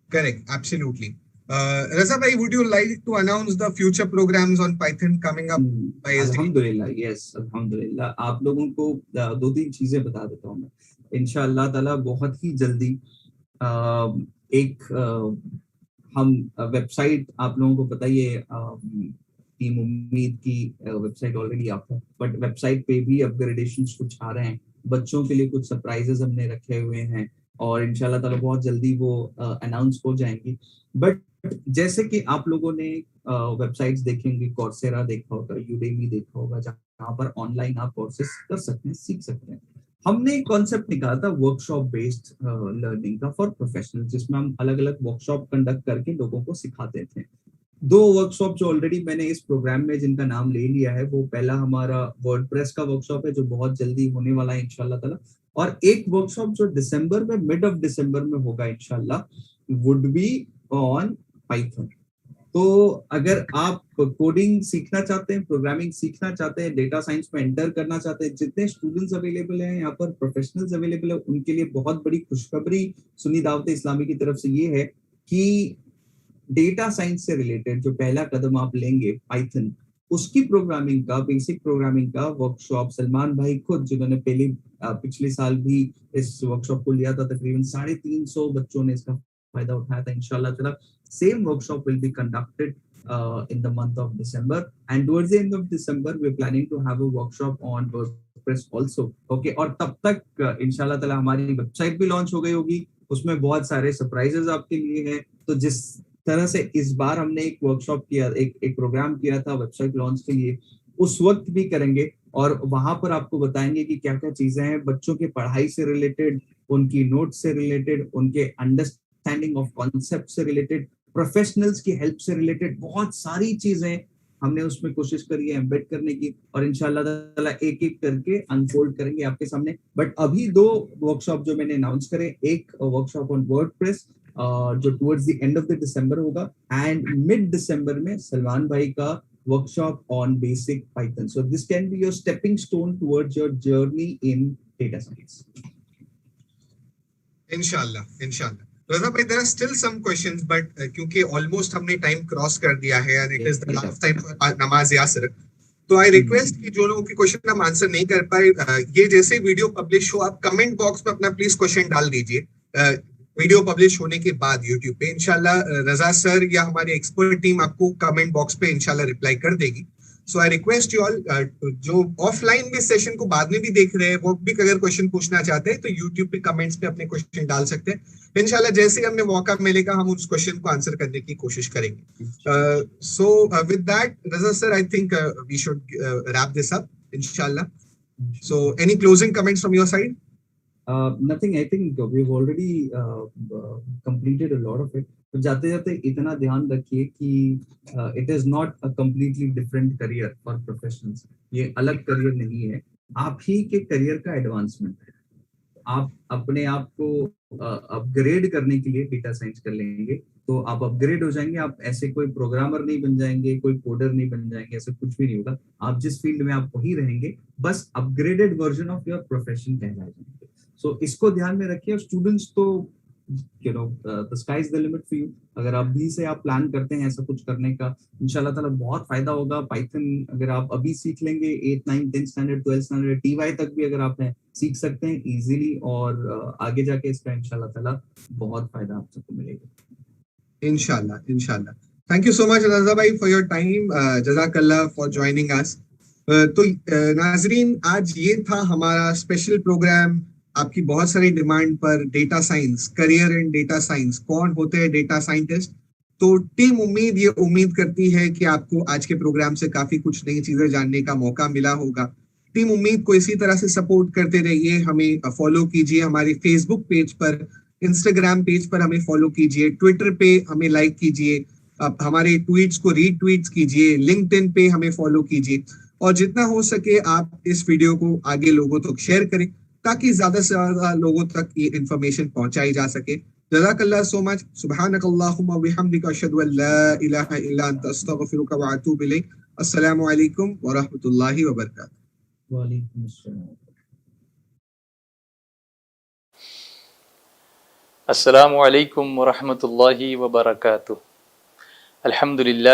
correct, absolutely. Raza bhai, would you like to announce the future programs on Python coming up by SDA? अल्हम्दुलिल्लाह, यस, अल्हम्दुलिल्लाह। आप लोगों को 2-3 चीजें बता देता हूँ मैं। इंशाअल्लाह ताला बहुत ही जल्दी हम वेबसाइट, आप लोगों को पता ही है, टीम उम्मीद की वेबसाइट ऑलरेडी आप है, बट वेबसाइट पे भी अपग्रेडेशंस कुछ आ रहे हैं। बच्चों के लिए कुछ सरप्राइजेस हमने रखे हुए हैं, और इंशाल्लाह ताला बहुत जल्दी वो अनाउंस हो जाएंगी। बट जैसे कि आप लोगों ने वेबसाइट्स देखे होंगे, कॉर्सेरा देखा होगा, यूडेमी देखा होगा, जहाँ पर ऑनलाइन आप कोर्सेस कर सकते हैं, सीख सकते हैं। हमने एक कॉन्सेप्ट निकाला था वर्कशॉप बेस्ड लर्निंग का फॉर प्रोफेशनल, जिसमें हम अलग अलग वर्कशॉप कंडक्ट करके लोगों को सिखाते थे। 2 वर्कशॉप जो ऑलरेडी मैंने इस प्रोग्राम में जिनका नाम ले लिया है, वो पहला हमारा वर्डप्रेस का वर्कशॉप है जो बहुत जल्दी होने वाला है इंशाल्लाह ताला, और एक वर्कशॉप जो दिसंबर में, मिड ऑफ दिसंबर में होगा इंशाल्लाह, वुड बी ऑन पाइथन। तो अगर आप कोडिंग सीखना चाहते हैं, प्रोग्रामिंग सीखना चाहते हैं, डेटा साइंस में एंटर करना चाहते हैं, जितने स्टूडेंट्स अवेलेबल हैं यहाँ पर, प्रोफेशनल्स अवेलेबल है, उनके लिए बहुत बड़ी खुशखबरी सुन्नी दावत इस्लामी की तरफ से ये है कि डेटा साइंस से रिलेटेड जो पहला कदम आप लेंगे पाइथन, उसकी प्रोग्रामिंग का, बेसिक प्रोग्रामिंग का वर्कशॉप सलमान भाई खुद, जिन्होंने पिछले साल भी इस वर्कशॉप को लिया था, तकरीबन 350 बच्चों ने इसका फायदा उठाया था। इंशाल्लाह ताला same workshop will be conducted in the month of December, and towards the end of December we're planning to have a workshop on WordPress also. Okay, और तब तक इंशाल्लाह ताला हमारी वेबसाइट भी लॉन्च हो गई होगी, उसमें बहुत सारे सरप्राइजेस आपके लिए हैं। तो जिस तरह से इस बार हमने एक वर्कशॉप किया, एक प्रोग्राम किया था वेबसाइट लॉन्च के लिए, उस वक्त भी करेंगे और वहां पर आपको बताएंगे कि क्या क्या चीजें हैं बच्चों के पढ़ाई से रिलेटेड, उनकी नोट्स से रिलेटेड, उनके अंडरस्टैंडिंग ऑफ कॉन्सेप्ट से रिलेटेड, प्रोफेशनल्स की हेल्प से रिलेटेड, बहुत सारी चीजें हमने उसमें कोशिश करी है एम्बेड करने की, और इंशाल्लाह ताला एक एक करके अनफोल्ड करेंगे आपके सामने। बट अभी 2 वर्कशॉप जो मैंने अनाउंस करे, एक वर्कशॉप ऑन वर्डप्रेस जो towards the end of the दिसंबर होगा, एंड मिड दिसंबर में सलमान भाई का workshop on basic Python. So this can be your stepping stone towards your journey in data science. इंशाल्लाह इंशाल्लाह। रजा भाई, there are still some questions, but क्योंकि ऑलमोस्ट हमने टाइम क्रॉस कर दिया है and it is the last time for नमाज यासर, तो आई रिक्वेस्ट कि जो लोगों के क्वेश्चन हम आंसर नहीं कर पाए, ये जैसे वीडियो पब्लिश हो, आप कमेंट बॉक्स में अपना प्लीज क्वेश्चन डाल दीजिए वीडियो पब्लिश होने के बाद यूट्यूब पे। इंशाल्लाह रजा सर या हमारी एक्सपर्ट टीम आपको कमेंट बॉक्स पे इंशाल्लाह रिप्लाई कर देगी। सो आई रिक्वेस्ट यू ऑल, जो ऑफलाइन भी सेशन को बाद में भी देख रहे हैं, वो भी अगर क्वेश्चन पूछना चाहते हैं तो यूट्यूब पे कमेंट्स पे अपने क्वेश्चन डाल सकते हैं। इंशाल्लाह जैसे ही हमें मौका मिलेगा हम उस क्वेश्चन को आंसर करने की कोशिश करेंगे। So with that Raza sir, I think we should wrap this up इंशाल्लाह। So any closing comments from your side? Nothing. I think we've already completed a lot of it. तो जाते जाते इतना ध्यान रखिए कि it is not a completely different career for professionals. ये अलग करियर नहीं है, आप ही के करियर का एडवांसमेंट है। आप अपने आप को अपग्रेड करने के लिए डेटा साइंस कर लेंगे तो आप अपग्रेड हो जाएंगे। आप ऐसे कोई प्रोग्रामर नहीं बन जाएंगे, कोई कोडर नहीं बन जाएंगे, ऐसा कुछ भी नहीं होगा। आप जिस फील्ड में आप वही रहेंगे, बस upgraded version of your profession कहलाए जाएंगे। सो इसको ध्यान में रखिए। स्टूडेंट्स तो the sky is the limit for you. अगर अभी से आप प्लान करते हैं ऐसा कुछ करने का, इंशाल्लाह ताला बहुत फायदा होगा। पाइथन अगर आप अभी सीख लेंगे, 8, 9, 10 स्टैंडर्ड, 12 स्टैंडर्ड, टीवाई तक भी अगर आप हैं, सीख सकते हैं इजीली, और आगे जाके इसका इंशाल्लाह ताला बहुत फायदा आप सबको मिलेगा। इंशाल्लाह इंशाल्लाह। Thank you so much Raza भाई फॉर योर टाइम, जज़ाकल्लाह फॉर जॉइनिंग अस। तो नाजरीन, आज ये था हमारा स्पेशल प्रोग्राम आपकी बहुत सारी डिमांड पर, data science, career in data science, कौन होते हैं डेटा साइंटिस्ट। तो टीम उम्मीद ये उम्मीद करती है कि आपको आज के प्रोग्राम से काफी कुछ नई चीजें जानने का मौका मिला होगा। टीम उम्मीद को इसी तरह से सपोर्ट करते रहिए, हमें फॉलो कीजिए हमारी फेसबुक पेज पर, इंस्टाग्राम पेज पर हमें फॉलो कीजिए, ट्विटर पे हमें लाइक कीजिए, हमारे ट्वीट्स को रीट्वीट्स कीजिए, लिंक्डइन पे हमें फॉलो कीजिए, और जितना हो सके आप इस वीडियो को आगे लोगों तक शेयर करें ताकि ज्यादा से ज्यादा लोगों तक ये इंफॉर्मेशन पहुंचाई जा सके। जज़ाकल्लाह सो मच। सुब्हानकल्लाहुम्मा व बिहम्दिका अशहदु अन ला इलाहा इल्ला अंता अस्तगफिरुका व अतूबु इलैक। अस्सलामु अलैकुम व रहमतुल्लाहि व बरकातहू। वालेकुम अस्सलाम। अस्सलामु अलैकुम व रहमतुल्लाहि व बरकातुहू। अल्हम्दुलिल्लाह।